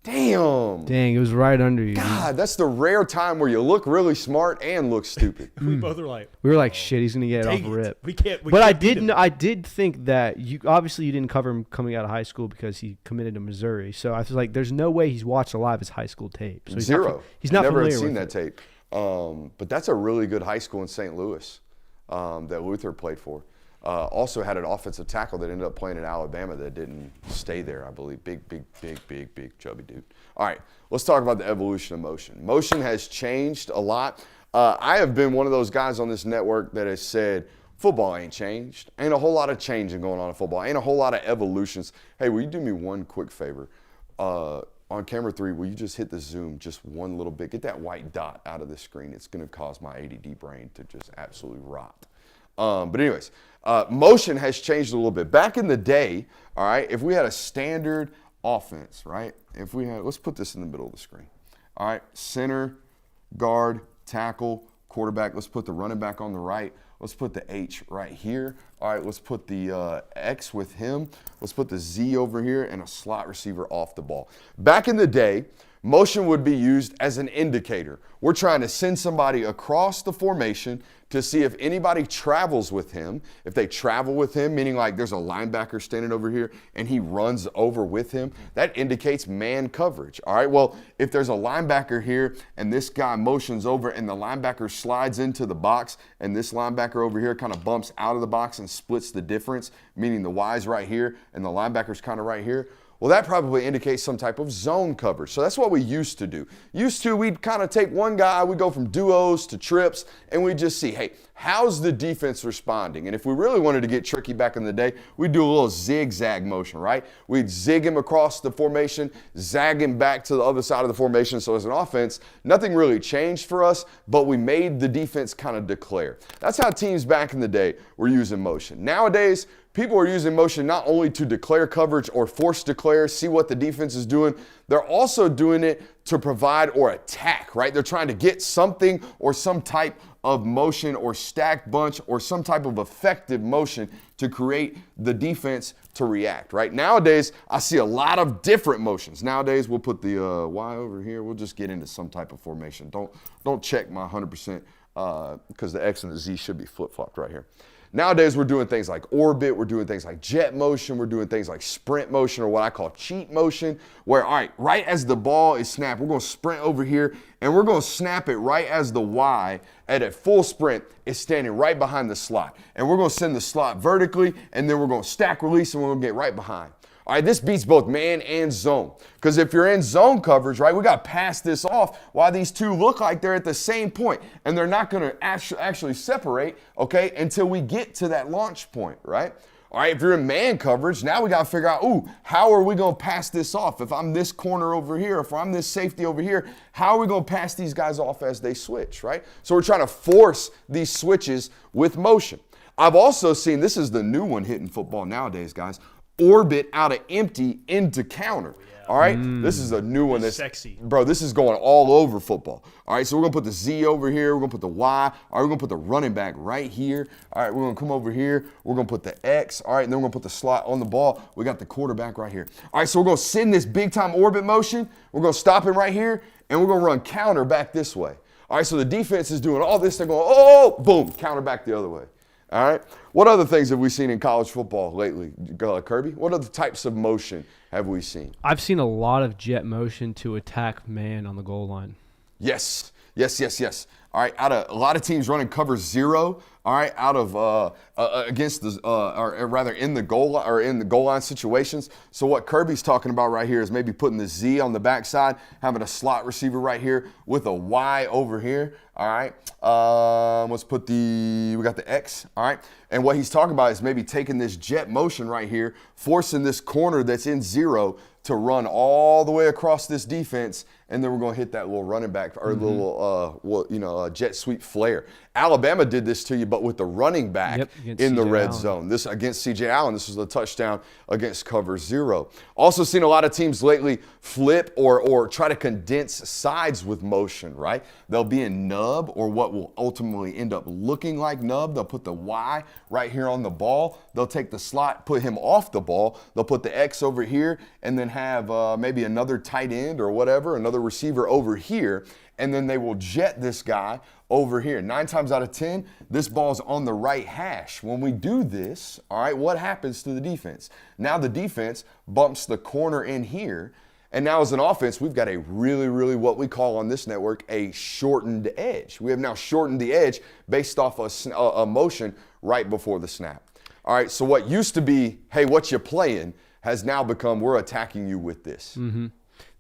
Damn. Dang, it was right under you. God, that's the rare time where you look really smart and look stupid. We both are like, We were like, shit, he's gonna get it off dang it. rip. We can't. But I beat him. did think that you didn't cover him coming out of high school because he committed to Missouri. So I was like, there's no way he's watched a lot of his high school tape. So he's not Never familiar had seen with that tape. But that's a really good high school in St. Louis that Luther played for. Also had an offensive tackle that ended up playing in Alabama that didn't stay there, I believe. Big chubby dude. All right, let's talk about the evolution of motion. Motion has changed a lot. I have been one of those guys on this network that has said, football ain't changed. Ain't a whole lot of changing going on in football. Ain't a whole lot of evolutions. Hey, will you do me one quick favor? On camera 3, will you just hit the zoom just one little bit? Get that white dot out of the screen. It's going to cause my ADD brain to just absolutely rot. But anyways, motion has changed a little bit. Back in the day, all right, if we had a standard offense, right? If we had, let's put this in the middle of the screen. All right, center, guard, tackle, quarterback. Let's put the running back on the right. Let's put the H right here. All right, let's put the X with him. Let's put the Z over here and a slot receiver off the ball. Back in the day, motion would be used as an indicator. We're trying to send somebody across the formation to see if anybody travels with him. If they travel with him, meaning like there's a linebacker standing over here and he runs over with him, that indicates man coverage. All right, well, if there's a linebacker here and this guy motions over and the linebacker slides into the box and this linebacker over here kind of bumps out of the box and splits the difference, meaning the Y's right here and the linebacker's kind of right here, well, that probably indicates some type of zone coverage. So that's what we used to do. Used to, we'd kind of take one guy, we'd go from duos to trips, and we'd just see, hey, how's the defense responding? And if we really wanted to get tricky back in the day, we'd do a little zigzag motion, right? We'd zig him across the formation, zag him back to the other side of the formation. So as an offense, nothing really changed for us, but we made the defense kind of declare. That's how teams back in the day were using motion. Nowadays, people are using motion not only to declare coverage or force declare, see what the defense is doing, they're also doing it to provide or attack, right? They're trying to get something or some type of motion or stacked bunch or some type of effective motion to create the defense to react, right? Nowadays, I see a lot of different motions. Nowadays, we'll put the Y over here. We'll just get into some type of formation. Don't check my 100% because the X and the Z should be flip-flopped right here. Nowadays, we're doing things like orbit, we're doing things like jet motion, we're doing things like sprint motion or what I call cheat motion, where, all right as the ball is snapped, we're going to sprint over here and we're going to snap it right as the Y at a full sprint is standing right behind the slot. And we're going to send the slot vertically and then we're going to stack release and we're going to get right behind. All right, this beats both man and zone. Because if you're in zone coverage, right, we got to pass this off while these two look like they're at the same point. And they're not going to actually separate, okay, until we get to that launch point, right? All right, if you're in man coverage, now we got to figure out, how are we going to pass this off? If I'm this corner over here, if I'm this safety over here, how are we going to pass these guys off as they switch, right? So we're trying to force these switches with motion. I've also seen, this is the new one hitting football nowadays, guys, orbit out of empty into counter. All right, this is a new one that's sexy. Bro, this is going all over football. All right, so we're gonna put the Z over here, we're gonna put the Y, all right, we're gonna put the running back right here. All right, we're gonna come over here, we're gonna put the X, all right, and then we're gonna put the slot on the ball. We got the quarterback right here. All right, so we're gonna send this big time orbit motion, we're gonna stop him right here, and we're gonna run counter back this way. All right, so the defense is doing all this, they're going, boom, counter back the other way. All right. What other things have we seen in college football lately, Kirby? What other types of motion have we seen? I've seen a lot of jet motion to attack man on the goal line. Yes. All right, out of a lot of teams running cover 0. All right, out of against the or rather in the goal or in the goal line situations. So what Kirby's talking about right here is maybe putting the Z on the backside, having a slot receiver right here with a Y over here. All right, let's put we got the X. All right, and what he's talking about is maybe taking this jet motion right here, forcing this corner that's in 0 to run all the way across this defense and then we're going to hit that little running back or little jet sweep flare. Alabama did this to you, but with the running back in the red zone. This against C.J. Allen. This was a touchdown against cover 0. Also seen a lot of teams lately flip or try to condense sides with motion, right? They'll be in nub or what will ultimately end up looking like nub. They'll put the Y right here on the ball. They'll take the slot, put him off the ball. They'll put the X over here and then have maybe another tight end or whatever, another receiver over here, and then they will jet this guy over here. 9 times out of 10, this ball's on the right hash. When we do this, all right, what happens to the defense? Now the defense bumps the corner in here, and now as an offense, we've got a really what we call on this network a shortened edge. We have now shortened the edge based off a motion right before the snap. All right, so what used to be, hey, what you playing, has now become, we're attacking you with this. Mm-hmm.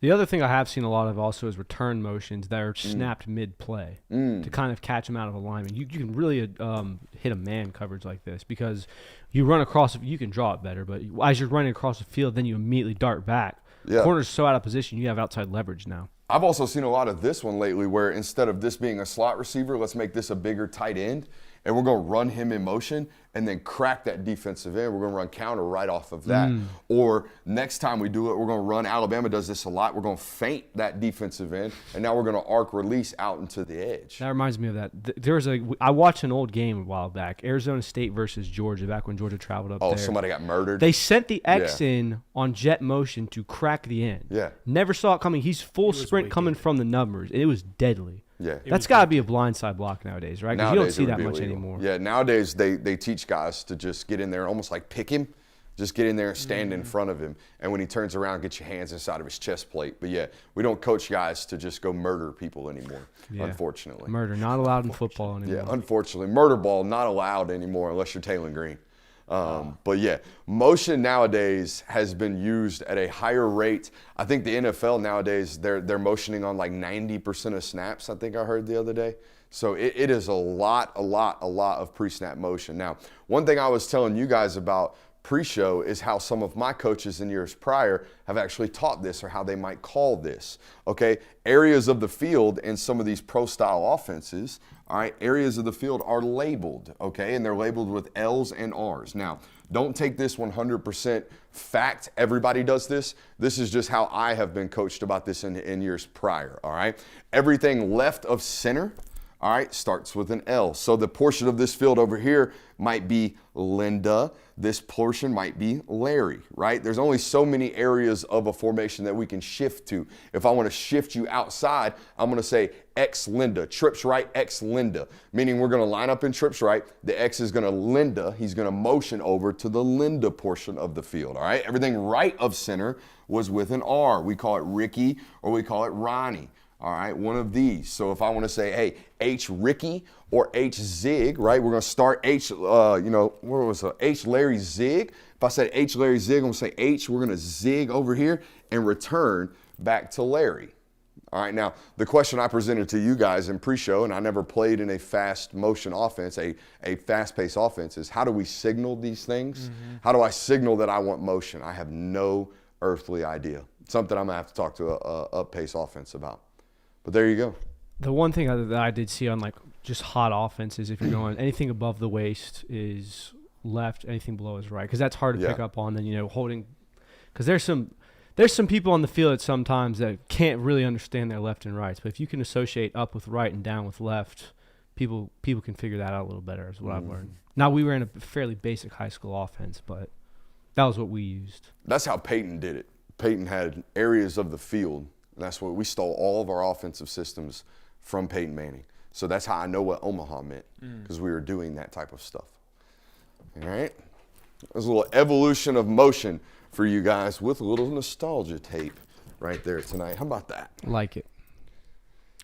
The other thing I have seen a lot of also is return motions that are snapped mid-play to kind of catch them out of alignment. You can really hit a man coverage like this because you run across, you can draw it better, but as you're running across the field, then you immediately dart back. Yeah. Corner's so out of position, you have outside leverage now. I've also seen a lot of this one lately where instead of this being a slot receiver, let's make this a bigger tight end, and we're going to run him in motion and then crack that defensive end. We're going to run counter right off of that. Or next time we do it, we're going to run. Alabama does this a lot. We're going to feint that defensive end, and now we're going to arc release out into the edge. That reminds me of that. I watched an old game a while back, Arizona State versus Georgia, back when Georgia traveled up there. Oh, somebody got murdered? They sent the X in on jet motion to crack the end. Yeah. Never saw it coming. He's full sprint coming from the numbers. It was deadly. Yeah. That's got to be a blindside block nowadays, right? Because you don't see that much anymore. Yeah, nowadays they teach guys to just get in there and almost like pick him. Just get in there and stand in front of him. And when he turns around, get your hands inside of his chest plate. But, yeah, we don't coach guys to just go murder people anymore, unfortunately. Murder, not allowed in football anymore. Yeah, unfortunately. Murder ball, not allowed anymore unless you're Taylor Green. But, yeah, motion nowadays has been used at a higher rate. I think the NFL nowadays, they're motioning on like 90% of snaps, I think I heard the other day. So it is a lot of pre-snap motion. Now, one thing I was telling you guys about pre-show is how some of my coaches in years prior have actually taught this or how they might call this, okay? Areas of the field in some of these pro-style offenses, all right, areas of the field are labeled, okay? And they're labeled with L's and R's. Now, don't take this 100% fact. Everybody does this. This is just how I have been coached about this in years prior, all right? Everything left of center, all right, starts with an L. So the portion of this field over here might be Linda. This portion might be Larry, right? There's only so many areas of a formation that we can shift to. If I want to shift you outside, I'm going to say X Linda, trips right, X Linda, meaning we're going to line up in trips right. The X is going to Linda. He's going to motion over to the Linda portion of the field, all right? Everything right of center was with an R. We call it Ricky or we call it Ronnie. All right, one of these. So if I want to say, hey, H Ricky or H Zig, right? We're going to start H, where was it? H Larry Zig. If I said H Larry Zig, I'm going to say H. We're going to zig over here and return back to Larry. All right, now the question I presented to you guys in pre-show, and I never played in a fast motion offense, a fast-paced offense, is how do we signal these things? How do I signal that I want motion? I have no earthly idea. Something I'm going to have to talk to a up-pace offense about. But there you go. The one thing that I did see on like just hot offenses, if you're going anything above the waist is left, anything below is right, because that's hard to pick up on. Then holding, because there's some people on the field at sometimes that can't really understand their left and rights. But if you can associate up with right and down with left, people can figure that out a little better. Is what I've learned. Now we were in a fairly basic high school offense, but that was what we used. That's how Peyton did it. Peyton had areas of the field. And that's what we stole all of our offensive systems from Peyton Manning. So that's how I know what Omaha meant, because we were doing that type of stuff. All right? There's a little evolution of motion for you guys with a little nostalgia tape right there tonight. How about that? Like it.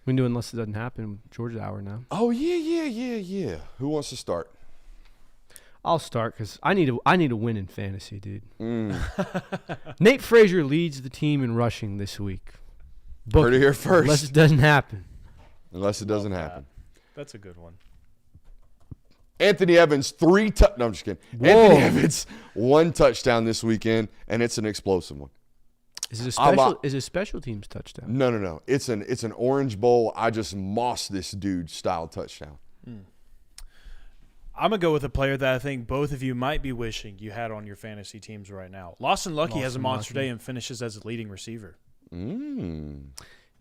We can do Unless It Doesn't Happen, Georgia Hour now. Oh, yeah. Who wants to start? I'll start because I need to win in fantasy, dude. Nate Frazier leads the team in rushing this week. Heard it here first. Unless it doesn't happen. Unless it doesn't happen. That's a good one. Anthony Evans, no, I'm just kidding. Whoa. Anthony Evans, 1 touchdown this weekend, and it's an explosive one. Is it a special teams touchdown? No. It's an Orange Bowl. I just mossed this dude style touchdown. I'm going to go with a player that I think both of you might be wishing you had on your fantasy teams right now. Lawson Lucky has a monster day and finishes as a leading receiver.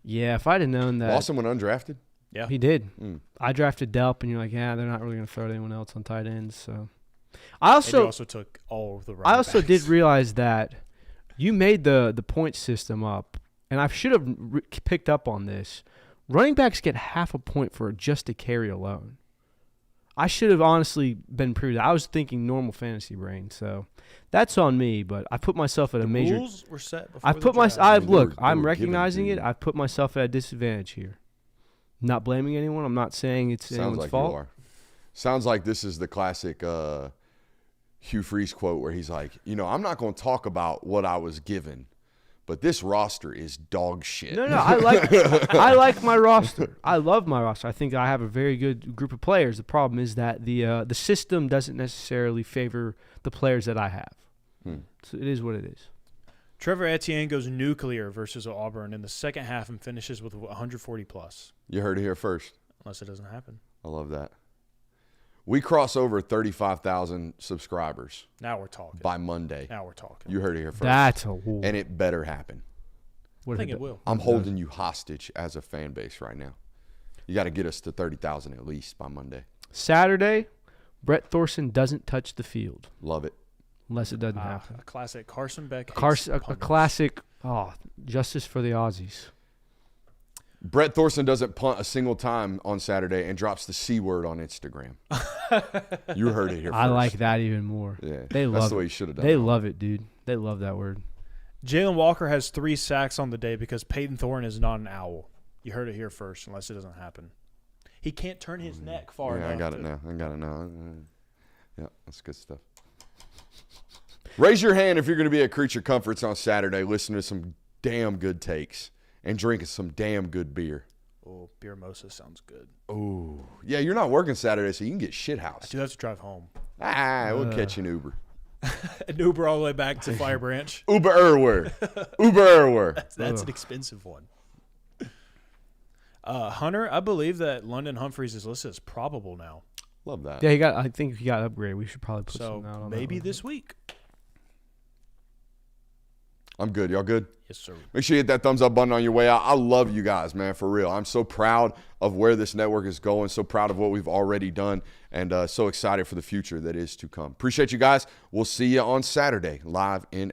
Yeah, if I'd have known that. Lawson went undrafted? Yeah. He did. I drafted Delp, and you're like, yeah, they're not really going to throw to anyone else on tight ends. So, I also took all of the running I also backs. did realize that you made the point system up, and I should have picked up on this. Running backs get half a point for just a carry alone. I should have honestly been prudent. I was thinking normal fantasy brain, so that's on me. But I put myself at a major. Rules were set before I the put draft. look. They I'm were recognizing given it. to I put myself at a disadvantage here. Not blaming anyone. I'm not saying it's Sounds anyone's like fault. you are. Sounds like this is the classic Hugh Freeze quote where he's like, I'm not going to talk about what I was given, but this roster is dog shit. No, I like my roster. I love my roster. I think I have a very good group of players. The problem is that the system doesn't necessarily favor the players that I have. So it is what it is. Trevor Etienne goes nuclear versus Auburn in the second half and finishes with 140 plus. You heard it here first. Unless it doesn't happen. I love that. We cross over 35,000 subscribers Now we're talking. by Monday. Now we're talking. You heard it here first. That's a and it better happen. I think it will. I'm holding you hostage as a fan base right now. You got to get us to 30,000 at least by Monday. Saturday, Brett Thorson doesn't touch the field Love it. unless it doesn't happen. A classic Carson Beck. A classic. Oh, justice for the Aussies. Brett Thorson doesn't punt a single time on Saturday and drops the C word on Instagram. You heard it here first. I like that even more. Yeah, They that's love the way it. you should have done They it. love it, dude. They love that word. Jalen Walker has 3 sacks on the day because Peyton Thorne is not an owl. You heard it here first, unless it doesn't happen. He can't turn his neck far enough. I got it now. Yeah, that's good stuff. Raise your hand if you're going to be at Creature Comforts on Saturday listening to some damn good takes and drinking some damn good beer. Oh, beer mimosa sounds good. Oh, yeah, you're not working Saturday, so you can get shit I housed. do have to drive home. We'll catch you an Uber. An Uber all the way back to Fire Branch. Uber Erwer. That's an expensive one. Hunter, I believe that London Humphreys is listed as probable now. Love that. Yeah, I think he got upgraded. We should probably put So something out on maybe that one. this week. I'm good. Y'all good? Yes, sir. Make sure you hit that thumbs up button on your way out. I love you guys, man, for real. I'm so proud of where this network is going, so proud of what we've already done, and so excited for the future that is to come. Appreciate you guys. We'll see you on Saturday live in